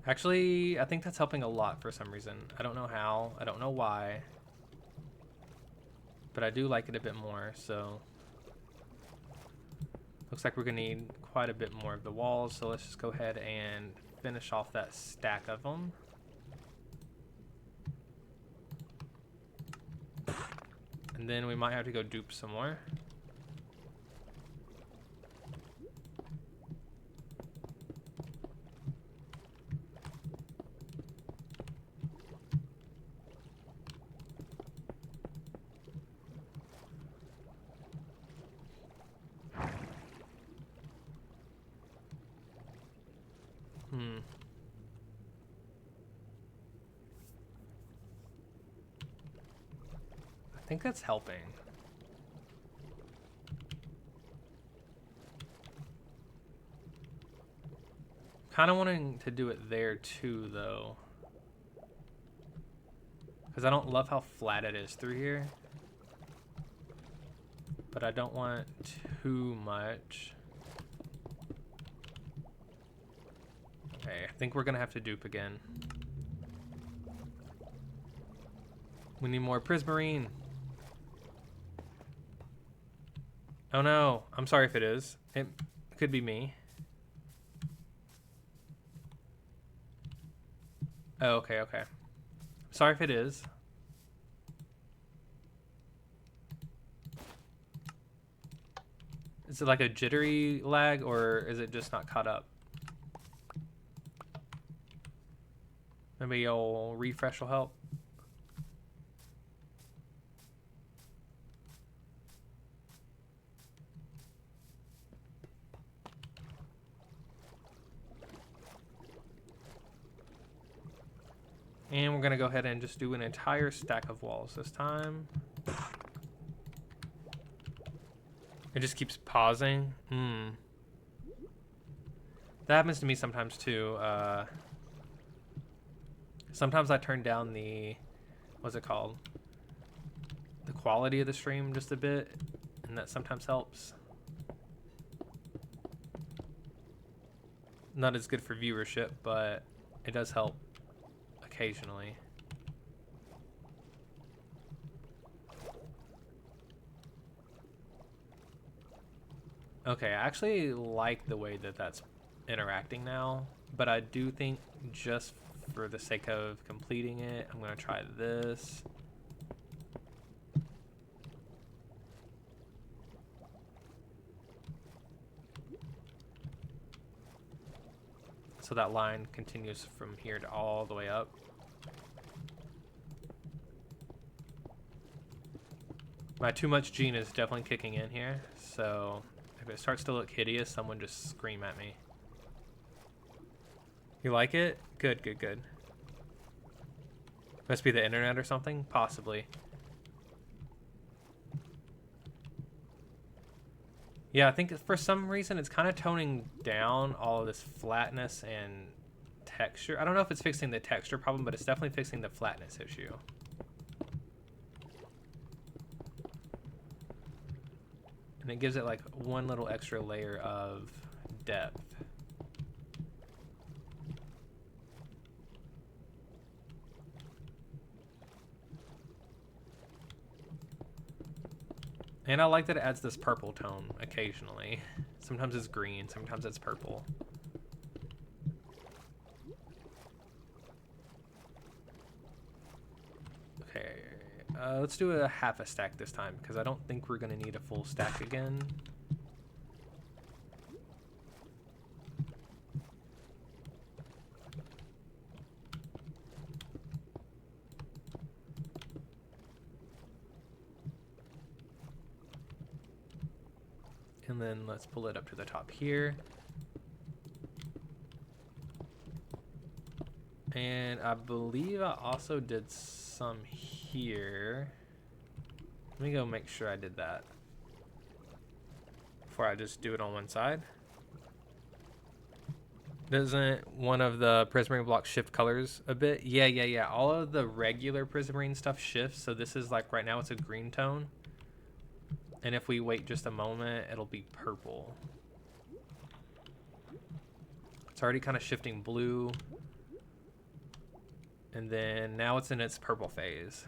Actually, I think that's helping a lot for some reason. I don't know how. I don't know why. But I do like it a bit more, so... Looks like we're going to need quite a bit more of the walls, so let's just go ahead and finish off that stack of them. And then we might have to go dupe some more. I think that's helping. Kind of wanting to do it there too, though. Because I don't love how flat it is through here. But I don't want too much. Okay, I think we're going to have to dupe again. We need more prismarine. Oh no, I'm sorry if it is. It could be me. Oh, okay, okay. Sorry if it is. Is it like a jittery lag, or is it just not caught up? Maybe a refresh will help. And we're going to go ahead and just do an entire stack of walls this time. It just keeps pausing. That happens to me sometimes too. Sometimes I turn down the, what's it called? The quality of the stream just a bit, and that sometimes helps. Not as good for viewership, but it does help occasionally. Okay, I actually like the way that that's interacting now, but I do think just for the sake of completing it, I'm going to try this. So that line continues from here to all the way up. My too much gene is definitely kicking in here, so if it starts to look hideous, someone just scream at me. You like it? Good, good, good. Must be the internet or something? Possibly. Yeah, I think for some reason it's kind of toning down all of this flatness and texture. I don't know if it's fixing the texture problem, but it's definitely fixing the flatness issue. And it gives it like one little extra layer of depth. And I like that it adds this purple tone occasionally. Sometimes it's green, sometimes it's purple. Okay, let's do a half a stack this time, because I don't think we're going to need a full stack again. And then let's pull it up to the top here. And I believe I also did some here. Let me go make sure I did that before I just do it on one side. Doesn't one of the prismarine blocks shift colors a bit? Yeah. All of the regular prismarine stuff shifts. So this is like right now it's a green tone. And if we wait just a moment, it'll be purple. It's already kind of shifting blue. And then now it's in its purple phase.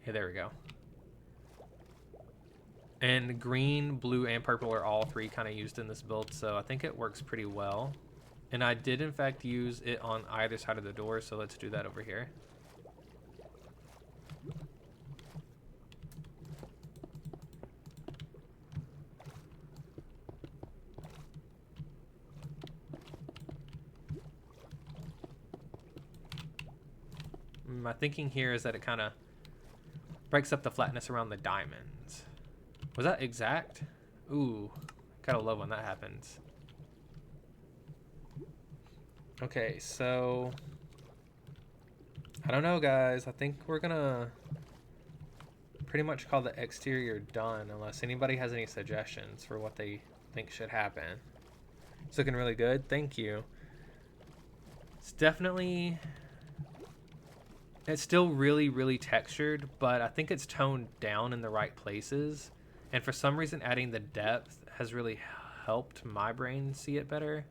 Okay, there we go. And green, blue, and purple are all three kind of used in this build, so I think it works pretty well. And I did, in fact, use it on either side of the door, so let's do that over here. My thinking here is that it kind of breaks up the flatness around the diamonds. Was that exact? Ooh, gotta love when that happens. Okay, so I don't know, guys. I think we're gonna pretty much call the exterior done unless anybody has any suggestions for what they think should happen. It's looking really good. Thank you. It's definitely... It's still really, really textured, but I think it's toned down in the right places. And for some reason, adding the depth has really helped my brain see it better.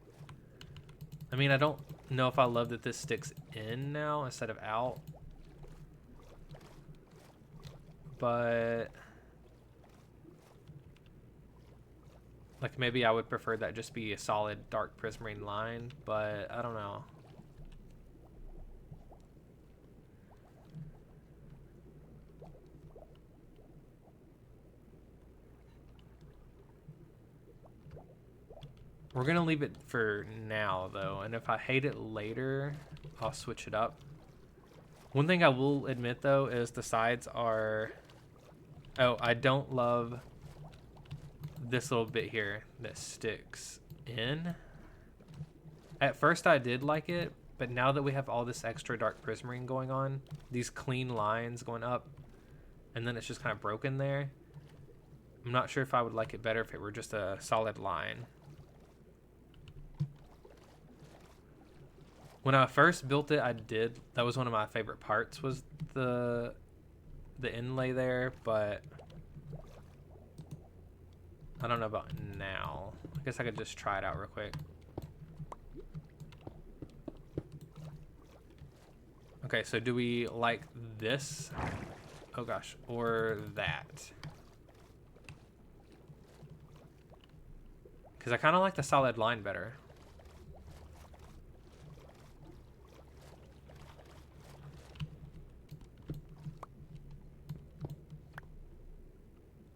I mean, I don't know if I love that this sticks in now instead of out. But... like, maybe I would prefer that just be a solid dark prismarine line, but I don't know. We're going to leave it for now, though, and if I hate it later, I'll switch it up. One thing I will admit, though, is the sides are... Oh, I don't love this little bit here that sticks in. At first, I did like it, but now that we have all this extra dark prismarine going on, these clean lines going up, and then it's just kind of broken there, I'm not sure if I would like it better if it were just a solid line. When I first built it, that was one of my favorite parts, was the inlay there, but I don't know about now. I guess I could just try it out real quick. Okay, so do we like this? Oh gosh, or that? Because I kind of like the solid line better.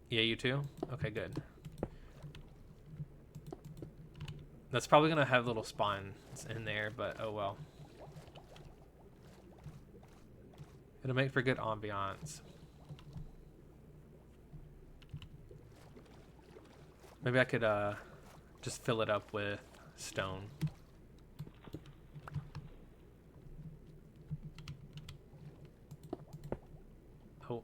Yeah, you too? Okay, good. That's probably going to have little spawns in there, but oh well. It'll make for good ambiance. Maybe I could just fill it up with stone. Oh.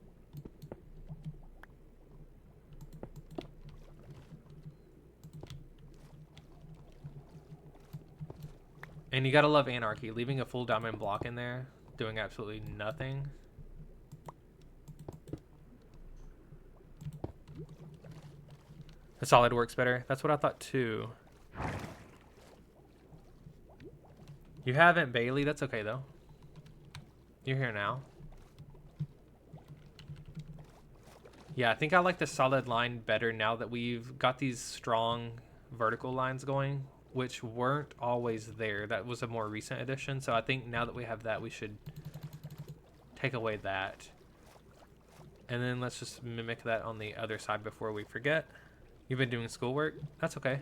And you gotta love anarchy. Leaving a full diamond block in there, doing absolutely nothing. The solid works better. That's what I thought too. You haven't, Bailey. That's okay though. You're here now. Yeah, I think I like the solid line better now that we've got these strong vertical lines going, which weren't always there. That was a more recent addition. So I think now that we have that, we should take away that. And then let's just mimic that on the other side before we forget. You've been doing schoolwork? That's okay.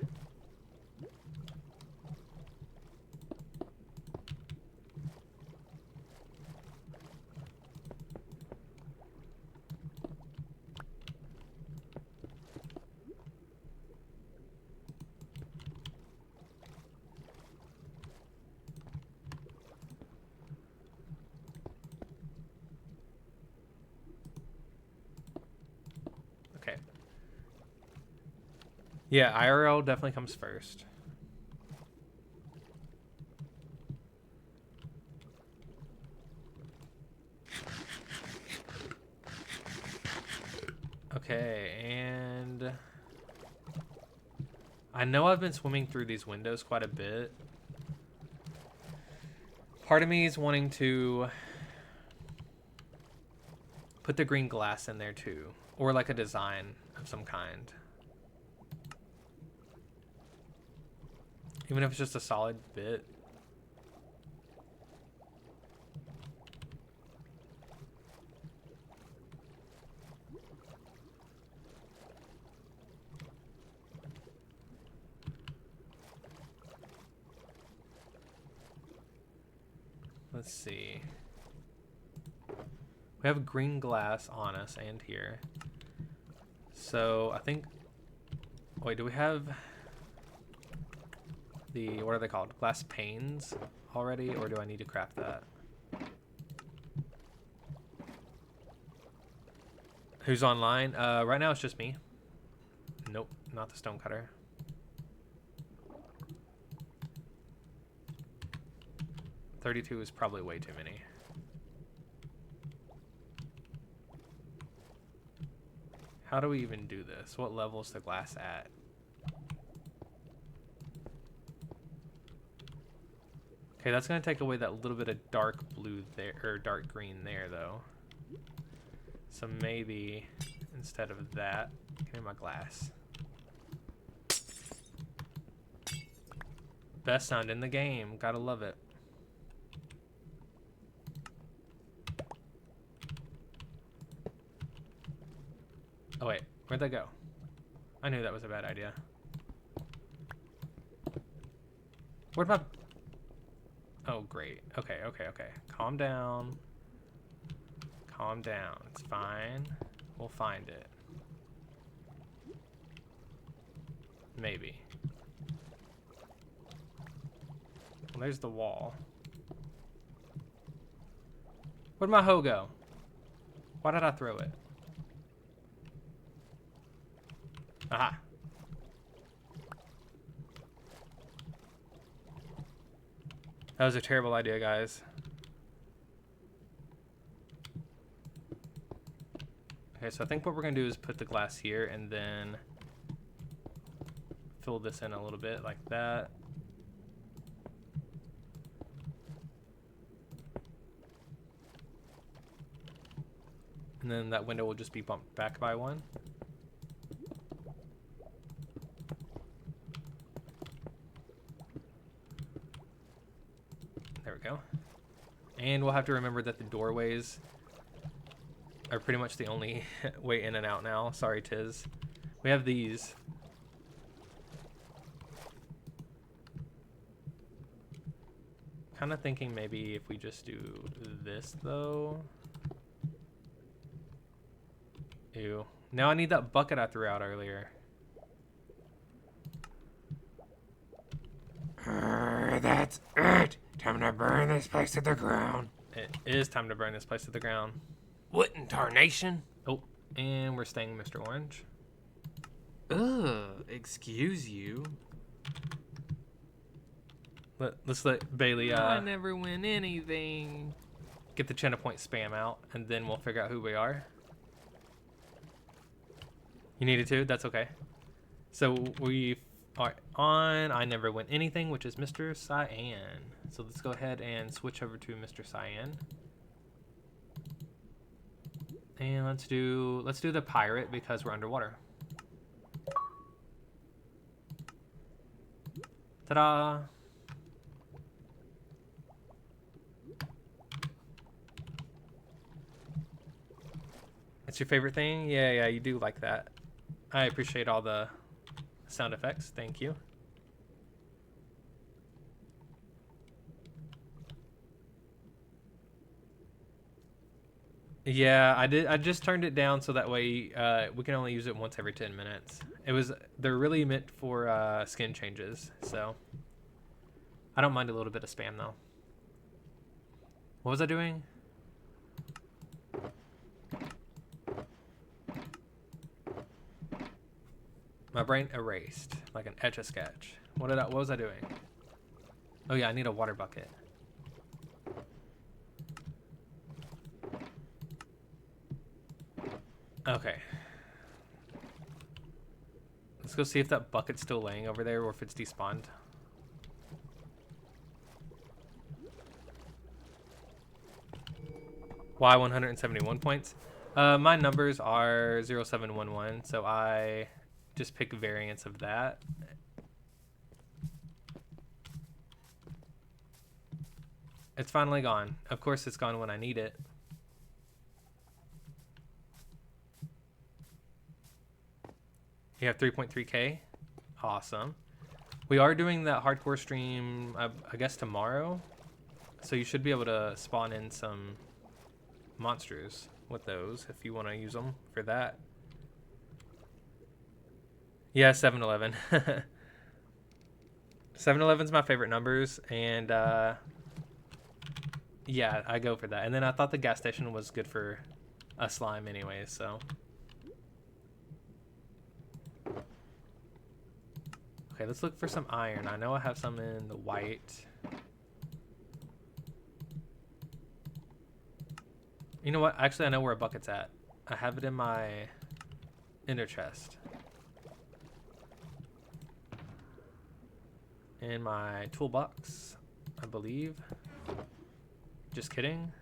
Yeah, IRL definitely comes first. Okay, and I know I've been swimming through these windows quite a bit. Part of me is wanting to put the green glass in there too, or like a design of some kind. Even if it's just a solid bit. Let's see. We have green glass on us and here. So I think, wait, do we have the, what are they called? Glass panes already, or do I need to craft that? Who's online? Right now it's just me. Nope, not the stonecutter. $32 is probably way too many. How do we even do this? What level is the glass at? Okay, that's gonna take away that little bit of dark blue there, or dark green there, though. So maybe instead of that, give me my glass. Best sound in the game, gotta love it. Oh wait, where'd that go? I knew that was a bad idea. Where'd my... Oh, great. Okay. Calm down. Calm down. It's fine. We'll find it. Maybe. Well, there's the wall. Where'd my hoe go? Why did I throw it? Aha. That was a terrible idea, guys. Okay, so I think what we're gonna do is put the glass here and then fill this in a little bit like that. And then that window will just be bumped back by one. There we go. And we'll have to remember that the doorways are pretty much the only way in and out now. Sorry, Tiz. We have these. Kind of thinking maybe if we just do this, though. Ew. Now I need that bucket I threw out earlier. That's it. Time to burn this place to the ground. It is time to burn this place to the ground. What in tarnation? Oh, and we're staying Mr. Orange. Ugh, excuse you. Let's let Bailey I never win anything. get the Chena Point spam out, and then we'll figure out who we are. You needed to? That's okay. So we are on I Never Win Anything, which is Mr. Cyan. So let's go ahead and switch over to Mr. Cyan. And let's do the pirate because we're underwater. Ta-da! That's your favorite thing? Yeah, you do like that. I appreciate all the sound effects. Thank you. Yeah, I did. I just turned it down so that way we can only use it once every 10 minutes. They're really meant for skin changes, so I don't mind a little bit of spam though. What was I doing? My brain erased like an Etch-a-Sketch. What was I doing? Oh yeah, I need a water bucket. Okay. Let's go see if that bucket's still laying over there or if it's despawned. Why 171 points? My numbers are 0711, so I just pick variants of that. It's finally gone. Of course it's gone when I need it. You have 3.3k? Awesome. We are doing that hardcore stream, I guess tomorrow. So you should be able to spawn in some monsters with those if you want to use them for that. Yeah, 7-Eleven. 7-Eleven's my favorite numbers, and yeah, I go for that. And then I thought the gas station was good for a slime anyway, so. Okay, let's look for some iron. I know I have some in the white. You know what? Actually, I know where a bucket's at. I have it in my inner chest. In my toolbox, I believe. Just kidding.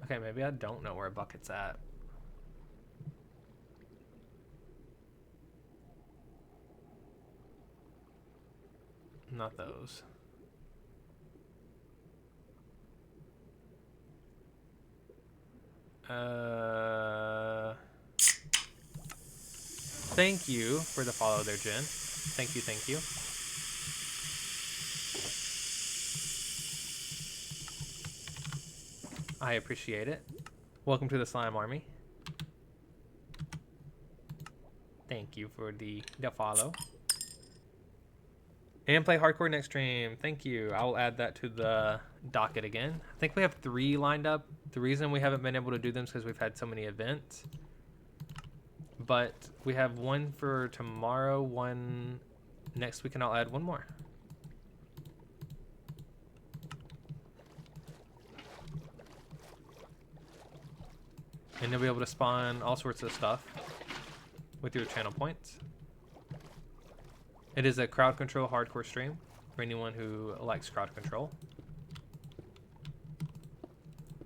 Okay, maybe I don't know where a bucket's at. Not those. Thank you for the follow there, Jen. Thank you, thank you. I appreciate it. Welcome to the slime army. Thank you for the follow. And play hardcore next stream. Thank you. I will add that to the docket again. I think we have 3 lined up. The reason we haven't been able to do them is because we've had so many events. But we have 1 for tomorrow, 1 next week, and I'll add 1 more. And you'll be able to spawn all sorts of stuff with your channel points. It is a crowd control hardcore stream for anyone who likes crowd control.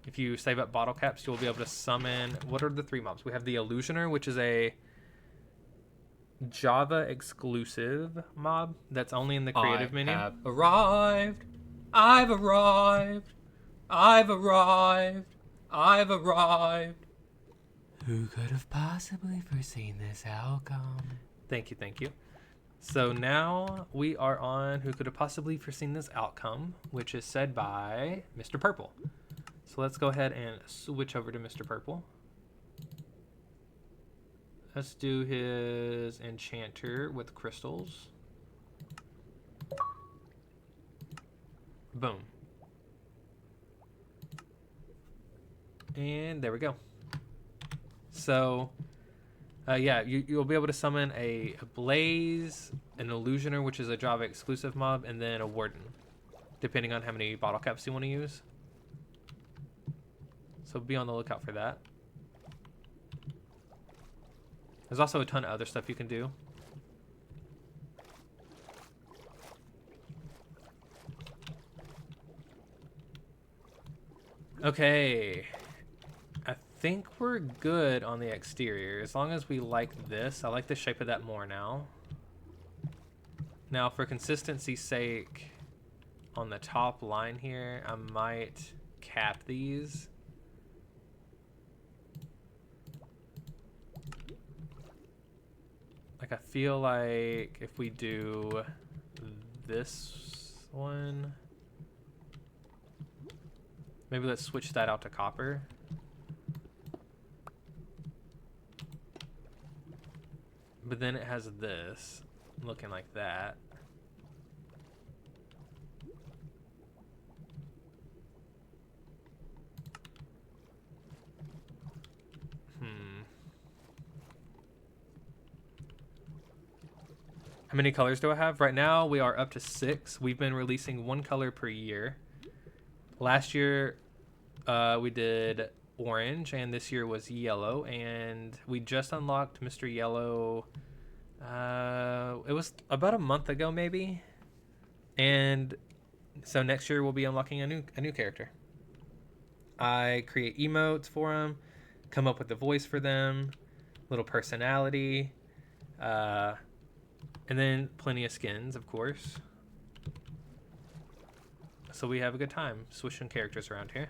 If you save up bottle caps, you'll be able to summon... What are the 3 mobs? We have the Illusioner, which is a Java exclusive mob that's only in the creative menu. I have arrived. I've arrived. I've arrived. I've arrived. Who could have possibly foreseen this outcome? Thank you, thank you. So now we are on Who Could Have Possibly Foreseen This Outcome, which is said by Mr. Purple. So let's go ahead and switch over to Mr. Purple. Let's do his enchanter with crystals. Boom. And there we go. So, yeah, you'll be able to summon a Blaze, an Illusioner, which is a Java exclusive mob, and then a Warden, depending on how many bottle caps you want to use. So be on the lookout for that. There's also a ton of other stuff you can do. Okay. I think we're good on the exterior, as long as we like this. I like the shape of that more now. Now, for consistency's sake, on the top line here, I might cap these. Like, I feel like if we do this one, maybe let's switch that out to copper. But then it has this looking like that. How many colors do I have? Right now, we are up to 6. We've been releasing 1 color per year. Last year, we did orange, and this year was yellow. And we just unlocked Mr. Yellow. It was about a month ago, maybe. And so next year, we'll be unlocking a new character. I create emotes for them, come up with the voice for them, little personality, and then plenty of skins, of course. So we have a good time switching characters around here.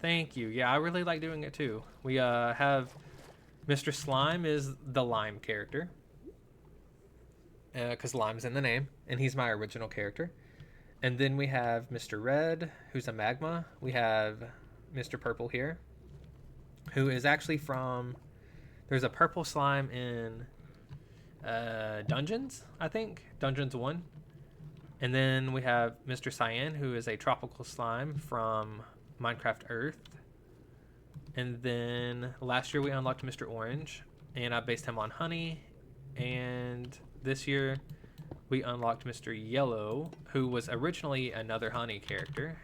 Thank you. Yeah, I really like doing it too. We have Mr. Slime is the Lime character. Because Lime's in the name, and he's my original character. And then we have Mr. Red, who's a magma. We have Mr. Purple here, who is actually from... There's a purple slime in Dungeons, I think. Dungeons 1. And then we have Mr. Cyan, who is a tropical slime from Minecraft Earth. And then last year we unlocked Mr. Orange, and I based him on honey. And this year we unlocked Mr. Yellow, who was originally another honey character.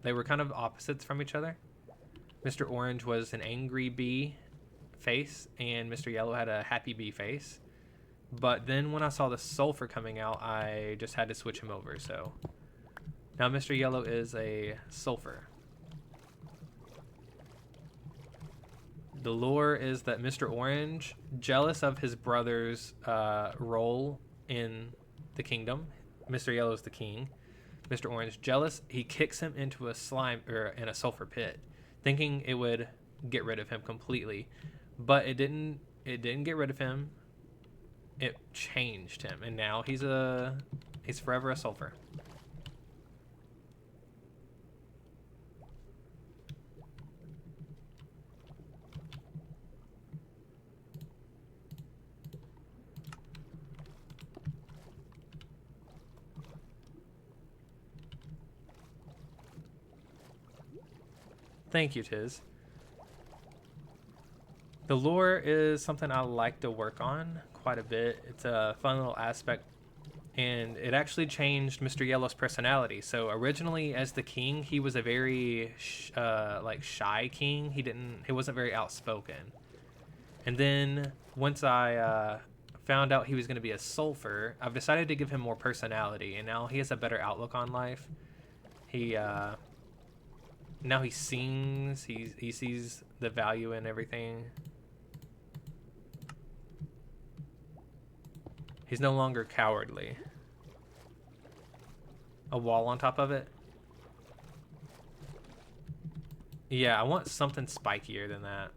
They were kind of opposites from each other. Mr. Orange was an angry bee face, and Mr. Yellow had a happy bee face. But then when I saw the sulfur coming out, I just had to switch him over. So now Mr. Yellow is a sulfur. The lore is that Mr. Orange, jealous of his brother's role in the kingdom, Mr. Yellow is the king. Mr. Orange, jealous, he kicks him into a slime or in a sulfur pit, thinking it would get rid of him completely, but it didn't. It didn't get rid of him. It changed him, and now he's forever a sulfur. Thank you, Tiz. The lore is something I like to work on quite a bit. It's a fun little aspect, and it actually changed Mr. Yellow's personality. So originally, as the king, he was a very shy king. He wasn't very outspoken. And then once I found out he was going to be a sulfur, I've decided to give him more personality, and now he has a better outlook on life. Now he sings. He sees the value in everything. He's no longer cowardly. A wall on top of it? Yeah, I want something spikier than that.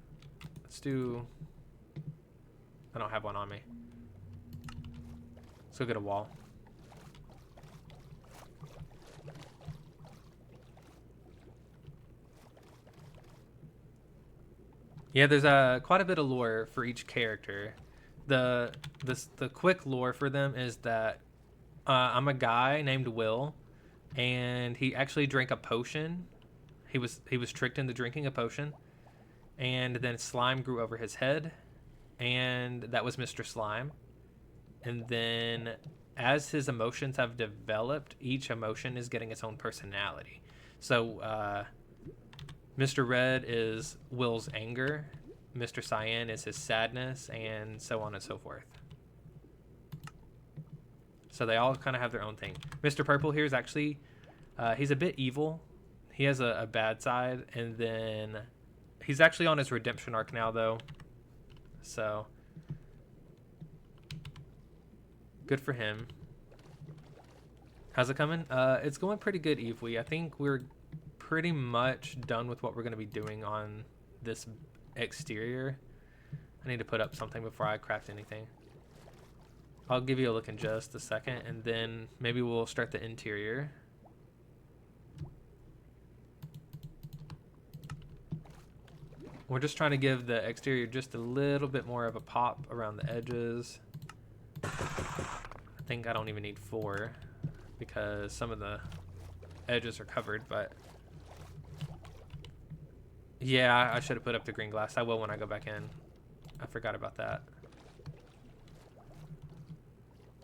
Let's do... I don't have one on me. Let's go get a wall. Yeah, there's quite a bit of lore for each character. The quick lore for them is that I'm a guy named Will, and he actually drank a potion. He was tricked into drinking a potion, and then slime grew over his head, and that was Mr. Slime. And then as his emotions have developed, each emotion is getting its own personality. So Mr. Red is Will's anger, Mr. Cyan is his sadness, and so on and so forth. So they all kind of have their own thing. Mr. Purple here is actually, he's a bit evil. He has a bad side, and then he's actually on his redemption arc now, though. So, good for him. How's it coming? It's going pretty good, Evely. I think we're pretty much done with what we're going to be doing on this exterior. I need to put up something before I craft anything. I'll give you a look in just a second, and then maybe we'll start the interior. We're just trying to give the exterior just a little bit more of a pop around the edges. I think I don't even need 4 because some of the edges are covered, but Yeah, I should have put up the green glass. I will when I go back in. I forgot about that.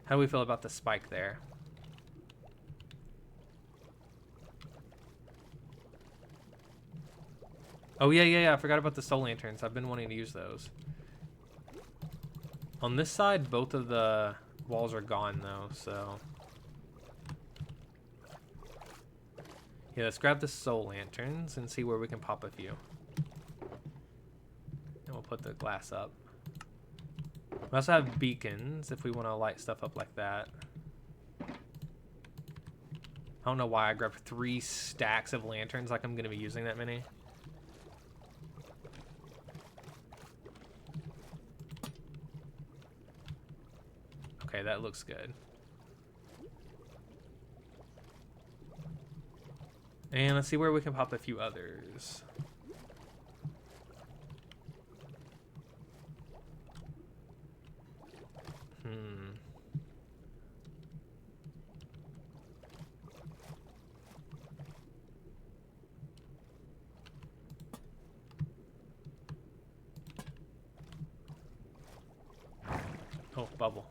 How do we feel about the spike there? Oh, yeah. I forgot about the soul lanterns. I've been wanting to use those. On this side, both of the walls are gone, though, so... Yeah, let's grab the soul lanterns and see where we can pop a few. And we'll put the glass up. We also have beacons if we want to light stuff up like that. I don't know why I grabbed 3 stacks of lanterns like I'm going to be using that many. Okay, that looks good. And let's see where we can pop a few others. Oh, bubble.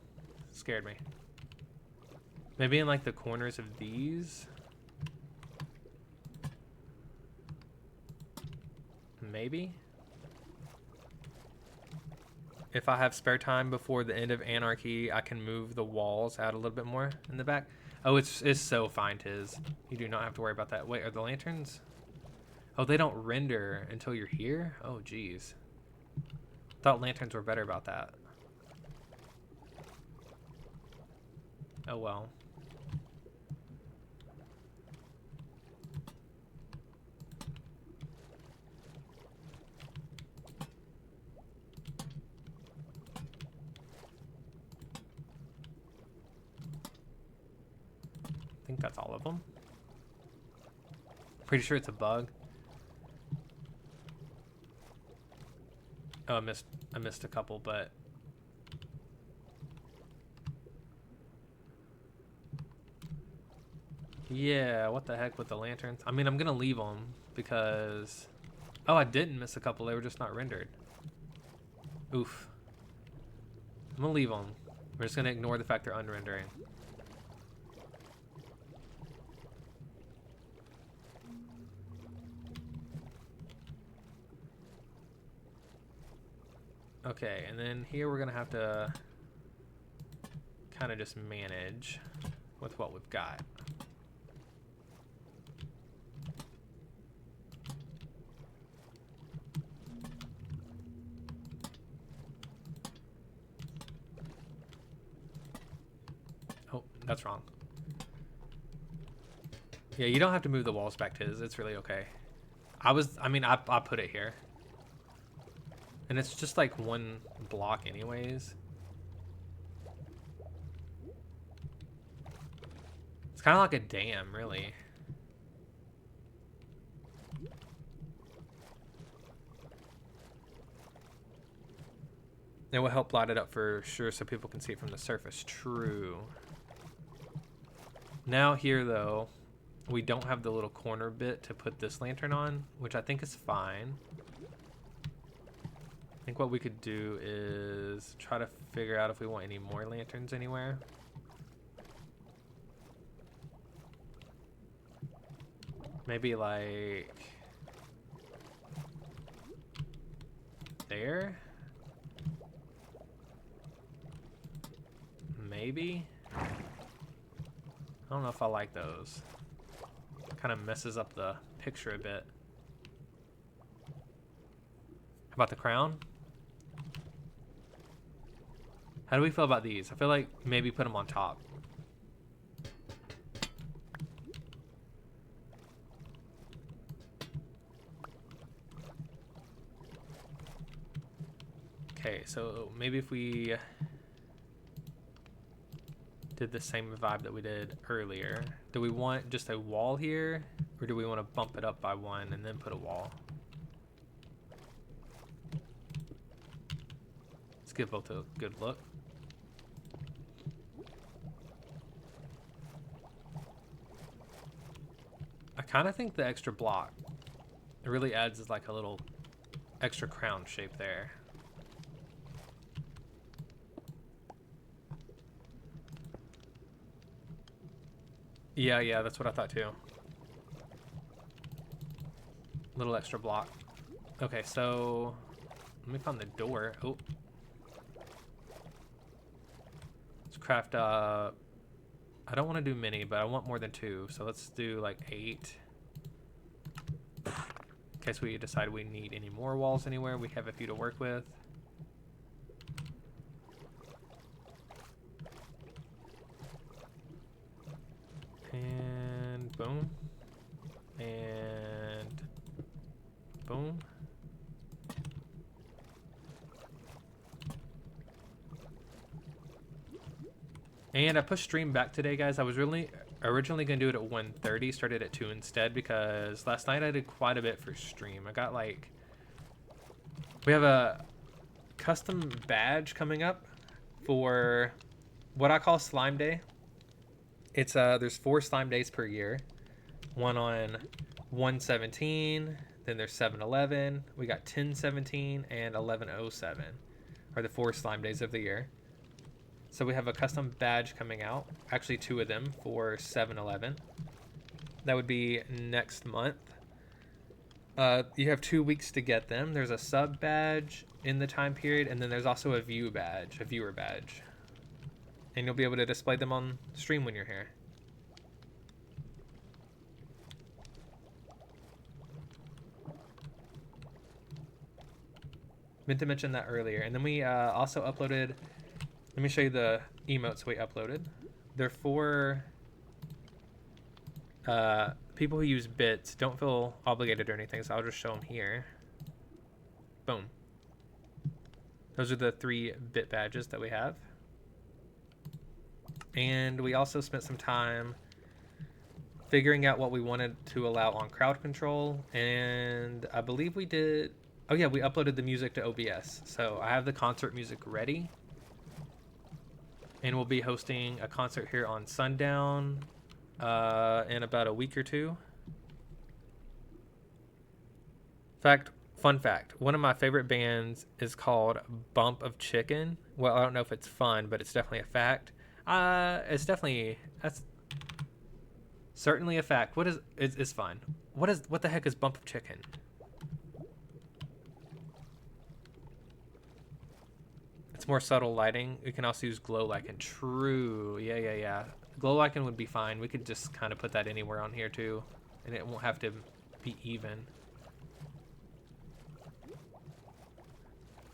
Scared me. Maybe in like the corners of these? Maybe? If I have spare time before the end of Anarchy, I can move the walls out a little bit more in the back. Oh, it's so fine, Tiz. You do not have to worry about that. Wait, are the lanterns? Oh, they don't render until you're here? Oh, geez. Thought lanterns were better about that. Oh, well. I think that's all of them. Pretty sure it's a bug. Oh, I missed a couple, but yeah, what the heck with the lanterns? I mean, I'm gonna leave them because... Oh, I didn't miss a couple. They were just not rendered. Oof. I'm gonna leave them. We're just gonna ignore the fact they're unrendering. Okay, and then here we're gonna have to kind of just manage with what we've got. Oh, that's wrong. Yeah, you don't have to move the walls back, Tiz. It's really okay. I put it here. And it's just like one block anyways. It's kind of like a dam, really. It will help light it up for sure so people can see it from the surface. True. Now here, though, we don't have the little corner bit to put this lantern on, which I think is fine. I think what we could do is try to figure out if we want any more lanterns anywhere. Maybe like there? Maybe? I don't know if I like those. Kind of messes up the picture a bit. How about the crown? How do we feel about these? I feel like maybe put them on top. Okay, so maybe if we did the same vibe that we did earlier. Do we want just a wall here? Or do we want to bump it up by one and then put a wall? Let's give both a good look. I kind of think the extra block It really adds like a little extra crown shape there. Yeah, that's what I thought too. Little extra block. Okay, so let me find the door. Oh. Let's craft I don't want to do many, but I want more than 2. So let's do like 8. In case we decide we need any more walls anywhere, we have a few to work with. And boom. And boom. And I pushed stream back today, guys. I was originally going to do it at 1:30, started at 2 instead, because last night I did quite a bit for stream. I got like... We have a custom badge coming up for what I call Slime Day. It's there's 4 slime days per year. One on 1/17, then there's 7/11. We got 10/17 and 11/07 are the 4 slime days of the year. So we have a custom badge coming out. Actually 2 of them for 7/11. That would be next month. You have 2 weeks to get them. There's a sub badge in the time period, and then there's also a viewer badge. And you'll be able to display them on stream when you're here. Meant to mention that earlier. And then we also uploaded... Let me show you the emotes we uploaded. They're for people who use bits. Don't feel obligated or anything, so I'll just show them here. Boom. Those are the 3 bit badges that we have. And we also spent some time figuring out what we wanted to allow on crowd control. And I believe we did... Oh yeah, we uploaded the music to OBS. So I have the concert music ready. And we'll be hosting a concert here on Sundown in about a week or 2. Fun fact, one of my favorite bands is called Bump of Chicken. Well, I don't know if it's fun, but it's definitely a fact. That's certainly a fact. It's fun. What the heck is Bump of Chicken? It's more subtle lighting. We can also use glow lichen. True. Yeah. Glow lichen would be fine. We could just kind of put that anywhere on here too, and it won't have to be even.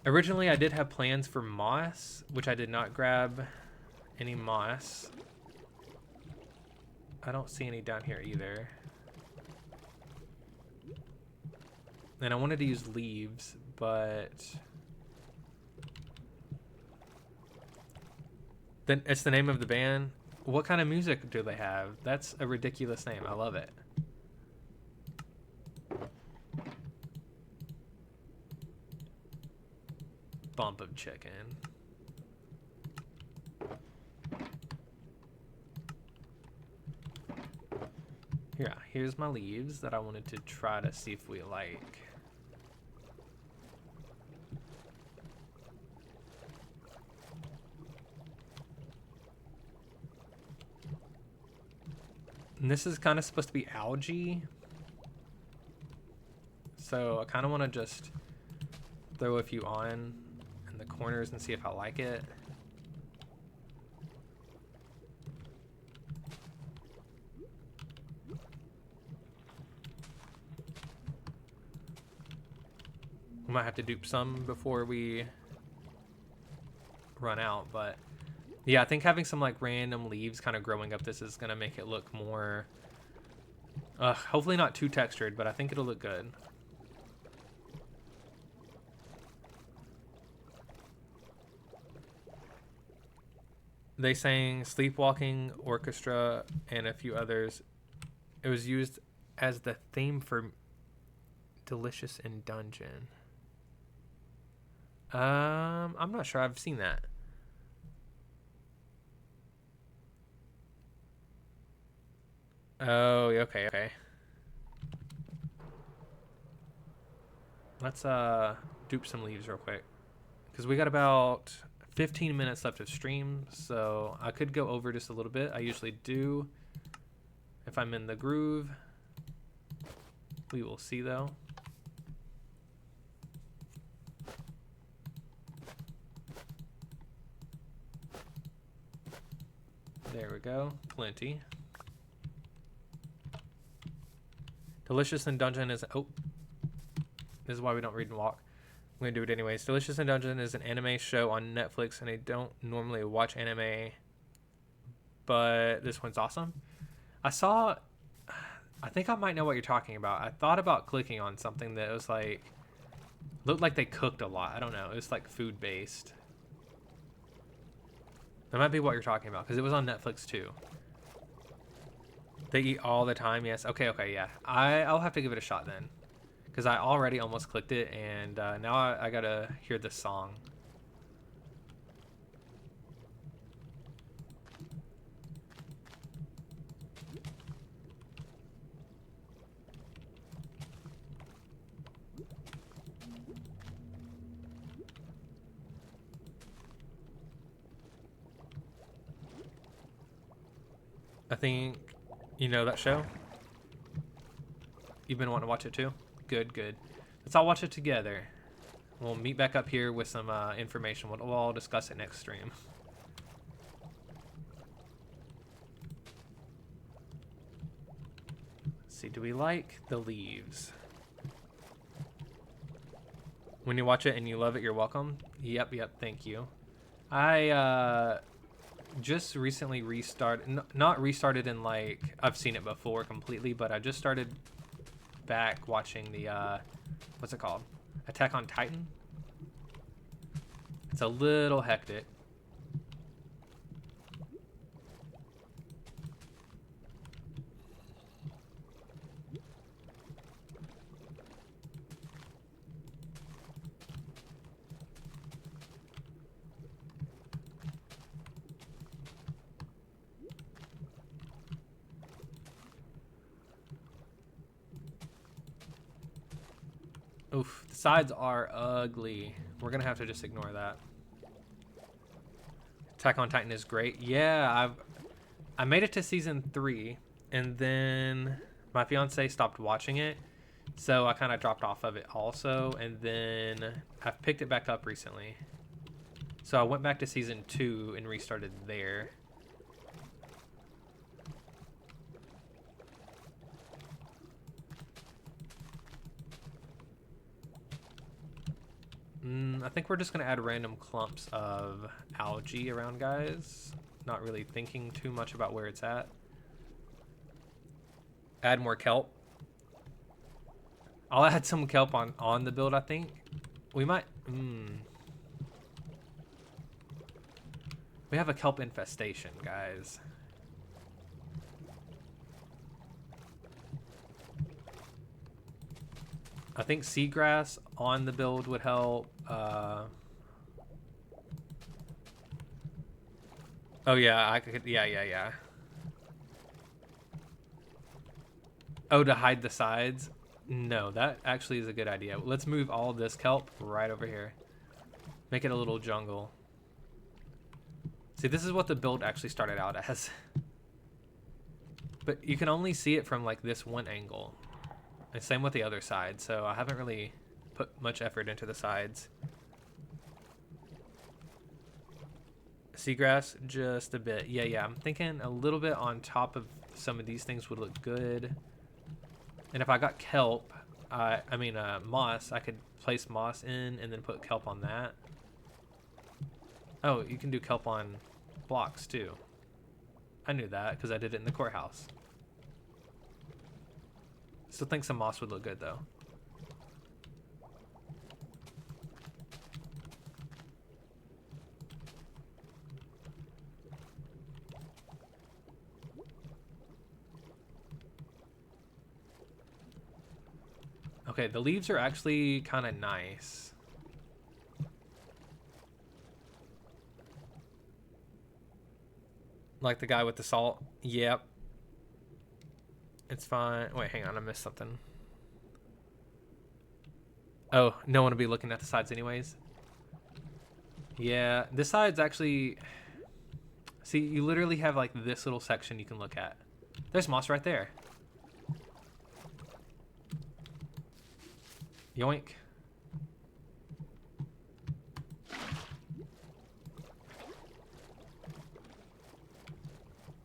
Originally, I did have plans for moss, which I did not grab any moss. I don't see any down here either. And I wanted to use leaves, but... Then it's the name of the band. What kind of music do they have? That's a ridiculous name. I love it. Bump of Chicken. Here's my leaves that I wanted to try to see if we like. And this is kind of supposed to be algae. So I kind of want to just throw a few on in the corners and see if I like it. We might have to dupe some before we run out, but yeah, I think having some like random leaves kind of growing up this is going to make it look more, hopefully not too textured, but I think it'll look good. They sang Sleepwalking Orchestra and a few others. It was used as the theme for Delicious in Dungeon. I'm not sure I've seen that. Oh, okay. Let's dupe some leaves real quick. Because we got about 15 minutes left of stream, so I could go over just a little bit. I usually do if I'm in the groove. We will see though. There we go. Plenty. Delicious in Dungeon is... Oh. This is why we don't read and walk. I'm going to do it anyways. Delicious in Dungeon is an anime show on Netflix, and I don't normally watch anime, but this one's awesome. I saw... I think I might know what you're talking about. I thought about clicking on something that was like... Looked like they cooked a lot. I don't know. It was like food-based. That might be what you're talking about, because it was on Netflix too. They eat all the time, yes. Okay, yeah. I'll have to give it a shot then. Because I already almost clicked it, and now I gotta hear this song. I think you know that show? You've been wanting to watch it too? Good. Let's all watch it together. We'll meet back up here with some information. We'll all discuss it next stream. Let's see, do we like the leaves? When you watch it and you love it, you're welcome. Yep, thank you. I just recently restarted, not restarted in like, I've seen it before completely, but I just started back watching the what's it called, Attack on Titan. It's a little hectic. Oof, the sides are ugly. We're gonna have to just ignore that. Attack on Titan is great. Yeah, I made it to season 3, and then my fiance stopped watching it, so I kind of dropped off of it also, and then I've picked it back up recently. So I went back to season 2 and restarted there. I think we're just going to add random clumps of algae around, guys. Not really thinking too much about where it's at. Add more kelp. I'll add some kelp on the build, I think. We might... We have a kelp infestation, guys. I think seagrass on the build would help. Oh yeah, I could. Yeah. Oh, to hide the sides? No, that actually is a good idea. Let's move all of this kelp right over here. Make it a little jungle. See, this is what the build actually started out as. But you can only see it from like this one angle. And same with the other side, so I haven't really put much effort into the sides. Seagrass, just a bit. Yeah, I'm thinking a little bit on top of some of these things would look good. And if I got kelp, moss, I could place moss in and then put kelp on that. Oh, you can do kelp on blocks too. I knew that because I did it in the courthouse. Still think some moss would look good though. Okay, the leaves are actually kind of nice. Like the guy with the salt. Yep. It's fine. Wait, hang on. I missed something. Oh, no one will be looking at the sides anyways. Yeah, this side's actually... See, you literally have like this little section you can look at. There's moss right there. Yoink.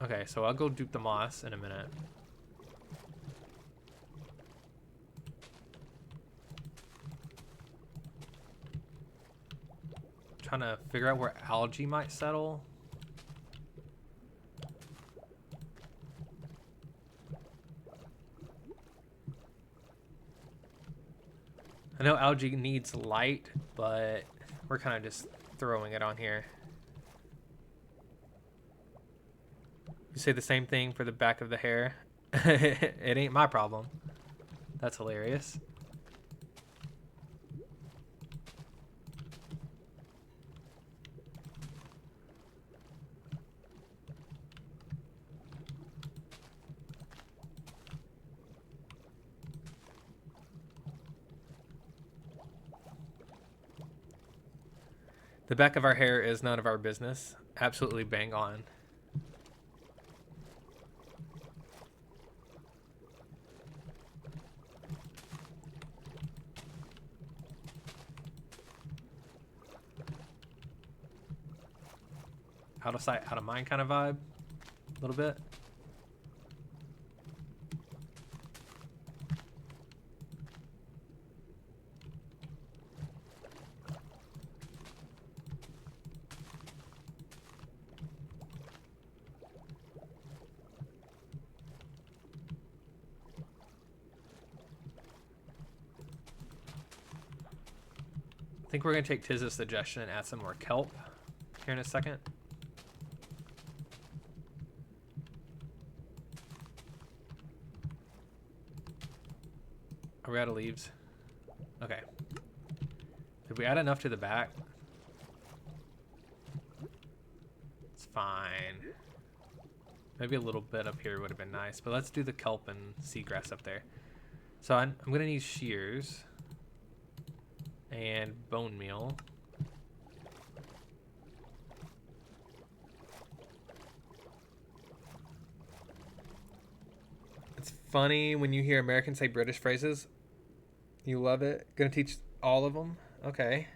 Okay, so I'll go dupe the moss in a minute. Trying to figure out where algae might settle. I know algae needs light, but we're kind of just throwing it on here. You say the same thing for the back of the hair? It ain't my problem. That's hilarious. The back of our hair is none of our business. Absolutely bang on. Out of sight, out of mind kind of vibe. A little bit. I think we're going to take Tiz's suggestion and add some more kelp here in a second. Are we out of leaves? Okay. Did we add enough to the back? It's fine. Maybe a little bit up here would have been nice, but let's do the kelp and seagrass up there. So I'm going to need shears and bone meal. It's funny when you hear Americans say British phrases. You love it. Gonna teach all of them? Okay.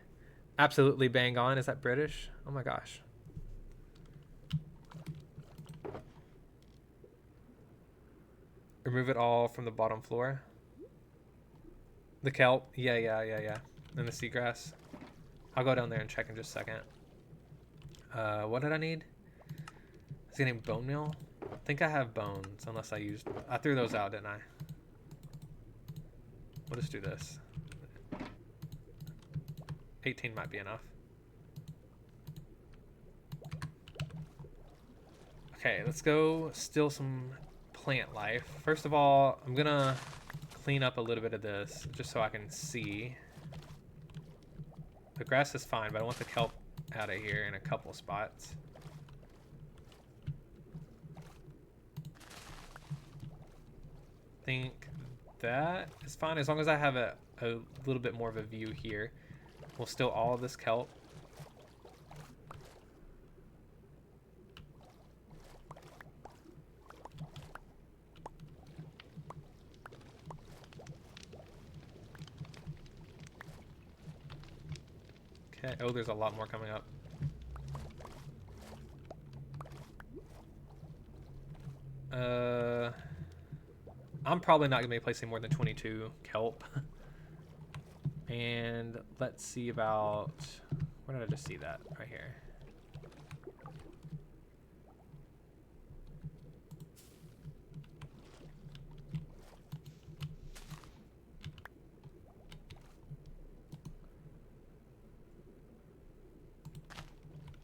Absolutely bang on. Is that British? Oh my gosh. Remove it all from the bottom floor. The kelp. Yeah. And the seagrass. I'll go down there and check in just a second. What did I need? Is it getting bone meal? I think I have bones, unless I threw those out, didn't I? We'll just do this. 18 might be enough. Okay, let's go steal some plant life. First of all, I'm gonna clean up a little bit of this just so I can see. The grass is fine, but I want the kelp out of here in a couple spots. I think that is fine as long as I have a little bit more of a view here. We'll steal all of this kelp. Okay. Oh, there's a lot more coming up. I'm probably not gonna be placing more than 22 kelp. And let's see about, where did I just see that? Right here.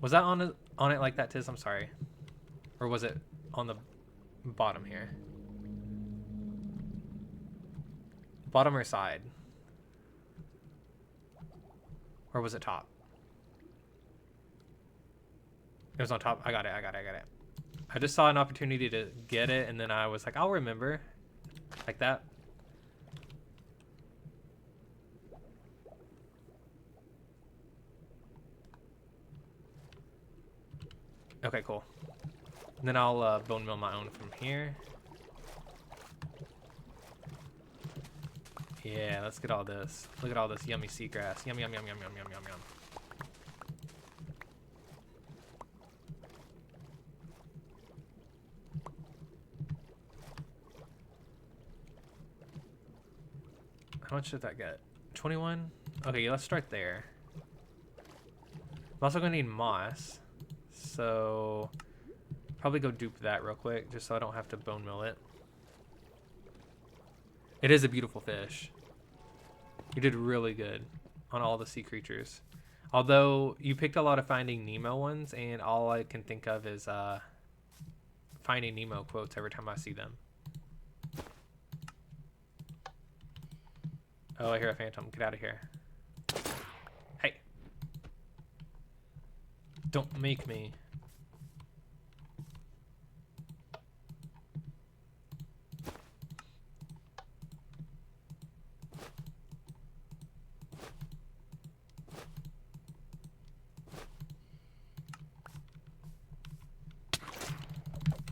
Was that on it like that, Tiz? I'm sorry. Or was it on the bottom here? Bottom or side? Or was it top? It was on top. I got it. I just saw an opportunity to get it, and then I was like, I'll remember. Like that. Okay, cool. And then I'll bone meal my own from here. Yeah, let's get all this. Look at all this yummy seagrass. Yum, yum, yum, yum, yum, yum, yum, yum. How much did that get? 21? Okay, let's start there. I'm also gonna need moss. So probably go dupe that real quick just so I don't have to bone meal it. It is a beautiful fish. You did really good on all the sea creatures. Although you picked a lot of Finding Nemo ones, and all I can think of is Finding Nemo quotes every time I see them. Oh, I hear a phantom. Get out of here. Hey. Don't make me.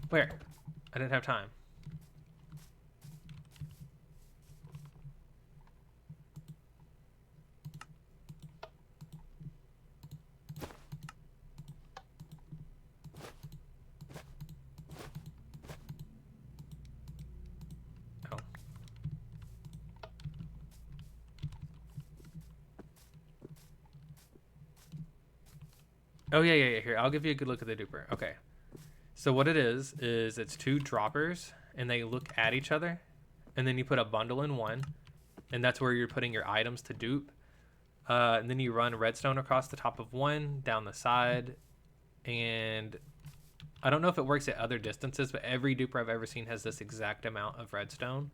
Where? I didn't have time. Oh. Oh, yeah. Here, I'll give you a good look at the duper. Okay. So what it is it's two droppers, and they look at each other, and then you put a bundle in one, and that's where you're putting your items to dupe. And then you run redstone across the top of one, down the side, and I don't know if it works at other distances, but every duper I've ever seen has this exact amount of redstone.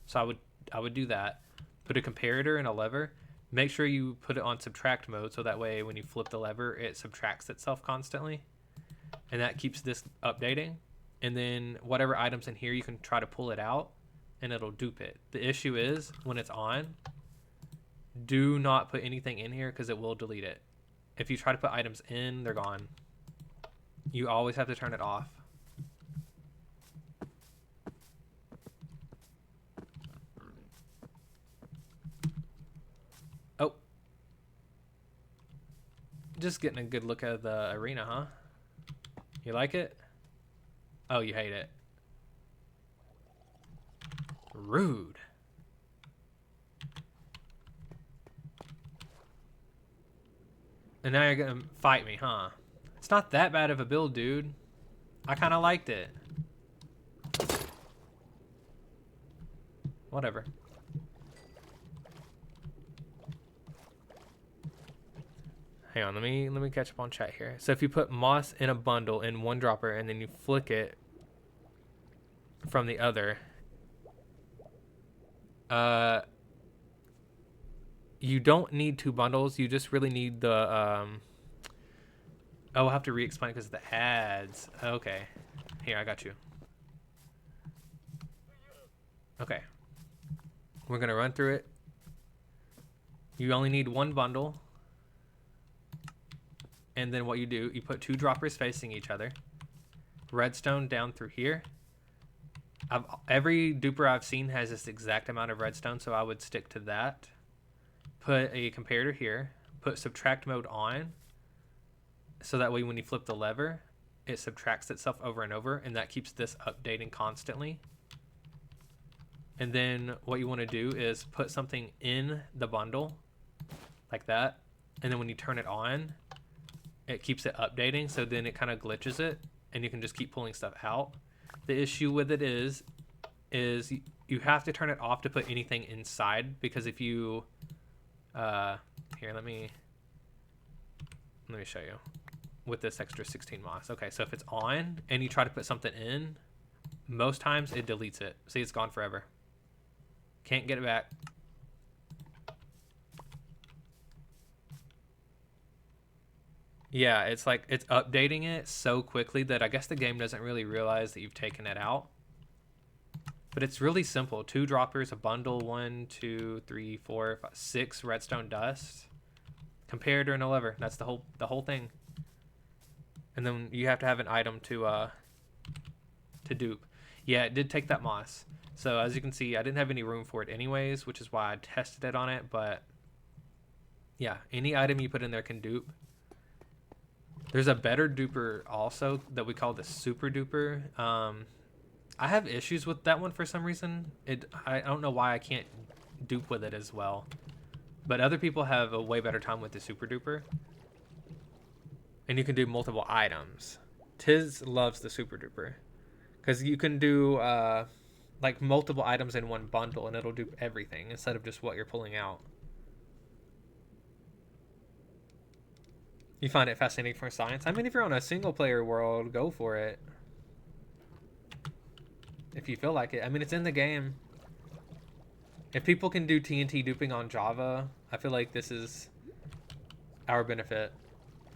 So I would do that. Put a comparator and a lever. Make sure you put it on subtract mode, so that way when you flip the lever, it subtracts itself constantly. And that keeps this updating. And then whatever items in here, you can try to pull it out and it'll dupe it. The issue is when it's on, do not put anything in here because it will delete it. If you try to put items in, they're gone. You always have to turn it off. Oh. Just getting a good look at the arena, huh? You like it? Oh, you hate it. Rude. And now you're gonna fight me, huh? It's not that bad of a build, dude. I kind of liked it. Whatever. Hang on, let me catch up on chat here. So if you put moss in a bundle in one dropper and then you flick it from the other, you don't need two bundles. You just really need the oh, I'll have to re-explain it because of the ads. Okay, here, I got you. Okay, we're gonna run through it. You only need one bundle. And then what you do, you put two droppers facing each other. Redstone down through here. Every duper I've seen has this exact amount of redstone, so I would stick to that. Put a comparator here. Put subtract mode on. So that way when you flip the lever, it subtracts itself over and over, and that keeps this updating constantly. And then what you want to do is put something in the bundle, like that. And then when you turn it on, it keeps it updating, so then it kind of glitches it, and you can just keep pulling stuff out. The issue with it is you have to turn it off to put anything inside, because if you here, let me show you with this extra 16 moss. Okay, so if it's on and you try to put something in, most times it deletes it. See, it's gone forever. Can't get it back. Yeah, it's like it's updating it so quickly that I guess the game doesn't really realize that you've taken it out. But it's really simple. 2 droppers, a bundle, 1, 2, 3, 4, 5, 6 redstone dust, comparator, and a lever. That's the whole thing. And then you have to have an item to dupe. Yeah, it did take that moss. So as you can see, I didn't have any room for it anyways, which is why I tested it on it. But yeah, any item you put in there can dupe. There's a better duper also that we call the super duper. I have issues with that one for some reason. I don't know why I can't dupe with it as well. But other people have a way better time with the super duper. And you can do multiple items. Tiz loves the super duper. Because you can do like multiple items in one bundle and it'll dupe everything instead of just what you're pulling out. You find it fascinating for science? I mean, if you're on a single player world, go for it. If you feel like it. I mean, it's in the game. If people can do TNT duping on Java, I feel like this is our benefit.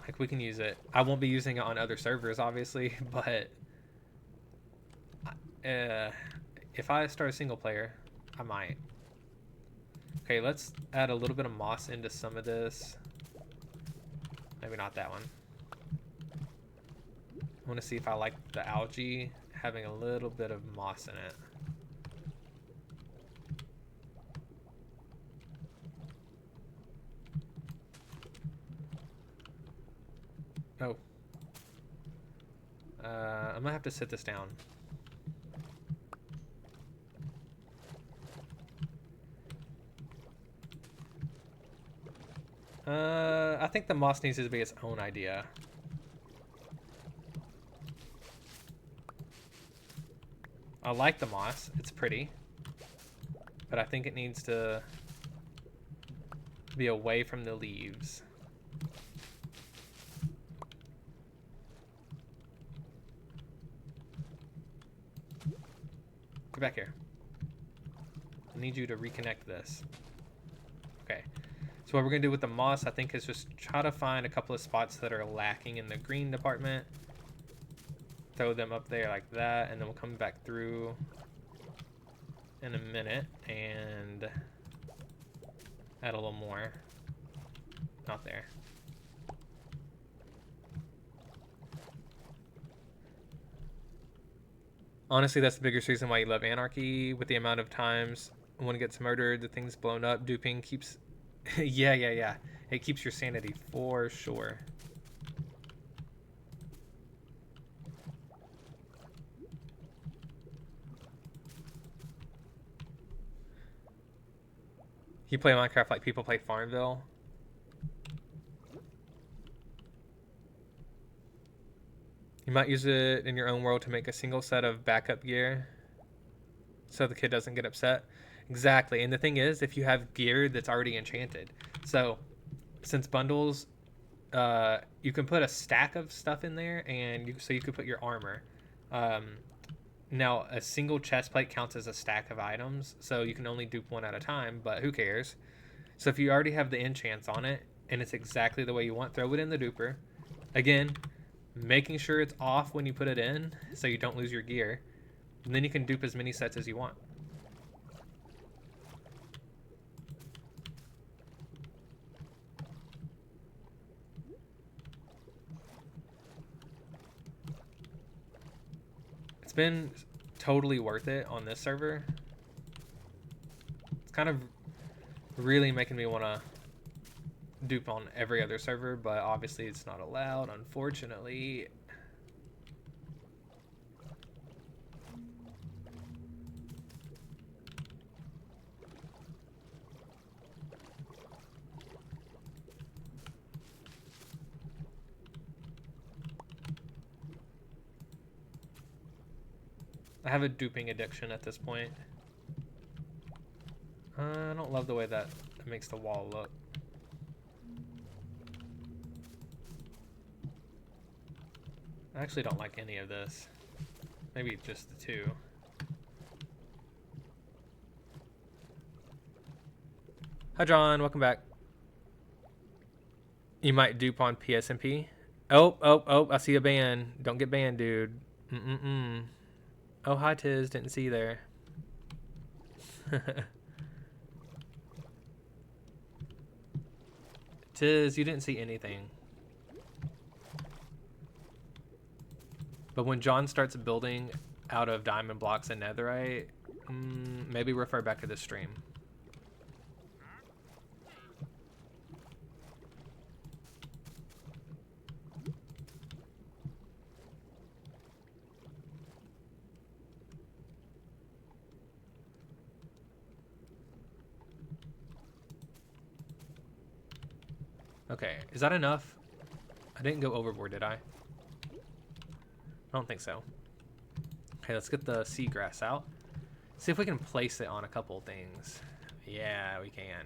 Like, we can use it. I won't be using it on other servers, obviously, but if I start a single player, I might. Okay, let's add a little bit of moss into some of this. Maybe not that one. I want to see if I like the algae having a little bit of moss in it. Oh. I'm gonna have to sit this down. I think the moss needs to be its own idea. I like the moss. It's pretty. But I think it needs to be away from the leaves. Get back here. I need you to reconnect this. Okay. So what we're going to do with the moss, I think, is just try to find a couple of spots that are lacking in the green department. Throw them up there like that, and then we'll come back through in a minute and add a little more. Not there. Honestly, that's the biggest reason why you love Anarchy. With the amount of times one gets murdered, the thing's blown up, duping keeps... yeah. It keeps your sanity for sure. You play Minecraft like people play Farmville? You might use it in your own world to make a single set of backup gear so the kid doesn't get upset. Exactly. And the thing is, if you have gear that's already enchanted. So, since bundles, you can put a stack of stuff in there, and so you could put your armor. Now, a single chest plate counts as a stack of items, so you can only dupe one at a time, but who cares? So if you already have the enchants on it, and it's exactly the way you want, throw it in the duper. Again, making sure it's off when you put it in, so you don't lose your gear. And then you can dupe as many sets as you want. It's been totally worth it on this server. It's kind of really making me want to dupe on every other server, but obviously it's not allowed, unfortunately. I have a duping addiction at this point. I don't love the way that it makes the wall look. I actually don't like any of this. Maybe just the two. Hi John, welcome back. You might dupe on PSMP. Oh, I see a ban. Don't get banned, dude. Oh, hi Tiz, didn't see you there. Tiz, you didn't see anything. But when John starts building out of diamond blocks and netherite, maybe refer back to this stream. Okay, is that enough? I didn't go overboard, did I? I don't think so. Okay, let's get the seagrass out. See if we can place it on a couple things. Yeah, we can.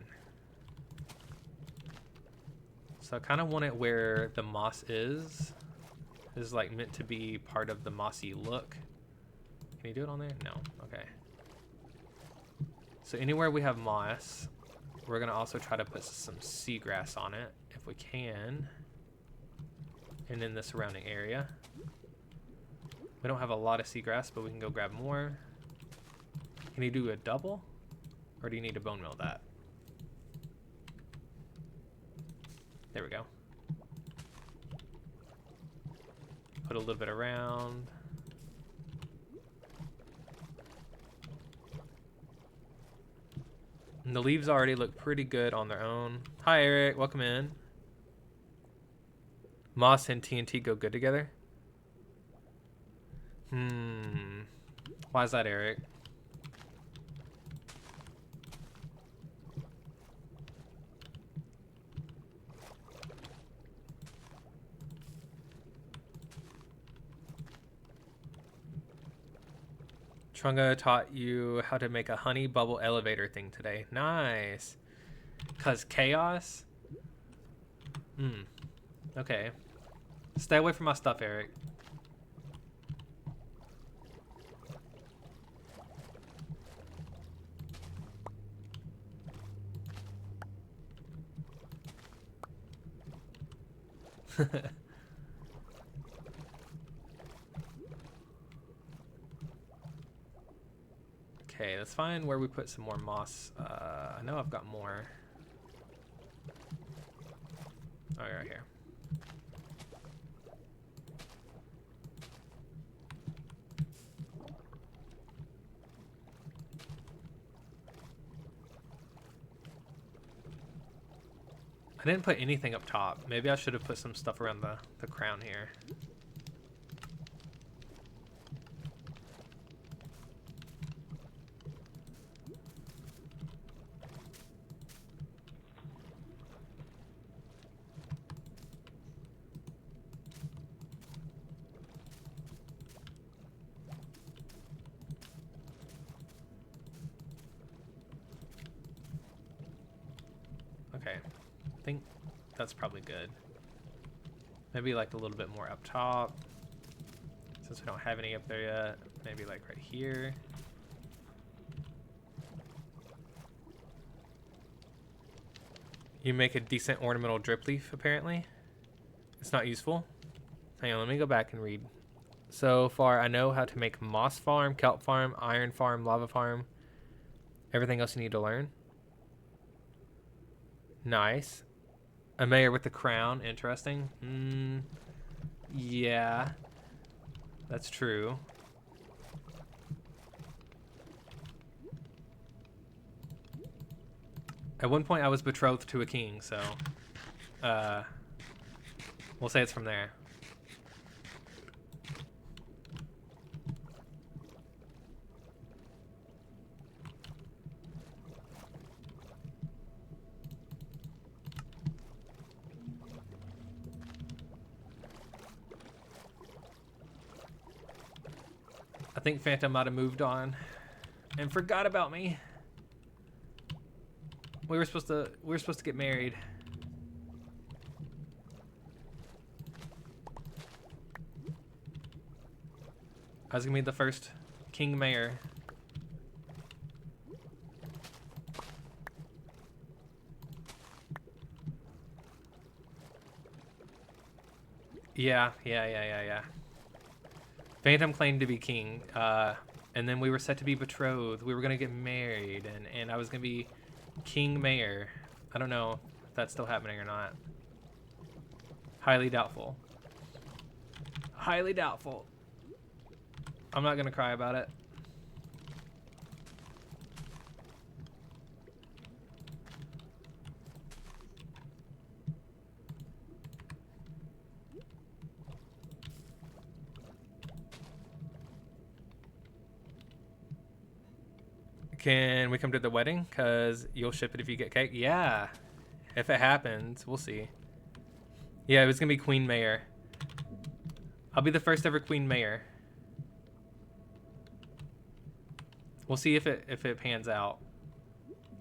So I kind of want it where the moss is. This is like meant to be part of the mossy look. Can you do it on there? No. Okay. So anywhere we have moss, we're gonna also try to put some seagrass on it if we can. And in the surrounding area. We don't have a lot of seagrass, but we can go grab more. Can you do a double? Or do you need to bone meal that? There we go. Put a little bit around. And the leaves already look pretty good on their own. Hi, Eric. Welcome in. Moss and TNT go good together? Why is that, Eric? Trunga taught you how to make a honey bubble elevator thing today. Nice. 'Cause chaos? Okay. Stay away from my stuff, Eric. Okay, let's find where we put some more moss. I know I've got more. Oh, right here. I didn't put anything up top. Maybe I should have put some stuff around the crown here. Okay. I think that's probably good. Maybe like a little bit more up top. Since we don't have any up there yet. Maybe like right here. You make a decent ornamental drip leaf, apparently. It's not useful. Hang on, let me go back and read. So far, I know how to make moss farm, kelp farm, iron farm, lava farm. Everything else you need to learn. Nice. A mayor with the crown. Interesting. Yeah. That's true. At one point, I was betrothed to a king, so... we'll say it's from there. I think Phantom might have moved on and forgot about me. We were supposed to get married. I was gonna be the first king mayor. Yeah. Phantom claimed to be king, and then we were set to be betrothed. We were gonna get married, and I was gonna be king mayor. I don't know if that's still happening or not. Highly doubtful. Highly doubtful. I'm not gonna cry about it. Can we come to the wedding? Because you'll ship it if you get cake. Yeah. If it happens, we'll see. Yeah, it was going to be Queen Mayor. I'll be the first ever Queen Mayor. We'll see if it pans out.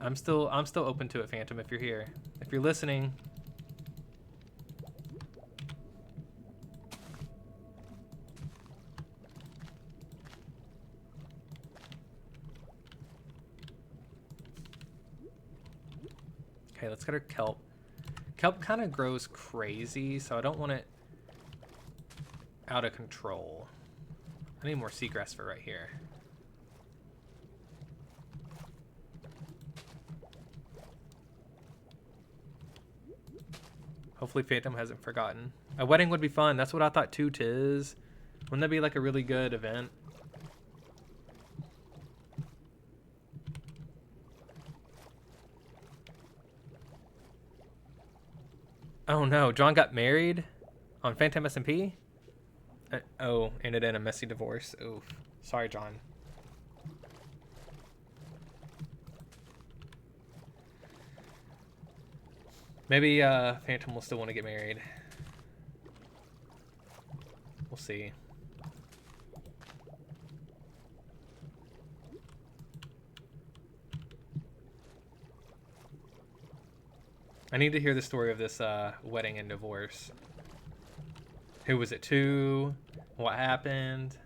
I'm still open to it, Phantom, if you're here. If you're listening. Okay, let's get our kelp. Kelp kind of grows crazy, so I don't want it out of control. I need more seagrass for right here. Hopefully Phantom hasn't forgotten. A wedding would be fun. That's what I thought too, Tiz. Wouldn't that be like a really good event? Oh no, John got married on Phantom SMP? Oh, ended in a messy divorce. Oof. Sorry, John. Maybe Phantom will still want to get married. We'll see. I need to hear the story of this wedding and divorce. Who was it to? What happened?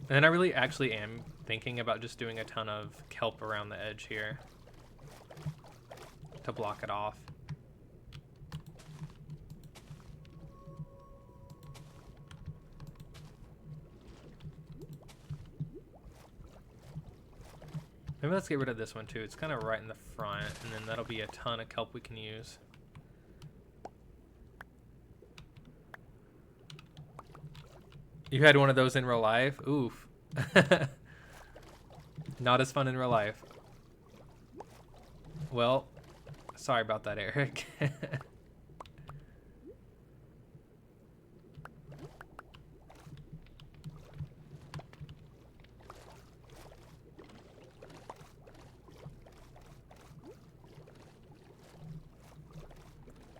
And I really actually am thinking about just doing a ton of kelp around the edge here to block it off. Maybe let's get rid of this one too. It's kind of right in the front, and then that'll be a ton of kelp we can use. You had one of those in real life? Oof. Not as fun in real life. Well, sorry about that, Eric.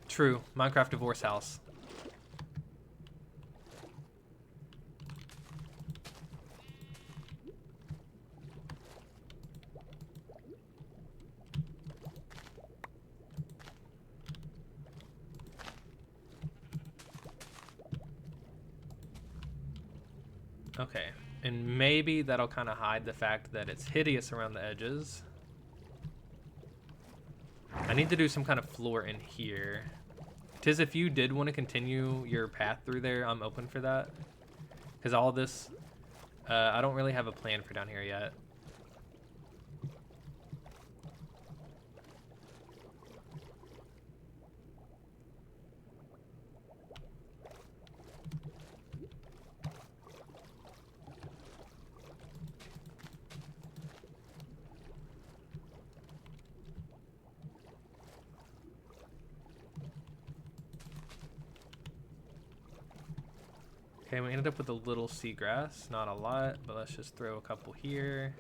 True. Minecraft divorce house. Okay, and maybe that'll kind of hide the fact that it's hideous around the edges. I need to do some kind of floor in here. Tiz, if you did want to continue your path through there, I'm open for that. Because all this, I don't really have a plan for down here yet. Okay, we ended up with a little seagrass, not a lot, but let's just throw a couple here.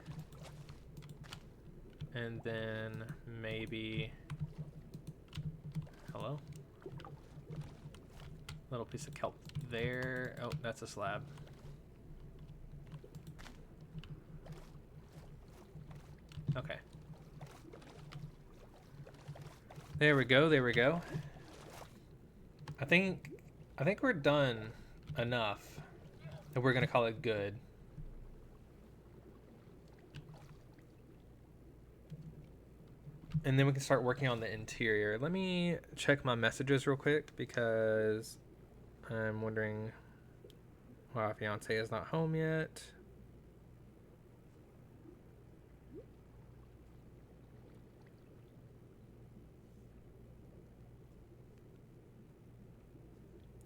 And then maybe, hello? Little piece of kelp there. Oh, that's a slab. Okay. There we go, there we go. I think we're done enough that we're gonna call it good. And then we can start working on the interior. Let me check my messages real quick because I'm wondering why our fiance is not home yet.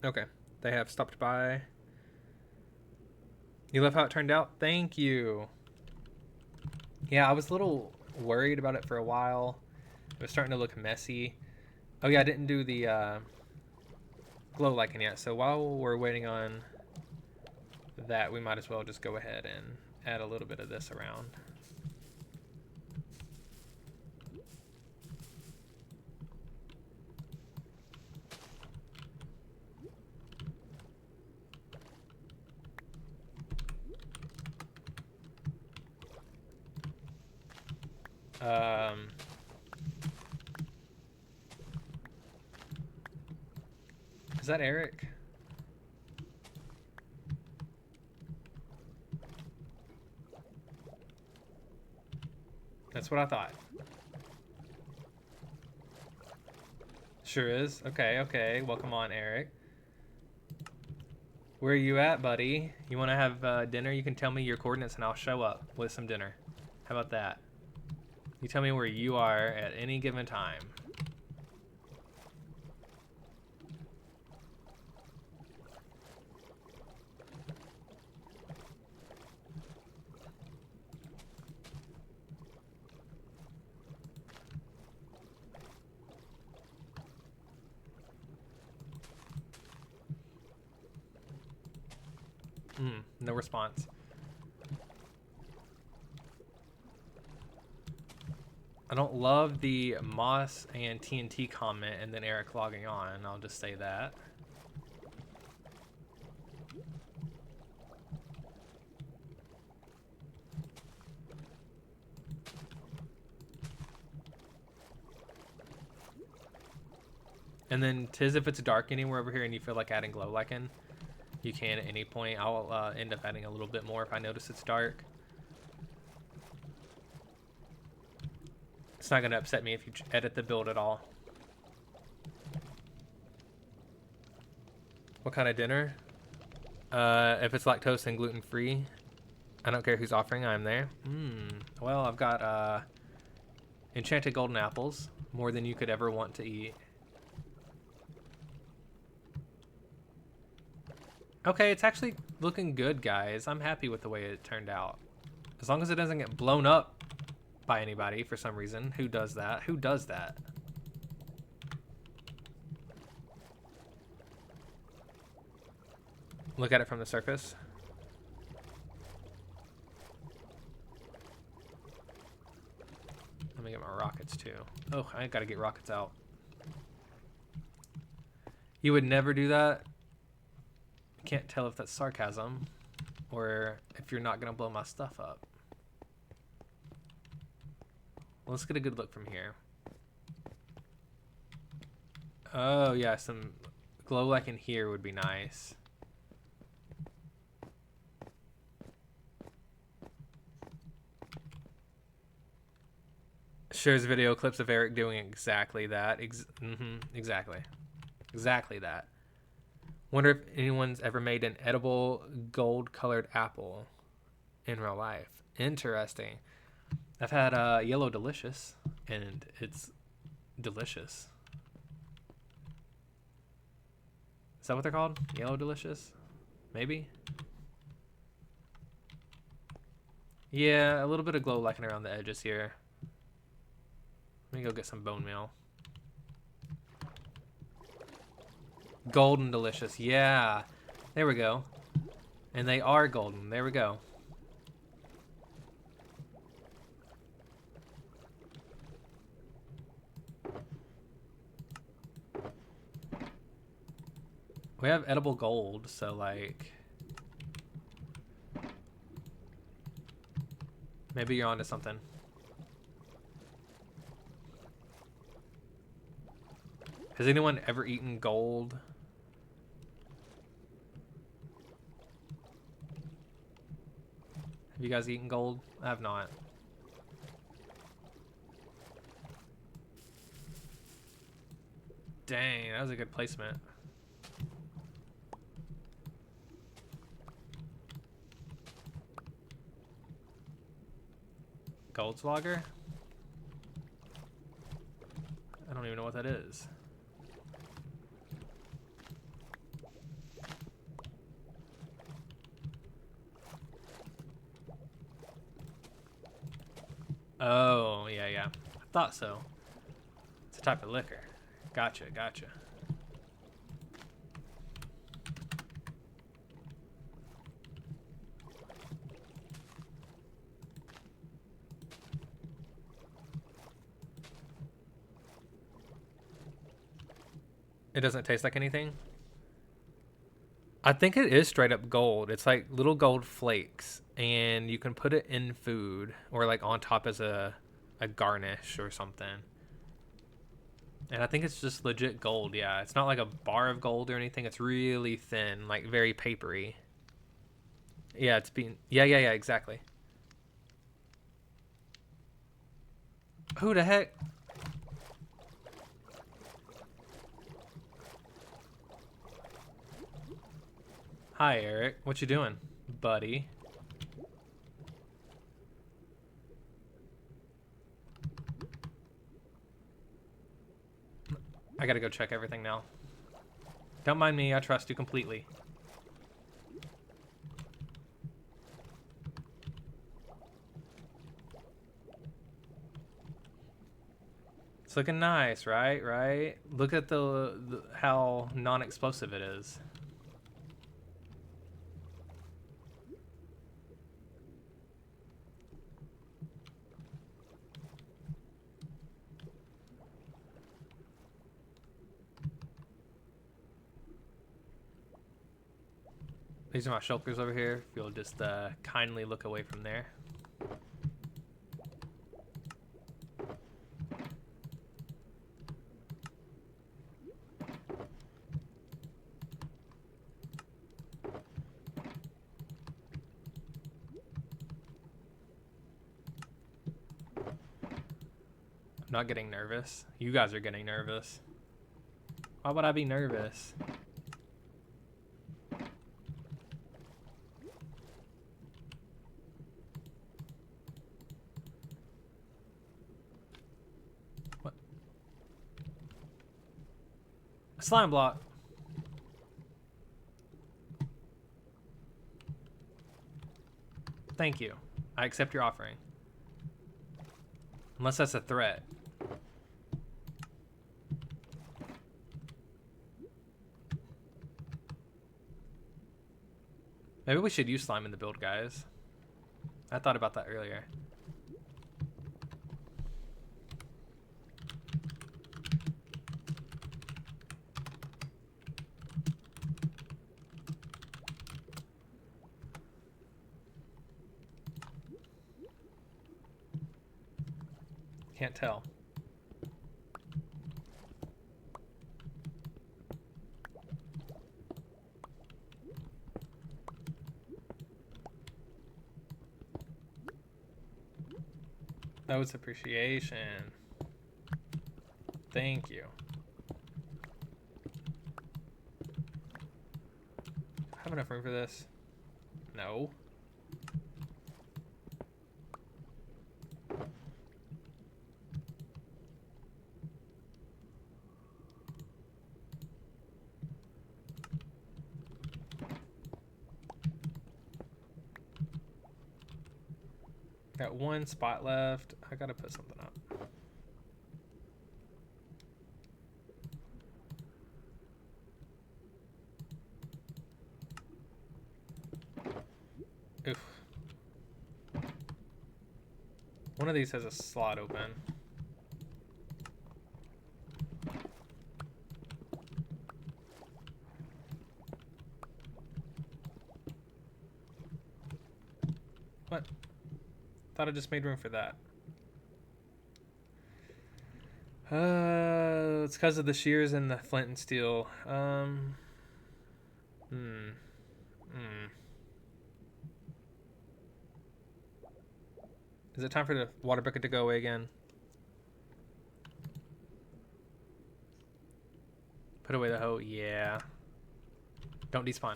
Okay, they have stopped by. You love how it turned out? Thank you. Yeah, I was a little worried about it for a while. It was starting to look messy. Oh yeah, I didn't do the glow lichen yet. So while we're waiting on that, we might as well just go ahead and add a little bit of this around. Is that Eric? That's what I thought. Sure is. Okay, okay. Welcome on, Eric. Where are you at, buddy? You want to have dinner? You can tell me your coordinates and I'll show up with some dinner. How about that? You tell me where you are at any given time. No response. I don't love the Moss and TNT comment and then Eric logging on. I'll just say that. And then tis if it's dark anywhere over here and you feel like adding glow lichen, you can at any point. I'll end up adding a little bit more if I notice it's dark. It's not going to upset me if you edit the build at all. What kind of dinner? If it's lactose and gluten-free, I don't care who's offering, I'm there. Well, I've got enchanted golden apples, more than you could ever want to eat. Okay, it's actually looking good, guys. I'm happy with the way it turned out. As long as it doesn't get blown up by anybody for some reason. Who does that? Who does that? Look at it from the surface. Let me get my rockets too. Oh, I gotta get rockets out. You would never do that? Can't tell if that's sarcasm or if you're not gonna blow my stuff up. Well, let's get a good look from here. Oh yeah, some glow like in here would be nice. Shares video clips of Eric doing exactly that. Exactly. Exactly that. Wonder if anyone's ever made an edible gold-colored apple in real life. Interesting. I've had Yellow Delicious, and it's delicious. Is that what they're called? Yellow Delicious? Maybe? Yeah, a little bit of glow lichen around the edges here. Let me go get some bone meal. Golden delicious. Yeah. There we go. And they are golden. There we go. We have edible gold, so like maybe you're onto something. Has anyone ever eaten gold? Have you guys eaten gold? I have not. Dang, that was a good placement. Goldslogger? I don't even know what that is. Oh, yeah, yeah. I thought so. It's a type of liquor. Gotcha, gotcha. It doesn't taste like anything? I think it is straight up gold. It's like little gold flakes, and you can put it in food or like on top as a garnish or something. And I think it's just legit gold, yeah. It's not like a bar of gold or anything. It's really thin, like very papery. Yeah, it's being... Yeah, yeah, yeah, exactly. Who the heck? Hi, Eric. What you doing, buddy? I gotta go check everything now. Don't mind me. I trust you completely. It's looking nice, right? Right? Look at the how non-explosive it is. These are my shulkers over here. If you'll just kindly look away from there. I'm not getting nervous. You guys are getting nervous. Why would I be nervous? What? A slime block. Thank you. I accept your offering. Unless that's a threat. Maybe we should use slime in the build, guys. I thought about that earlier. Can't tell. That was appreciation. Thank you. Have enough room for this? No. Got one spot left. I gotta put something up. Oof. One of these has a slot open. What? Thought I just made room for that. It's because of the shears and the flint and steel. Is it time for the water bucket to go away again? Put away the hoe. Yeah. Don't despawn.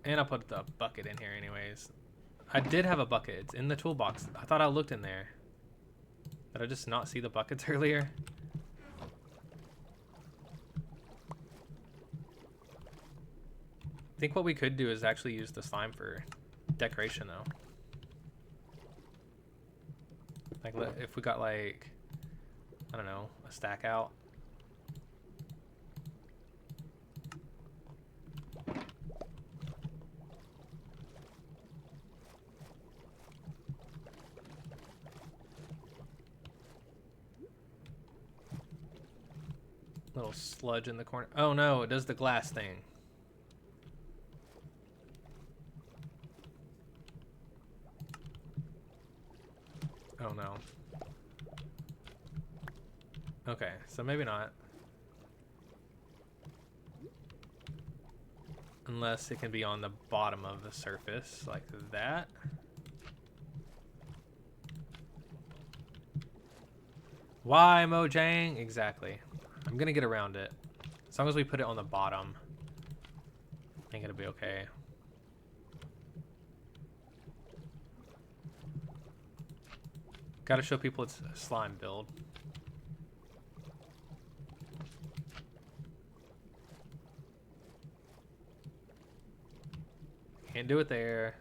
And I'll put the bucket in here anyways. I did have a bucket. It's in the toolbox. I thought I looked in there. Did I just not see the buckets earlier? I think what we could do is actually use the slime for decoration though. Like if we got like, I don't know, a stack out. Little sludge in the corner. Oh no, it does the glass thing. Oh no. Okay, so maybe not. Unless it can be on the bottom of the surface, like that. Why, Mojang? Exactly. I'm gonna get around it. As long as we put it on the bottom, I think it'll be okay. Gotta show people it's a slime build. Can't do it there.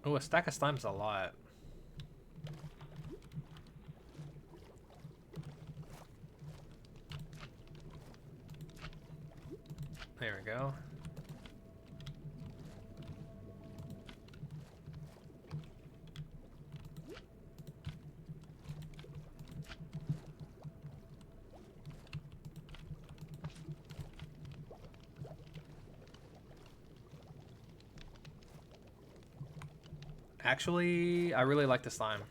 Oh, a stack of slime's a lot. There we go. Actually, I really like the slime.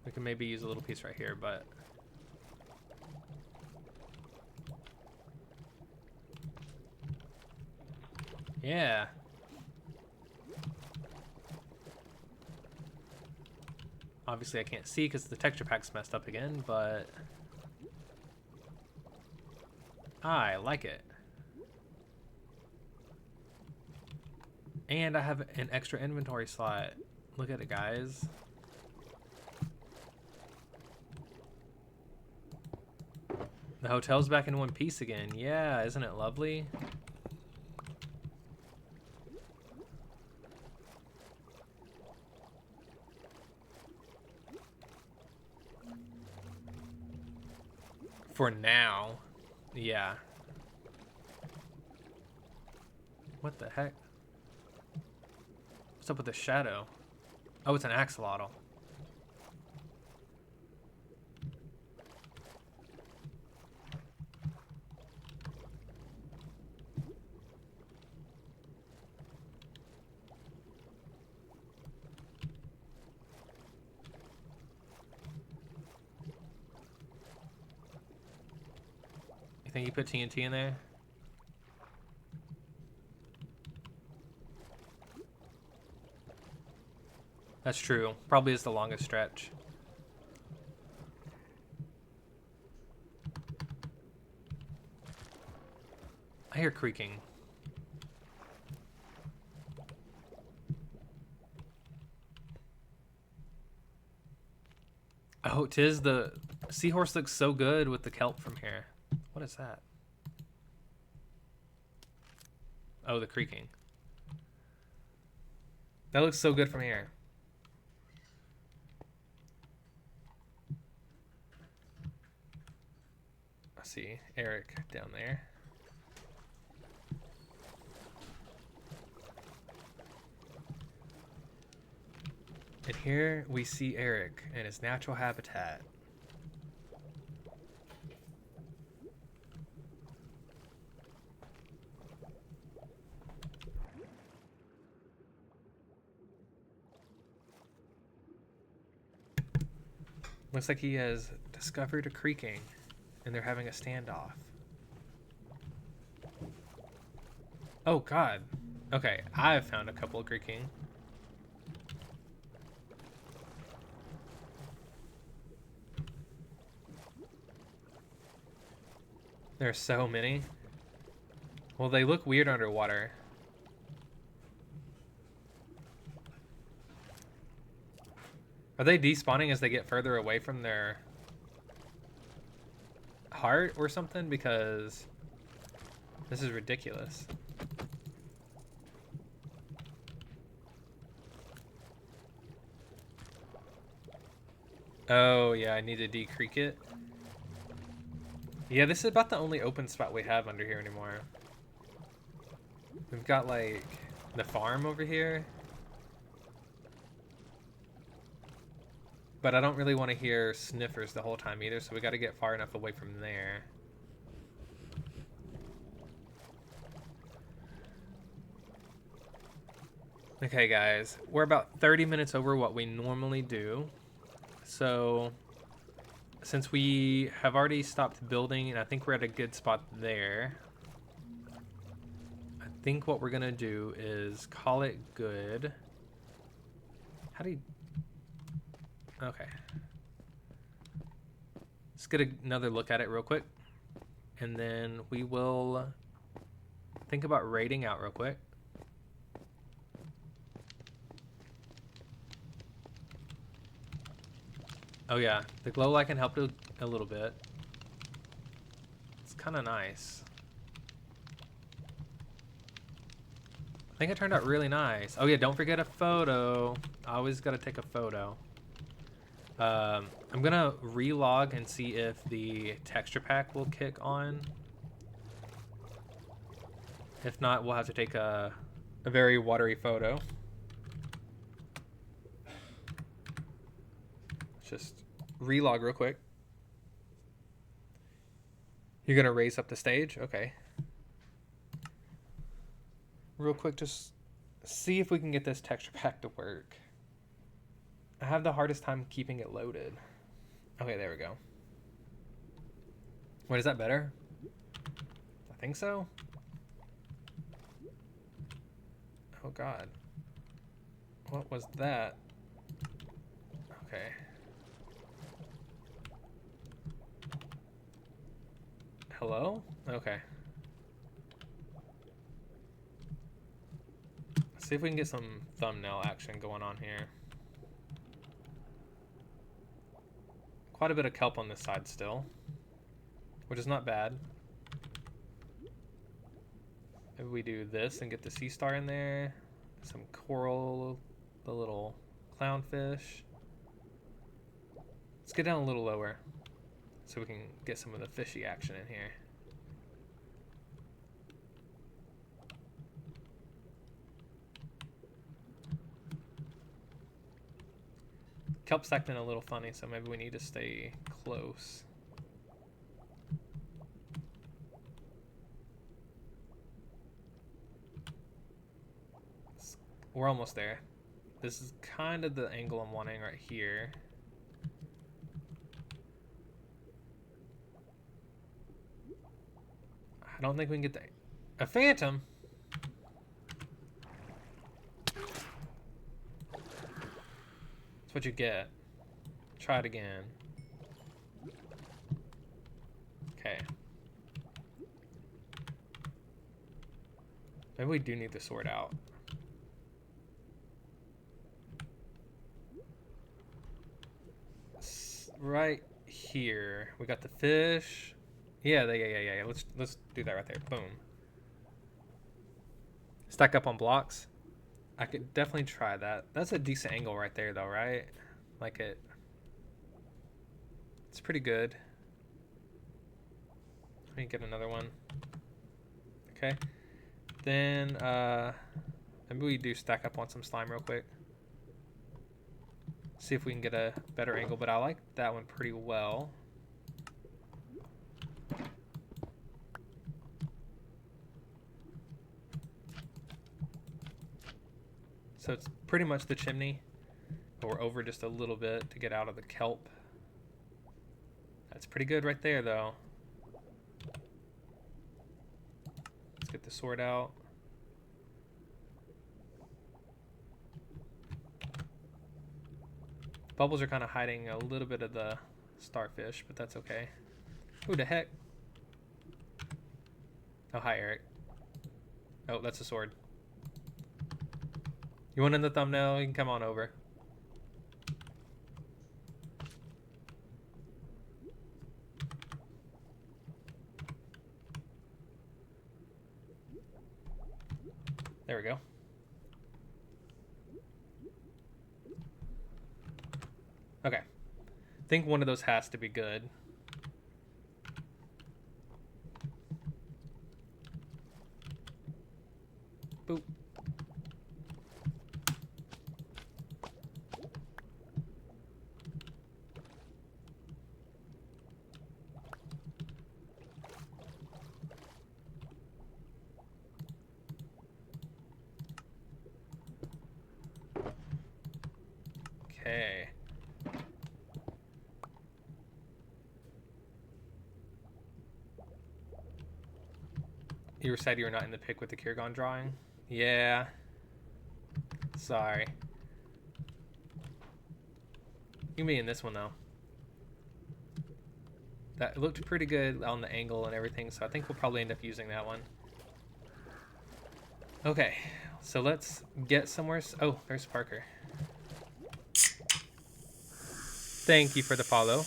We can maybe use a little piece right here, but... yeah. Obviously I can't see because the texture pack's messed up again, but... I like it. And I have an extra inventory slot. Look at it, guys. The hotel's back in one piece again. Yeah, isn't it lovely? For now. Yeah. What the heck? What's up with the shadow? Oh, it's an axolotl. You think you put TNT in there? That's true. Probably is the longest stretch. I hear creaking. Oh, 'tis the seahorse looks so good with the kelp from here. What is that? Oh, the creaking. That looks so good from here. I see Eric down there. And here we see Eric in his natural habitat. Looks like he has discovered a creaking, and they're having a standoff. Oh, God. Okay, I've found a couple of creaking. There's so many. Well, they look weird underwater. Are they despawning as they get further away from their heart or something? Because this is ridiculous. Oh, yeah, I need to decreak it. Yeah, this is about the only open spot we have under here anymore. We've got, like, the farm over here. But I don't really want to hear sniffers the whole time either, so we got to get far enough away from there. Okay, guys, we're about 30 minutes over what we normally do. So, since we have already stopped building, and I think we're at a good spot there, I think what we're going to do is call it good. How do you... Okay. Let's get another look at it real quick. And then we will think about raiding out real quick. Oh yeah, the glow light can help a little bit. It's kind of nice. I think it turned out really nice. Oh yeah, don't forget a photo. I always got to take a photo. I'm gonna relog and see if the texture pack will kick on. If not, we'll have to take a very watery photo. Let's just relog real quick. You're gonna raise up the stage? Okay. Real quick, just see if we can get this texture pack to work. I have the hardest time keeping it loaded. Okay, there we go. Wait, is that better? I think so. Oh God. What was that? Okay. Hello? Okay. Let's see if we can get some thumbnail action going on here. Quite a bit of kelp on this side still, which is not bad. Maybe we do this and get the sea star in there. Some coral, the little clownfish. Let's get down a little lower so we can get some of the fishy action in here. Kelp's acting a little funny, so maybe we need to stay close. We're almost there. This is kind of the angle I'm wanting right here. I don't think we can get a phantom. That's what you get. Try it again. Okay. Maybe we do need the sword out. Right here, we got the fish. Yeah. Let's do that right there. Boom. Stack up on blocks. I could definitely try that. That's a decent angle right there, though, right? Like it. It's pretty good. Let me get another one. Okay. Then maybe we do stack up on some slime real quick. See if we can get a better angle, but I like that one pretty well. So it's pretty much the chimney, but we're over just a little bit to get out of the kelp. That's pretty good right there, though. Let's get the sword out. Bubbles are kind of hiding a little bit of the starfish, but that's okay. Who the heck? Oh, hi, Eric. Oh, that's a sword. You want in the thumbnail? You can come on over. There we go. Okay. I think one of those has to be good. Boop. Okay. You said you were not in the pic with the Kiergon drawing? Yeah. Sorry. You can be in this one, though. That looked pretty good on the angle and everything, so I think we'll probably end up using that one. Okay, so let's get somewhere. Oh, there's Parker. Thank you for the follow.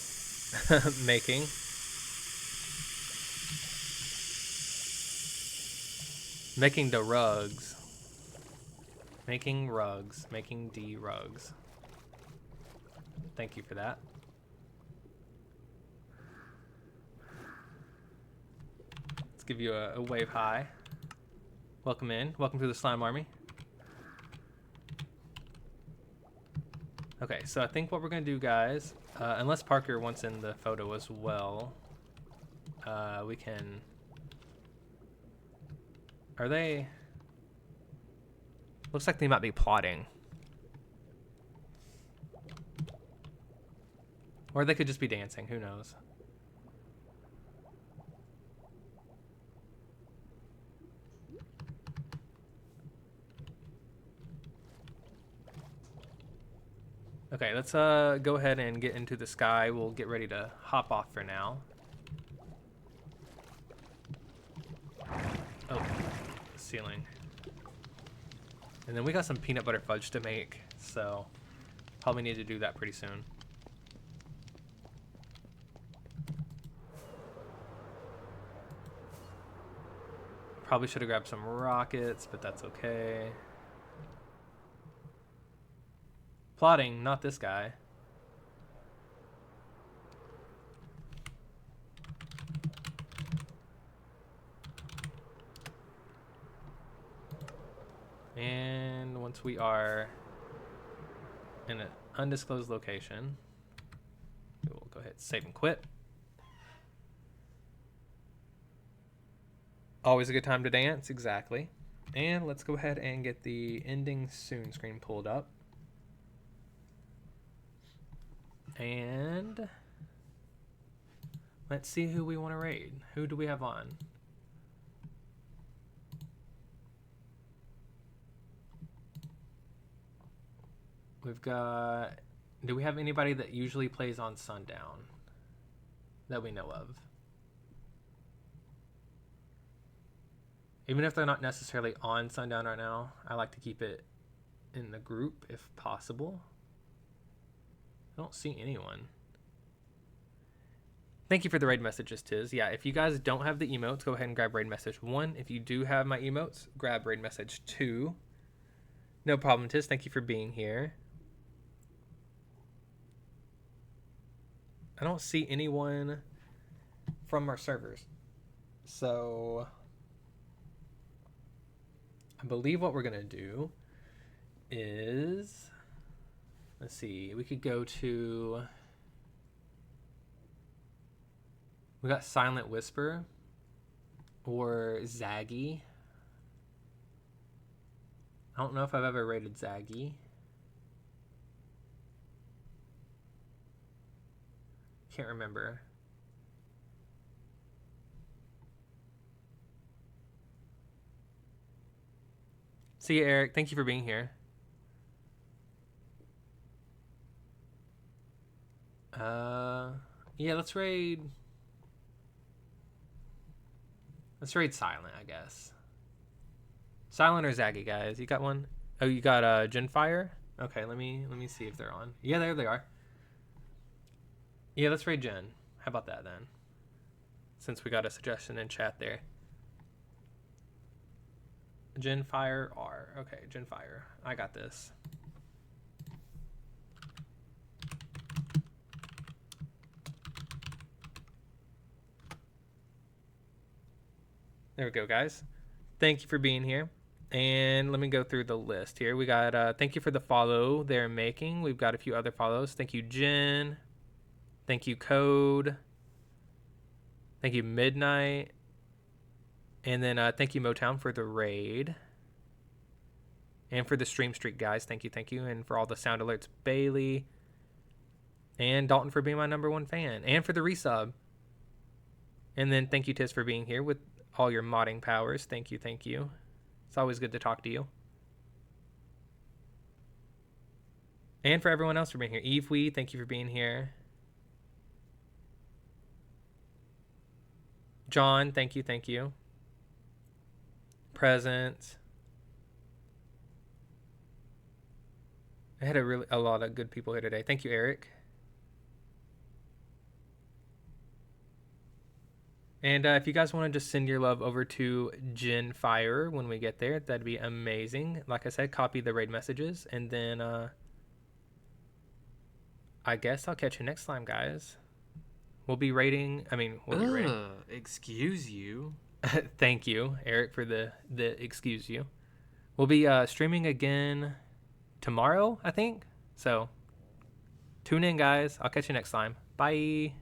Making. Making the rugs. Making rugs. Making the rugs. Thank you for that. Let's give you a wave high. Welcome in. Welcome to the slime army. Okay, so I think what we're going to do, guys, unless Parker wants in the photo as well, we can... Are they... Looks like they might be plotting. Or they could just be dancing, who knows. Okay, let's go ahead and get into the sky. We'll get ready to hop off for now. Oh, ceiling. And then we got some peanut butter fudge to make, so probably need to do that pretty soon. Probably should have grabbed some rockets, but that's okay. Plotting, not this guy. And once we are in an undisclosed location, we'll go ahead and save and quit. Always a good time to dance, exactly. And let's go ahead and get the ending soon screen pulled up. And let's see who we want to raid. Who do we have on? We've got... Do we have anybody that usually plays on Sundown that we know of? Even if they're not necessarily on Sundown right now, I like to keep it in the group if possible. I don't see anyone. Thank you for the raid messages, Tiz. Yeah, if you guys don't have the emotes, go ahead and grab raid message 1. If you do have my emotes, grab raid message 2. No problem, Tiz. Thank you for being here. I don't see anyone from our servers. So I believe what we're going to do is... Let's see, we could go to... We got Silent Whisper or Zaggy. I don't know if I've ever rated Zaggy. Can't remember. See you, Eric. Thank you for being here. Yeah, let's raid. Let's raid Silent, I guess. Silent or Zaggy, guys? You got one? Oh, you got Genfire? Okay, let me see if they're on. Yeah, there they are. Yeah, let's raid Gen. How about that then? Since we got a suggestion in chat there. Genfire R. Okay, Genfire. I got this. There we go, guys. Thank you for being here. And let me go through the list here. We got thank you for the follow they're making. We've got a few other follows. Thank you, Jen. Thank you, Code. Thank you, Midnight. And then thank you, Motown, for the raid. And for the stream streak, guys. Thank you, thank you. And for all the sound alerts, Bailey. And Dalton for being my #1 fan. And for the resub. And then thank you, Tiz, for being here with all your modding powers. Thank you, thank you. It's always good to talk to you. And for everyone else for being here. Eve Wee, thank you for being here. John, thank you, thank you. Present. I had a lot of good people here today. Thank you, Eric. And if you guys want to just send your love over to Genfire when we get there, that'd be amazing. Like I said, copy the raid messages, and then I guess I'll catch you next time, guys. We'll be raiding. Excuse you. Thank you, Eric, for the excuse you. We'll be streaming again tomorrow, I think. So tune in, guys. I'll catch you next time. Bye.